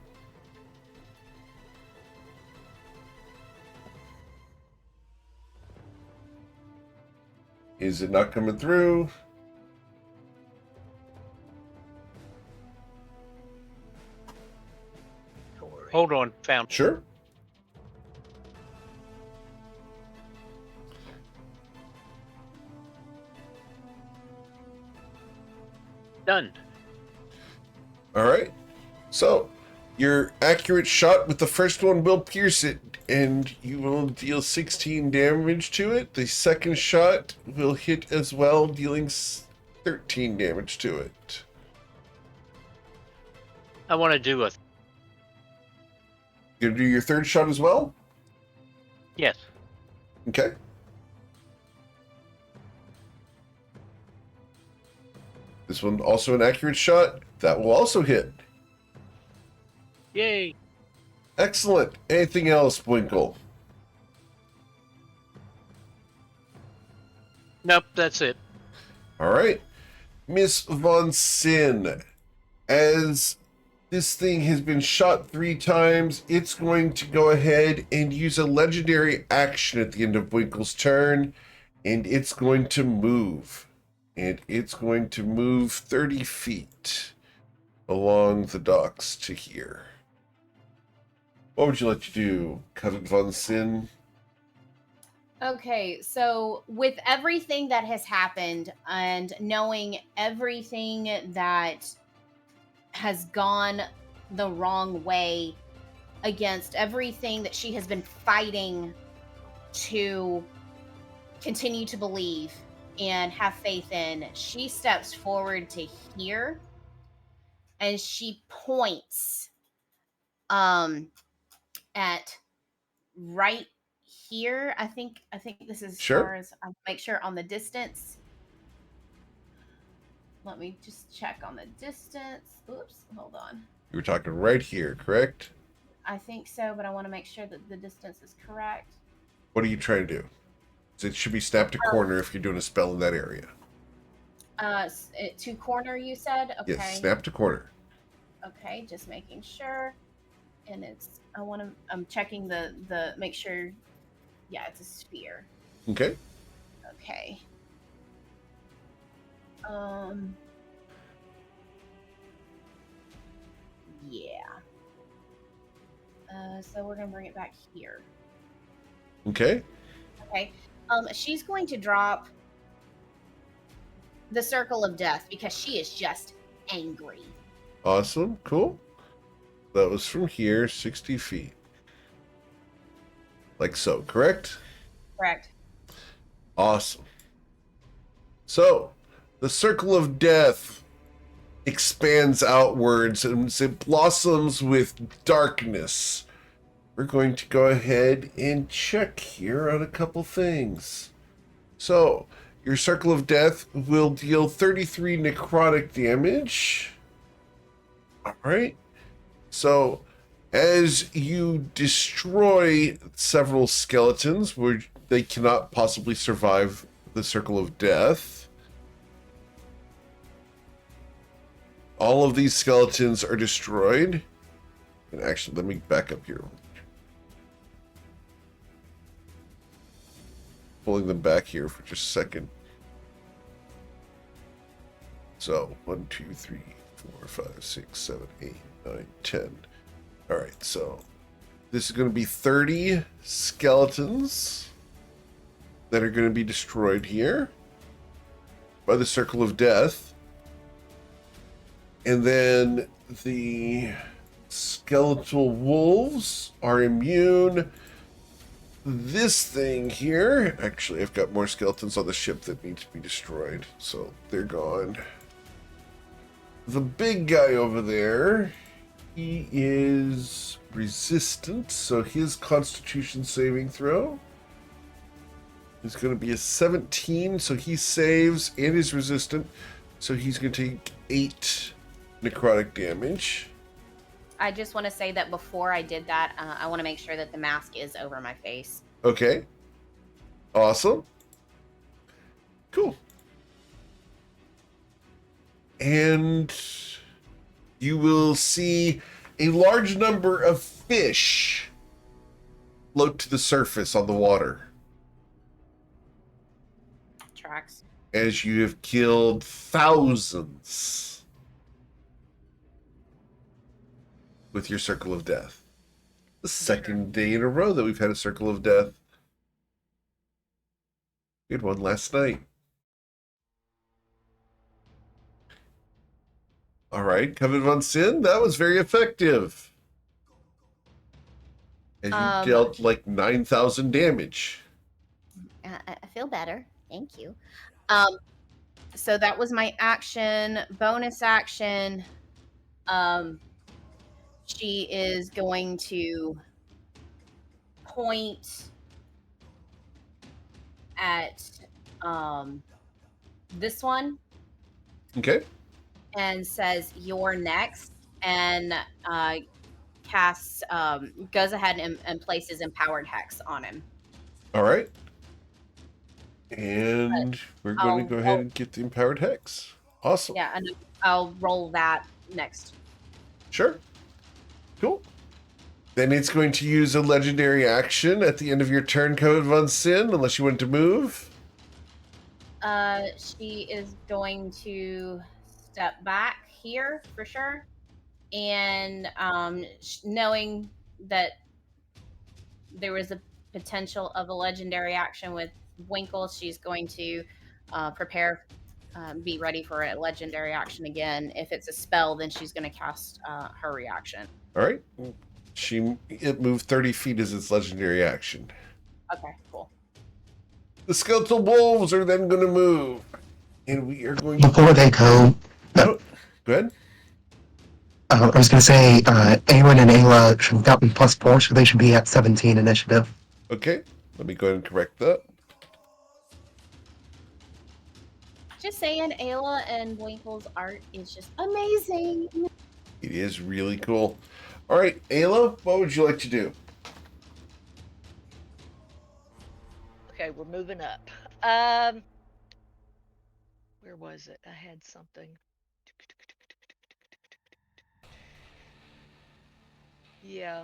Is it not coming through? Hold on, found. Sure. Done. All right. So, your accurate shot with the first one will pierce it, and you will deal 16 damage to it. The second shot will hit as well, dealing 13 damage to it. I want to do a. You gonna do your third shot as well? Yes. Okay. This one also an accurate shot. That will also hit. Yay. Excellent. Anything else, Winkle? Nope, that's it. All right. Miss Von Sin, as this thing has been shot 3 times, it's going to go ahead and use a legendary action at the end of Winkle's turn, and it's going to move. And it's going to move 30 feet along the docks to here. What would you like to do, Cousin Von Sin? Okay, so with everything that has happened and knowing everything that has gone the wrong way against everything that she has been fighting to continue to believe and have faith in, she steps forward to here and she points at right here. I think this is Sure. as far as I'll make sure on the distance. Let me just check on the distance. Oops, hold on. You were talking right here, correct? I think so, but I want to make sure that the distance is correct. What are you trying to do? It should be snap to corner if you're doing a spell in that area. To corner, you said? Okay. Yes, snap to corner. Okay, just making sure. And I'm checking the make sure. Yeah, it's a sphere. Okay. Okay. Yeah. So we're gonna bring it back here. Okay. Okay. She's going to drop the circle of death because she is just angry. Awesome. Cool. That was from here, 60 feet. Like so, correct? Correct. Awesome. So, the circle of death expands outwards and it blossoms with darkness. We're going to go ahead and check here on a couple things. So, your circle of death will deal 33 necrotic damage. All right. So, As you destroy several skeletons where they cannot possibly survive the circle of death, all of these skeletons are destroyed. And actually, let me back up here. Pulling them back here for just a second. So 1, 2, 3, 4, 5, 6, 7, 8, 9, 10. All right, so this is going to be 30 skeletons that are going to be destroyed here by the circle of death. And then the skeletal wolves are immune. This thing here, actually, I've got more skeletons on the ship that need to be destroyed, so they're gone. The big guy over there, he is resistant, so his constitution saving throw is going to be a 17, so he saves and is resistant, so he's going to take 8 necrotic damage. I just want to say that before I did that, I want to make sure that the mask is over my face. Okay. Awesome. Cool. And you will see a large number of fish float to the surface on the water Tracks. as you have killed thousands with your circle of death. The second day in a row that we've had a circle of death. We had one last night. All right, Coven von Sin, that was very effective. And you dealt like 9,000 damage. I feel better. Thank you. So that was my action. Bonus action. She is going to point at this one. Okay. And says, "You're next," and casts, goes ahead and places empowered hex on him. All right. And we're going to go ahead and get the empowered hex. Awesome. Yeah, and I'll roll that next. Sure. Cool. Then it's going to use a legendary action at the end of your turn, Coven von Sin, unless you want to move. She is going to step back here for sure, and knowing that there was a potential of a legendary action with Winkle, she's going to prepare, be ready for a legendary action again. If it's a spell, then she's going to cast her reaction. All right. It moved 30 feet as its legendary action. Okay, cool. The skeletal wolves are then going to move, and we are going to... Before they go, Oh, go ahead. I was going to say, Awen and Ayla should have gotten +4, so they should be at 17 initiative. Okay, let me go ahead and correct that. Just saying, Ayla and Winkle's art is just amazing. It is really cool. All right, Ayla, what would you like to do? Okay, we're moving up. Where was it? I had something. Yeah.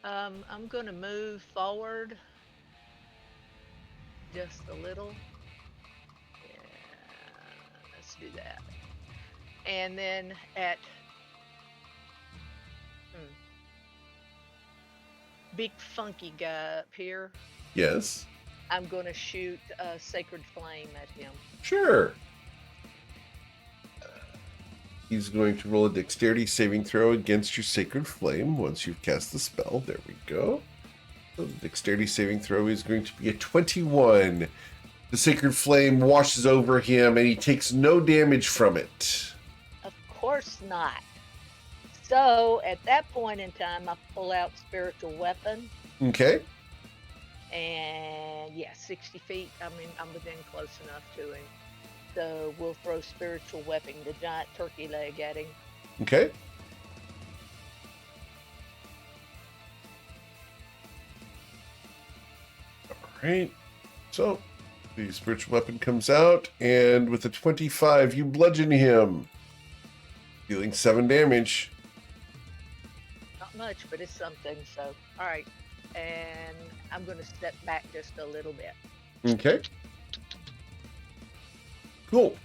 I'm going to move forward just a little. Yeah, let's do that. And then at big funky guy up here, Yes. I'm going to shoot a sacred flame at him. Sure. He's going to roll a dexterity saving throw against your sacred flame once you've cast the spell. There we go. So the dexterity saving throw is going to be a 21. The sacred flame washes over him and he takes no damage from it. Of course not. So at that point in time, I pull out spiritual weapon. Okay. And yeah, 60 feet. I mean, I'm within close enough to him. So we'll throw spiritual weapon, the giant turkey leg, at him. Okay. right. So the spiritual weapon comes out, and with a 25, you bludgeon him, dealing 7 damage. Not much, but it's something. So, all right. And I'm going to step back just a little bit. Okay. Cool.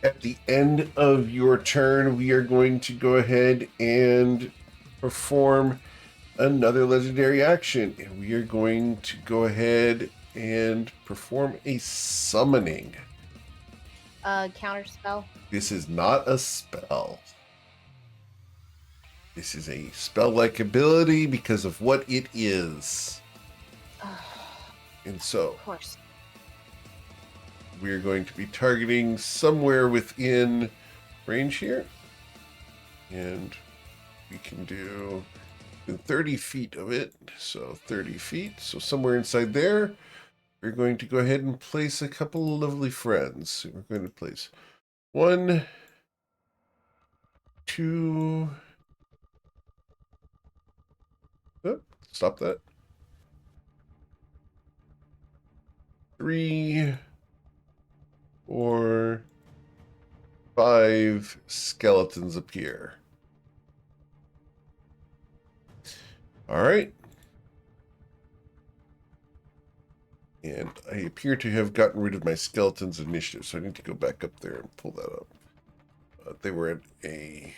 At the end of your turn, we are going to go ahead and perform another legendary action. And we are going to go ahead and perform a summoning. Counter spell. This is not a spell. This is a spell-like ability because of what it is. And so, Of course. we're going to be targeting somewhere within range here. And we can do 30 feet of it. So 30 feet. So somewhere inside there, we're going to go ahead and place a couple of lovely friends. So we're going to place 1, 2... Oh, stop that. 3, 4, 5 skeletons appear. All right. And I appear to have gotten rid of my skeletons initiative, so I need to go back up there and pull that up. They were at a...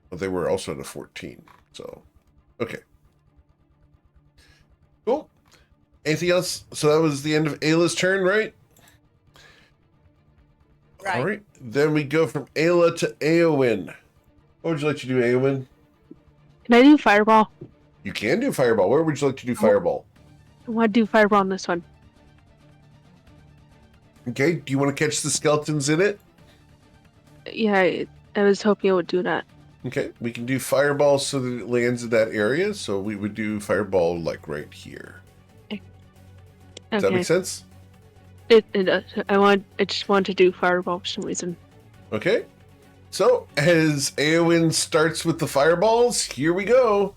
Well, they were also at a 14, so... Okay. Cool. Anything else? So that was the end of Ayla's turn, right? Right. All right. Then we go from Ayla to Eowyn. What would you like to do, Eowyn? Can I do Fireball? You can do Fireball. Where would you like to do Fireball? I want to do Fireball on this one. Okay. Do you want to catch the skeletons in it? Yeah, I was hoping it would do that. Okay. We can do Fireball so that it lands in that area. So we would do Fireball like right here. Does that make sense? It does. I just want to do Fireball for some reason. Okay. So as Eowyn starts with the fireballs, here we go.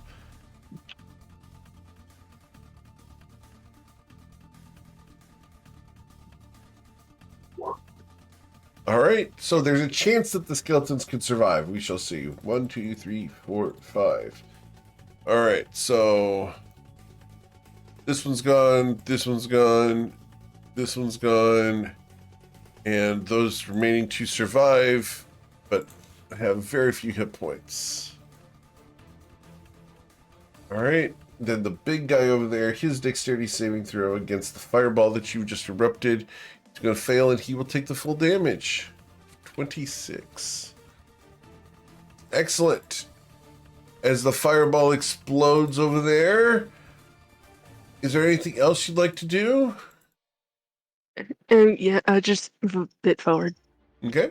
All right. So there's a chance that the skeletons could survive. We shall see. 1, 2, 3, 4, 5. All right. So this one's gone. This one's gone. This one's gone. And those remaining 2 survive, but have very few hit points. All right. Then the big guy over there, his dexterity saving throw against the fireball that you just erupted, is going to fail, and he will take the full damage. 26. Excellent. As the fireball explodes over there, is there anything else you'd like to do? Yeah, just a bit forward. Okay.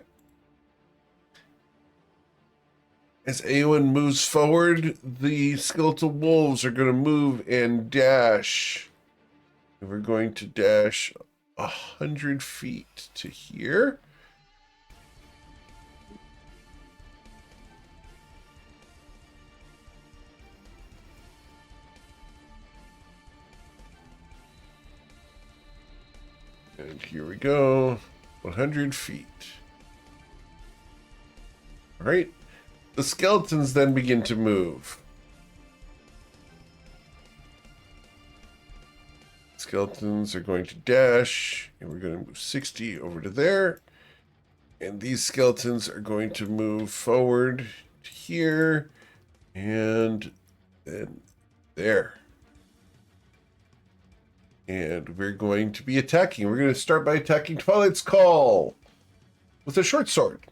As Eowyn moves forward, the skeletal wolves are going to move and dash. And we're going to dash 100 feet to here. And here we go. 100 feet. All right. The skeletons then begin to move. Skeletons are going to dash, and we're going to move 60 over to there. And these skeletons are going to move forward to here, and then there. And we're going to be attacking. We're going to start by attacking Twilight's Call with a short sword.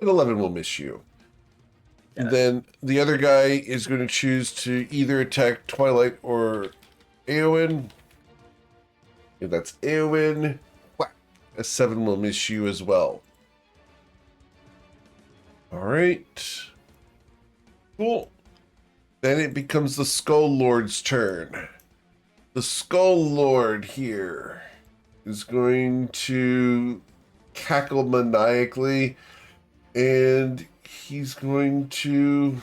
An 11 will miss you. And then the other guy is going to choose to either attack Twilight or Eowyn. And that's Eowyn. A 7 will miss you as well. All right. Cool. Then it becomes the Skull Lord's turn. The Skull Lord here is going to cackle maniacally, and he's going to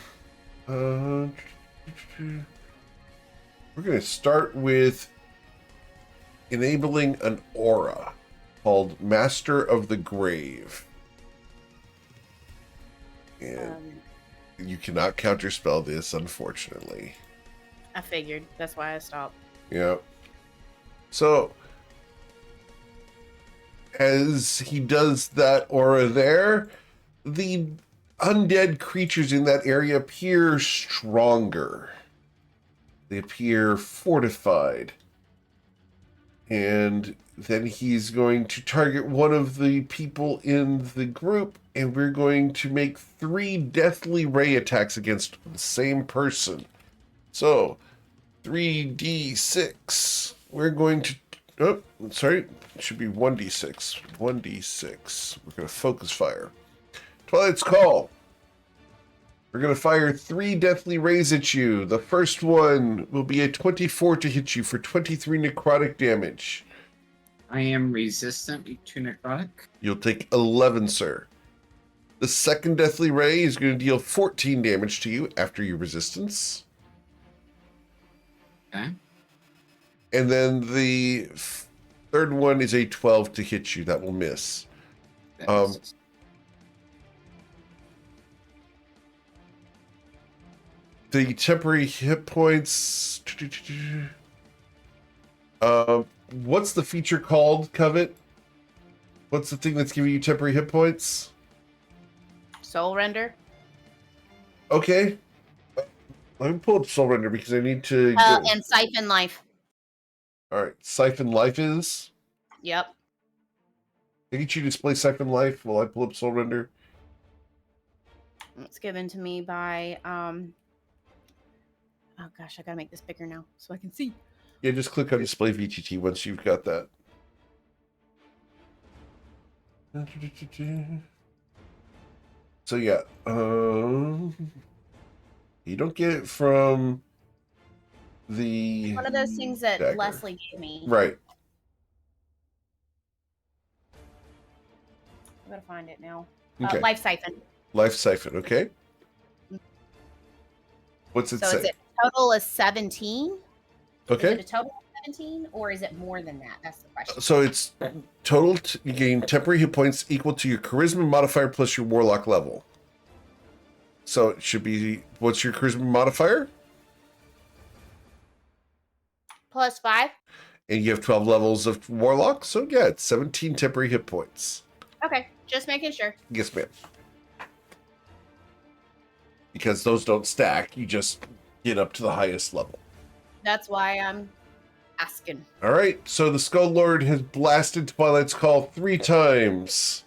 We're going to start with enabling an aura called Master of the Grave. And you cannot counterspell this, unfortunately. I figured. That's why I stopped. Yeah. So, as he does that aura there, the undead creatures in that area appear stronger. They appear fortified. And then he's going to target one of the people in the group, and we're going to make 3 deathly ray attacks against the same person. So, 3d6. We're going to... Oh, sorry. It should be 1d6. 1d6. We're going to focus fire. Twilight's Call. We're going to fire 3 deathly rays at you. The first one will be a 24 to hit you for 23 necrotic damage. I am resistant to necrotic. You'll take 11, sir. The second deathly ray is going to deal 14 damage to you after your resistance. Okay. And then the third one is a 12 to hit you. That will miss. That's- The temporary hit points. What's the feature called, Covet? What's the thing that's giving you temporary hit points? Soul Render. Okay. Let me pull up Soul Render because I need to. And Siphon Life. All right. Siphon Life is. Yep. I get you to display Siphon Life while I pull up Soul Render. It's given to me by oh gosh, I gotta make this bigger now so I can see. Yeah, just click on Display VTT once you've got that. So yeah, you don't get it from the One of those things that dagger. Leslie gave me. Right. I gotta find it now. Okay. Life Siphon. Life Siphon. Okay. What's it So say? is it total is 17? Okay. Is it a total of 17 or is it more than that? That's the question. So it's total. You gain temporary hit points equal to your charisma modifier plus your warlock level. So it should be, what's your charisma modifier? +5. And you have 12 levels of warlock. So yeah, it's 17 temporary hit points. Okay, just making sure. Yes, ma'am. Because those don't stack. You just get up to the highest level. That's why I'm asking. All right. So the Skull Lord has blasted Twilight's Call 3 times.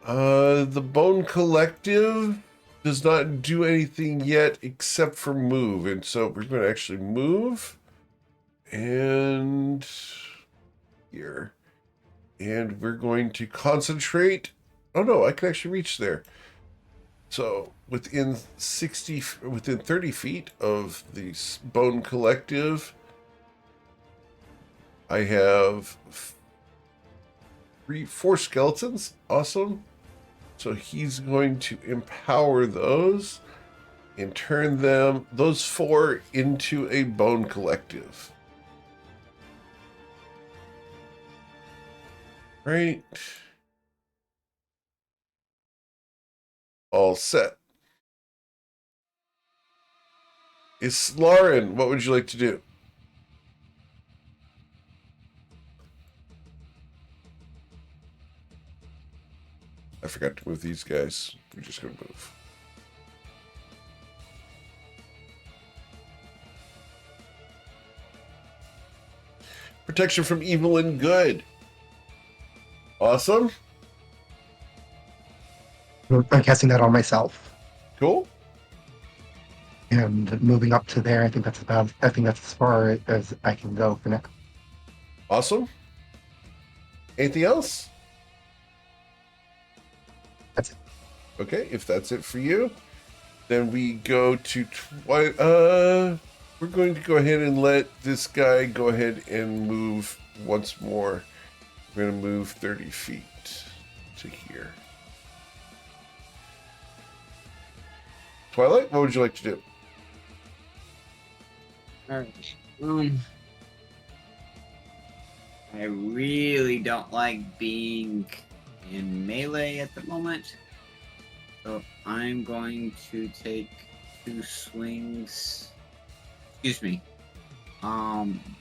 The Bone Collective does not do anything yet except for move. And so we're going to actually move. And here. And we're going to concentrate. Oh no, I can actually reach there. So within 30 feet of the Bone Collective, I have 4 skeletons. Awesome. So he's going to empower those and turn those 4 into a Bone Collective. Right. All set. Lauren, what would you like to do? I forgot to move these guys. We're just going to move. Protection from evil and good. Awesome. I'm casting that on myself. Cool. And moving up to there, I think that's as far as I can go for now. Awesome. Anything else? That's it. Okay, if that's it for you, then we go to we're going to go ahead and let this guy go ahead and move once more. We're going to move 30 feet to here. Twilight, what would you like to do? Alright. I really don't like being in melee at the moment. So I'm going to take 2 swings. Excuse me.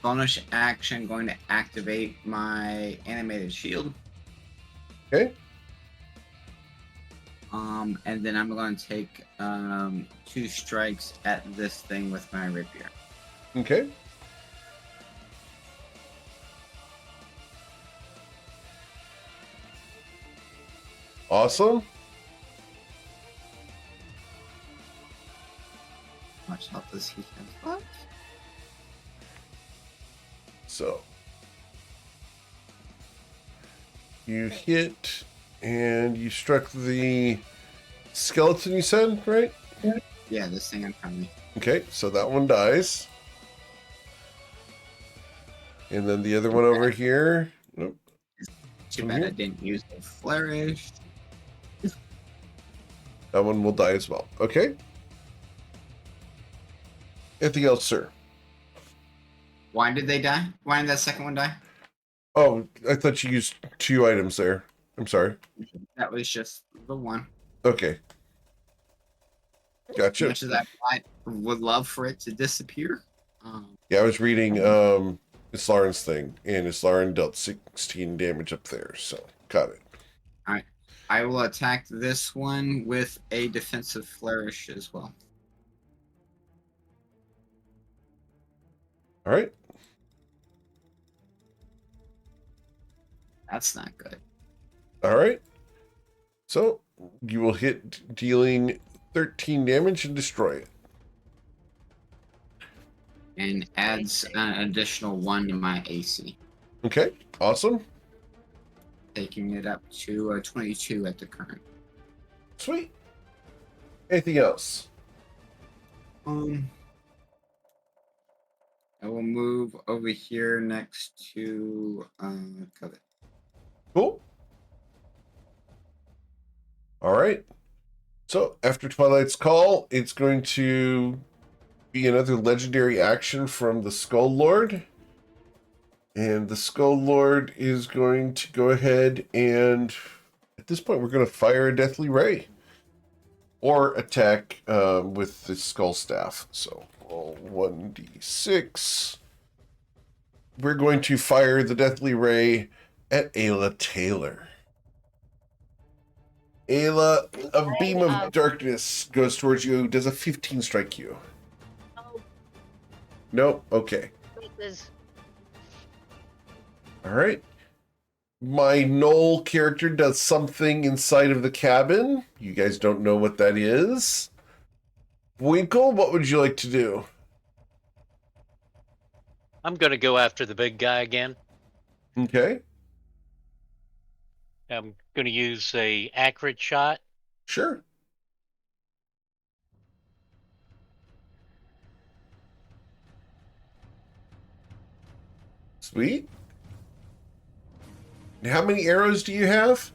Bonus action, going to activate my animated shield. Okay. And then I'm going to take 2 strikes at this thing with my rapier. Okay. Awesome. How much health does he have? So you hit and you struck the skeleton, you said, right? Yeah, this thing in front of me. Okay, so that one dies. And then the other one over here. Nope. Too From bad I here? didn't use the flourish. That one will die as well. Okay. Anything else, sir? Why did they die? Why did that second one die? Oh, I thought you used 2 items there. I'm sorry. That was just the one. Okay. As Gotcha. much as I would love for it to disappear. Yeah, I was reading Islarin's thing, and Islarin dealt 16 damage up there, so got it. Alright. I will attack this one with a defensive flourish as well. All right. That's not good. All right. So you will hit, dealing 13 damage and destroy it. And adds an additional 1 to my AC. Okay. Awesome. Taking it up to 22 at the current. Sweet. Anything else? I will move over here next to Covet. Cool. All right. So after Twilight's Call, it's going to be another legendary action from the Skull Lord. And the Skull Lord is going to go ahead and, at this point, we're going to fire a Deathly Ray. Or attack with the Skull Staff. So roll 1d6. We're going to fire the Deathly Ray at Ayla Taylor. Ayla, a beam of darkness goes towards you. Does a 15 strike you? Oh, Nope. Okay. this All right. My Knoll character does something inside of the cabin. You guys don't know what that is. Winkle, what would you like to do? I'm gonna go after the big guy again. Okay. I'm gonna use a accurate shot. Sure. Sweet. How many arrows do you have?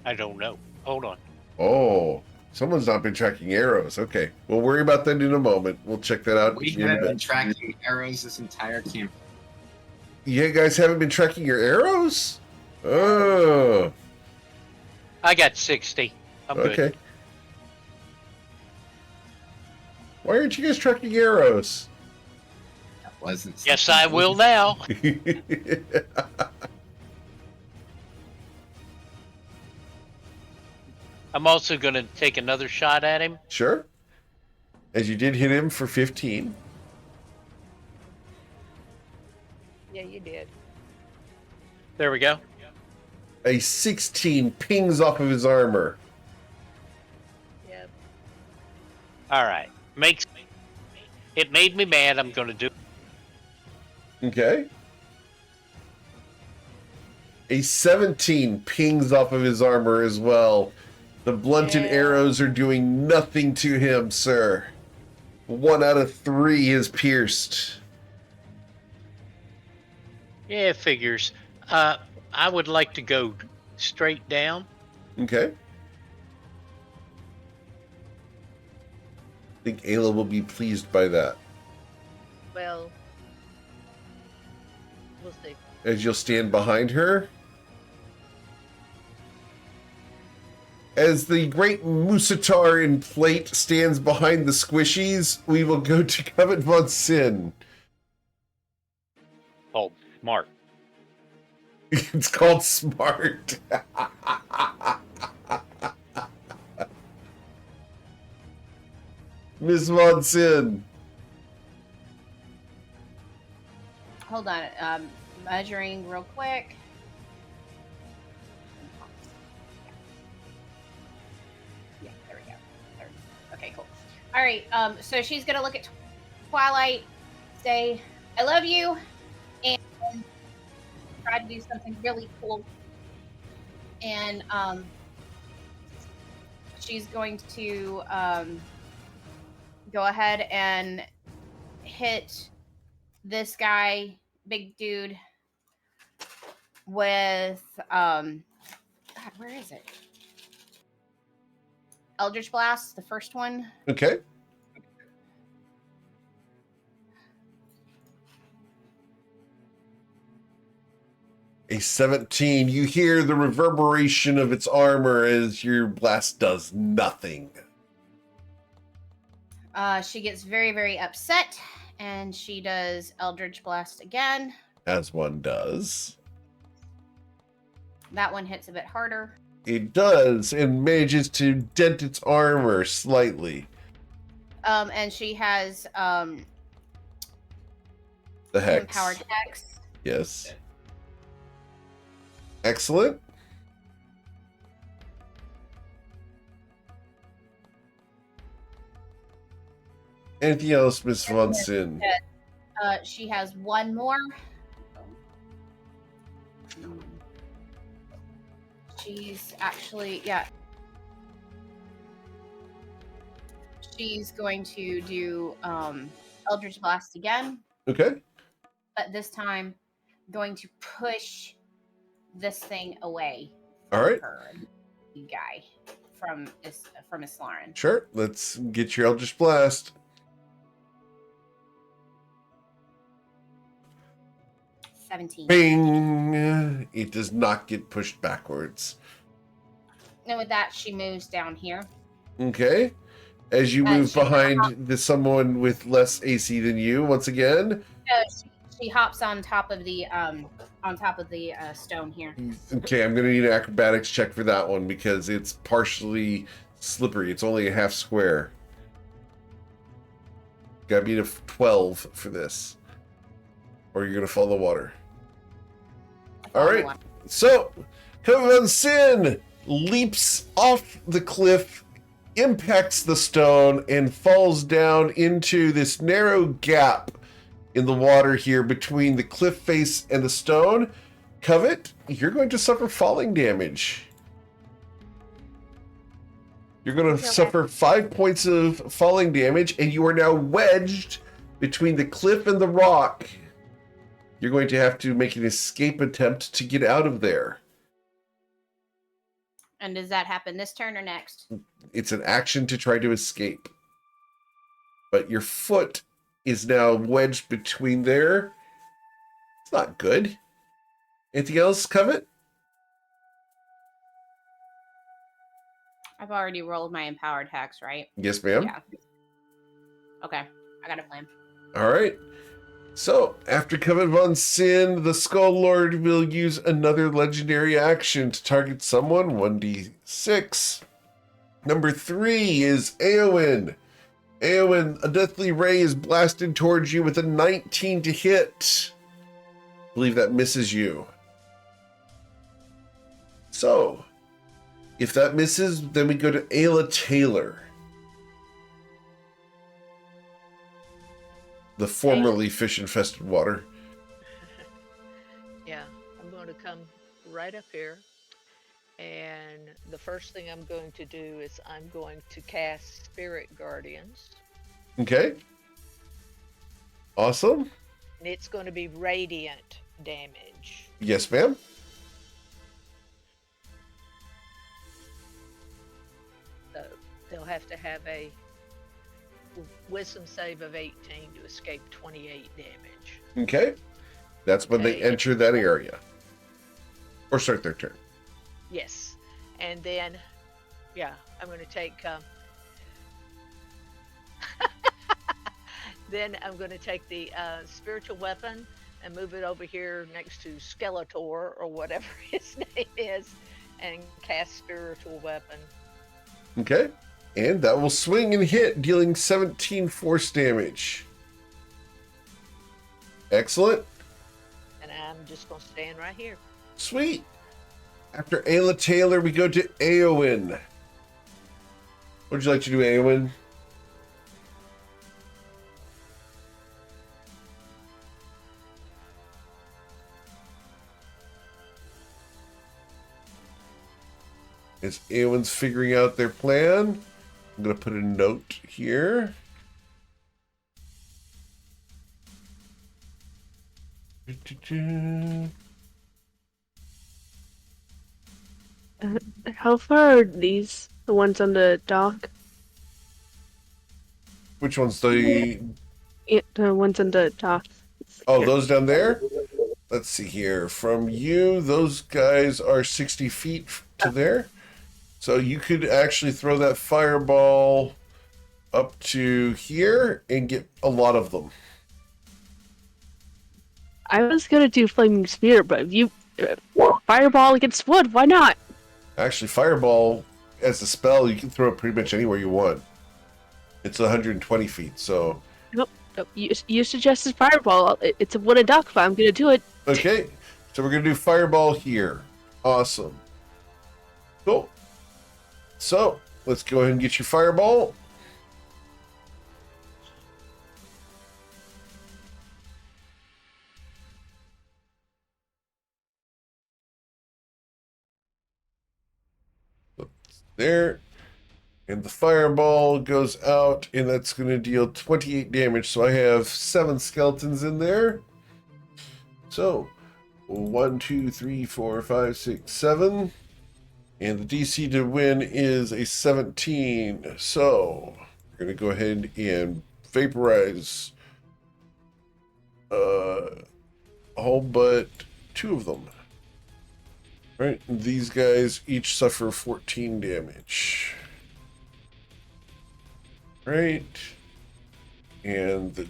I don't know. Hold on. Oh, someone's not been tracking arrows. Okay, we'll worry about that in a moment. We'll check that out We in a have been bit. tracking arrows this entire camp. You guys haven't been tracking your arrows? Oh, I got 60. I'm good. okay. Why aren't you guys tracking arrows? That wasn't. Yes, I will now. I'm also gonna take another shot at him. Sure. As you did hit him for 15. Yeah, you did. There we go. A 16 pings off of his armor. Yep. All right. It made me mad. I'm gonna do. Okay. A 17 pings off of his armor as well. The blunted arrows are doing nothing to him, sir. 1 out of 3 is pierced. Yeah, it figures. I would like to go straight down. Okay. think Ayla will be pleased by that. Well, we'll see. As you'll stand behind her. As the great Musatar in plate stands behind the squishies, we will go to Covet Von Sin. Called smart. It's called smart. Miss Von Sin. Hold on. Measuring real quick. Yeah, there we go. There. Okay, cool. All right. So she's gonna look at Twilight, say, "I love you," and try to do something really cool. And she's going to go ahead and hit this guy, big dude, with God, where is it? Eldritch Blast, the first one. Okay. A 17. You hear the reverberation of its armor as your blast does nothing. She gets very, very upset, and she does Eldritch Blast again. As one does. That one hits a bit harder. It does, and manages to dent its armor slightly. And she has The hex. Empowered Hex. Yes. Excellent. Anything else, Miss Von Sin? She has one more. She's actually, yeah. She's going to do Eldritch Blast again. Okay. But this time, going to push this thing away. All right. Her guy from Islaren. Sure. Let's get your Eldritch Blast. 17. Bing! It does not get pushed backwards. And with that, she moves down here. Okay. As you move behind someone with less AC than you, once again. She hops on top of the stone here. Okay, I'm gonna need an acrobatics check for that one because it's partially slippery. It's only a half square. Gotta beat a 12 for this, or you're gonna fall in the water. All right. So, Coven Sin leaps off the cliff, impacts the stone, and falls down into this narrow gap in the water here between the cliff face and the stone. Covet, you're going to suffer falling damage. You're going to suffer 5 points of falling damage, and you are now wedged between the cliff and the rock. You're going to have to make an escape attempt to get out of there. And does that happen this turn or next? It's an action to try to escape. But your foot is now wedged between there. It's not good. Anything else, Covet? I've already rolled my Empowered Hex, right? Yes, ma'am. Yeah. Okay, I got a plan. All right. So, after Covet Von Sin, the Skull Lord will use another legendary action to target someone, 1d6. Number 3 is Eowyn. Eowyn, a deathly ray is blasted towards you with a 19 to hit. I believe that misses you. So, if that misses, then we go to Ayla Taylor. The formerly fish-infested water. Yeah, I'm going to come right up here. And the first thing I'm going to do is I'm going to cast Spirit Guardians. Okay. Awesome. And it's going to be radiant damage. Yes, ma'am. So they'll have to have a wisdom save of 18 to escape 28 damage. Okay. That's when they Okay. enter that area. Or start their turn. Yes. And then, yeah, I'm going to take. Then I'm going to take the spiritual weapon and move it over here next to Skeletor or whatever his name is, and cast spiritual weapon. Okay. And that will swing and hit, dealing 17 force damage. Excellent. And I'm just going to stand right here. Sweet. After Ayla Taylor, we go to Eowyn. What would you like to do, Eowyn? As Eowyn's figuring out their plan, I'm going to put a note here. How far are these? The ones on the dock? Which one's the... Yeah, the ones on the dock. Oh, those down there? Let's see here. From you, those guys are 60 feet to there. So you could actually throw that fireball up to here and get a lot of them. I was gonna do Flaming Spear, but if you... Fireball against wood, why not? Actually, fireball, as a spell, you can throw it pretty much anywhere you want. It's 120 feet, so... Nope. You suggested fireball. It's a wooden dock, but I'm gonna do it. Okay, so we're going to do fireball here. Awesome. Cool. So, let's go ahead and get your fireball. There. And the fireball goes out, and that's going to deal 28 damage. So I have 7 skeletons in there. So, 1, 2, 3, 4, 5, 6, 7. And the DC to win is a 17. So, we're going to go ahead and vaporize all but 2 of them. All right, these guys each suffer 14 damage. Right. And the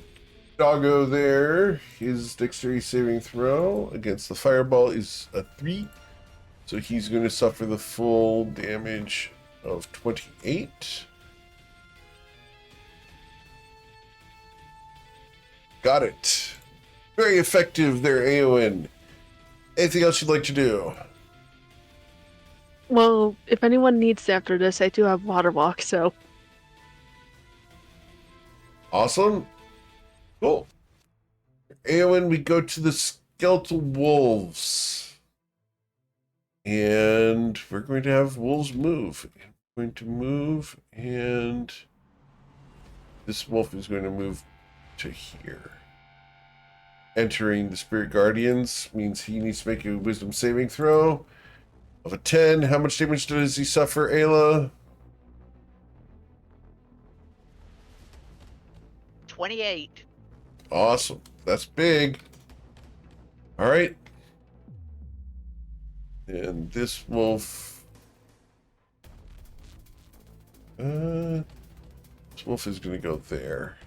doggo there, his dexterity saving throw against the fireball is a 3. So he's going to suffer the full damage of 28. Got it. Very effective there, Eowyn. Anything else you'd like to do? Well, if anyone needs after this, I do have water walk, so... Awesome. Cool. Eowyn, we go to the skeletal wolves. And we're going to have wolves move. We're going to move, and this wolf is going to move to here. Entering the Spirit Guardians means he needs to make a wisdom saving throw of a 10. How much damage does he suffer, Ayla? 28. Awesome. That's big. All right. And this wolf... this wolf is going to go there.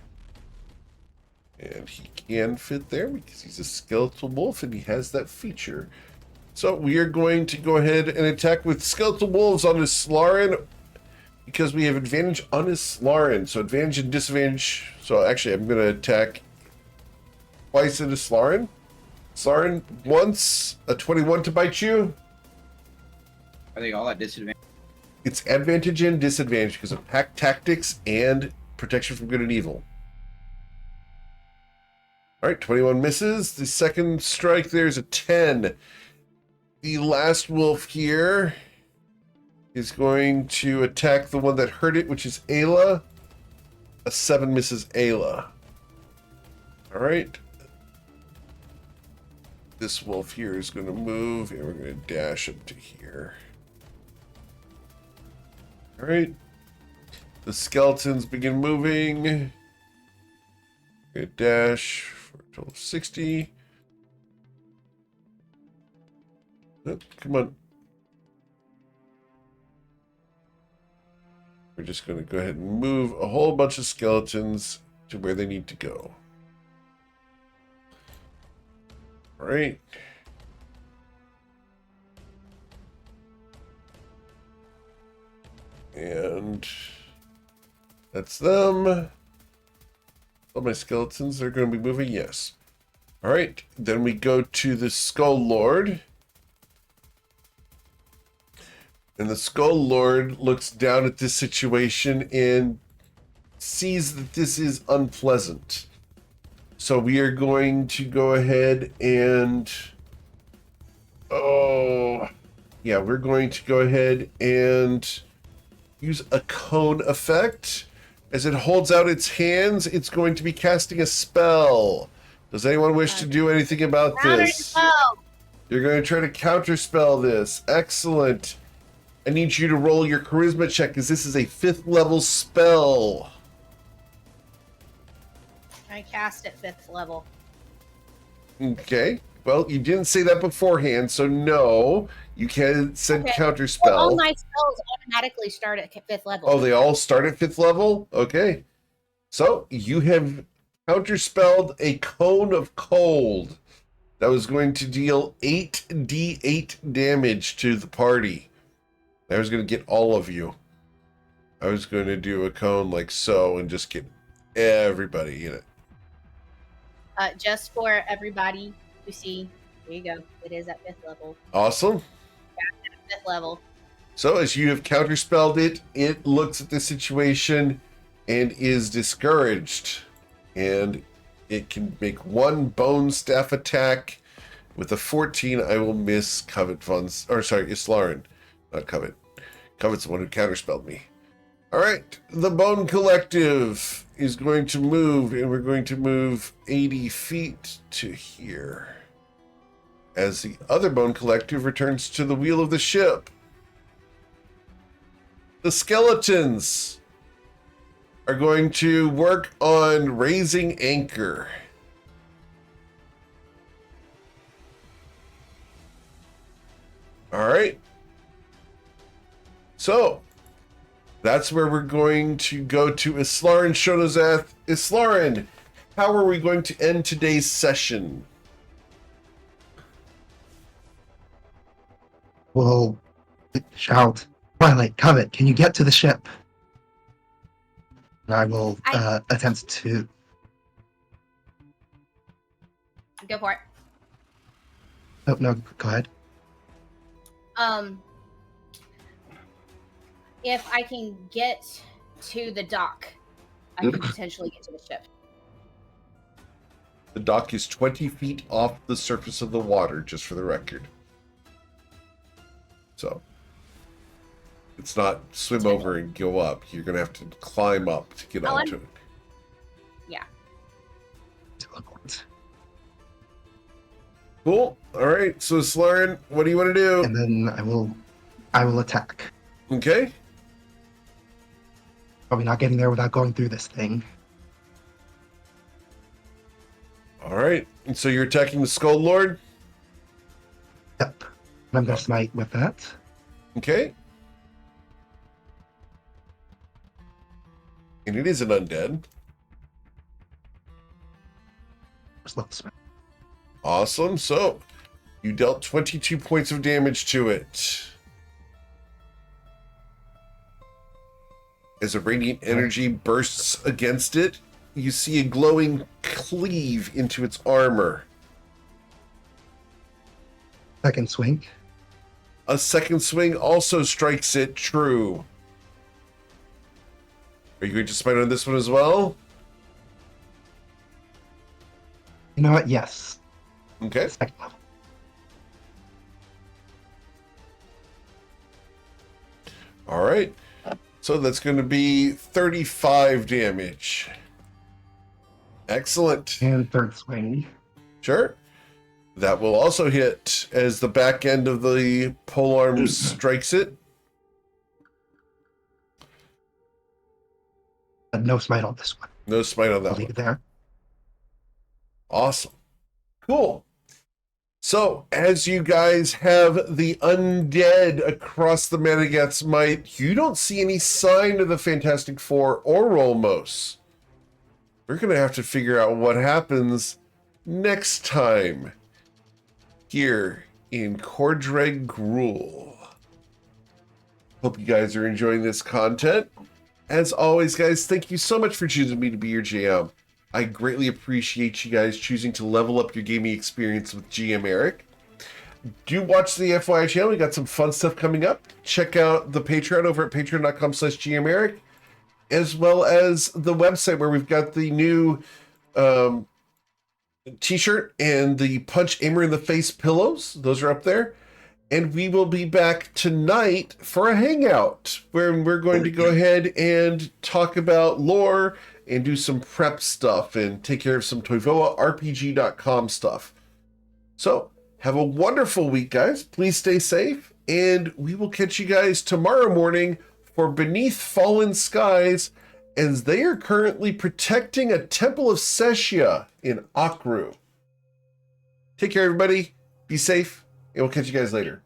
And he can fit there because he's a skeletal wolf and he has that feature. So we are going to go ahead and attack with skeletal wolves on his Slarin because we have advantage on his Slarin. So advantage and disadvantage. So actually I'm going to attack twice at his Slarin. Slarin, once a 21 to bite you. Are they all at disadvantage? It's advantage and disadvantage because of pack tactics and protection from good and evil. All right, 21 misses. The second strike there's a 10. The last wolf here is going to attack the one that hurt it, which is Ayla. A 7 misses Ayla. All right. This wolf here is going to move, and we're going to dash up to here. All right. The skeletons begin moving. A dash for a total of 60. Oh, come on. We're just going to go ahead and move a whole bunch of skeletons to where they need to go. All right. And that's them. All my skeletons are going to be moving, yes. All right, then we go to the Skull Lord. And the Skull Lord looks down at this situation and sees that this is unpleasant. So we are going to go ahead and... we're going to go ahead and use a cone effect. As it holds out its hands, it's going to be casting a spell. Does anyone wish to do anything about this? You're going to try to counterspell this. Excellent. I need you to roll your charisma check because this is a 5th level spell. I cast at 5th level. Okay. Well, you didn't say that beforehand, so no. You can send counterspell. Well, all my spells automatically start at 5th level. Oh, they all start at 5th level? Okay. So you have counterspelled a cone of cold that was going to deal 8d8 damage to the party. I was going to get all of you. I was going to do a cone like so and just get everybody in it. Just for everybody to see. There you go. It is at 5th level. Awesome. Yeah, 5th level. So as you have counterspelled it, it looks at the situation and is discouraged. And it can make one bone staff attack. With a 14, I will miss Islarin. Not Covet. Covet's the one who counterspelled me. All right, the Bone Collective is going to move, and we're going to move 80 feet to here. As the other Bone Collective returns to the wheel of the ship. The skeletons are going to work on raising anchor. All right. So, that's where we're going to go to Islarin Shonozath. Islarin, how are we going to end today's session? We'll shout, Twilight, Covet, can you get to the ship? And I will attempt to... Go for it. Oh, no, go ahead. If I can get to the dock, I could potentially get to the ship. The dock is 20 feet off the surface of the water, just for the record. So, it's not swim over and go up. You're going to have to climb up to get onto it. Yeah. Cool. All right. So, Islarin, what do you want to do? And then I will attack. Okay. Probably not getting there without going through this thing. All right. And so you're attacking the Skull Lord? Yep. And I'm going to smite with that. Okay. And it is an undead. Just level smite. Awesome. So you dealt 22 points of damage to it. As a radiant energy bursts against it, you see a glowing cleave into its armor. Second swing. A second swing also strikes it true. Are you going to smite on this one as well? You know what? Yes. Okay. Second level. All right. So that's going to be 35 damage. Excellent. And third swing. Sure. That will also hit as the back end of the polearm strikes it. No smite on this one. No smite on that I'll leave one. it there. Awesome. Cool. So, as you guys have the undead across the Manigath's Might, you don't see any sign of the Fantastic Four or Rolmos. We're going to have to figure out what happens next time here in Cordreg Gruul. Hope you guys are enjoying this content. As always, guys, thank you so much for choosing me to be your GM. I greatly appreciate you guys choosing to level up your gaming experience with GM Eric. Do watch the FYI channel. We got some fun stuff coming up. Check out the Patreon over at patreon.com/GM Eric, as well as the website where we've got the new t-shirt and the Punch Aimer in the Face pillows. Those are up there. And we will be back tonight for a hangout where we're going to go ahead and talk about lore and do some prep stuff and take care of some ToyvoaRPG.com stuff. So, have a wonderful week, guys. Please stay safe, and we will catch you guys tomorrow morning for Beneath Fallen Skies, as they are currently protecting a Temple of Seshia in Akru. Take care, everybody. Be safe, and we'll catch you guys later.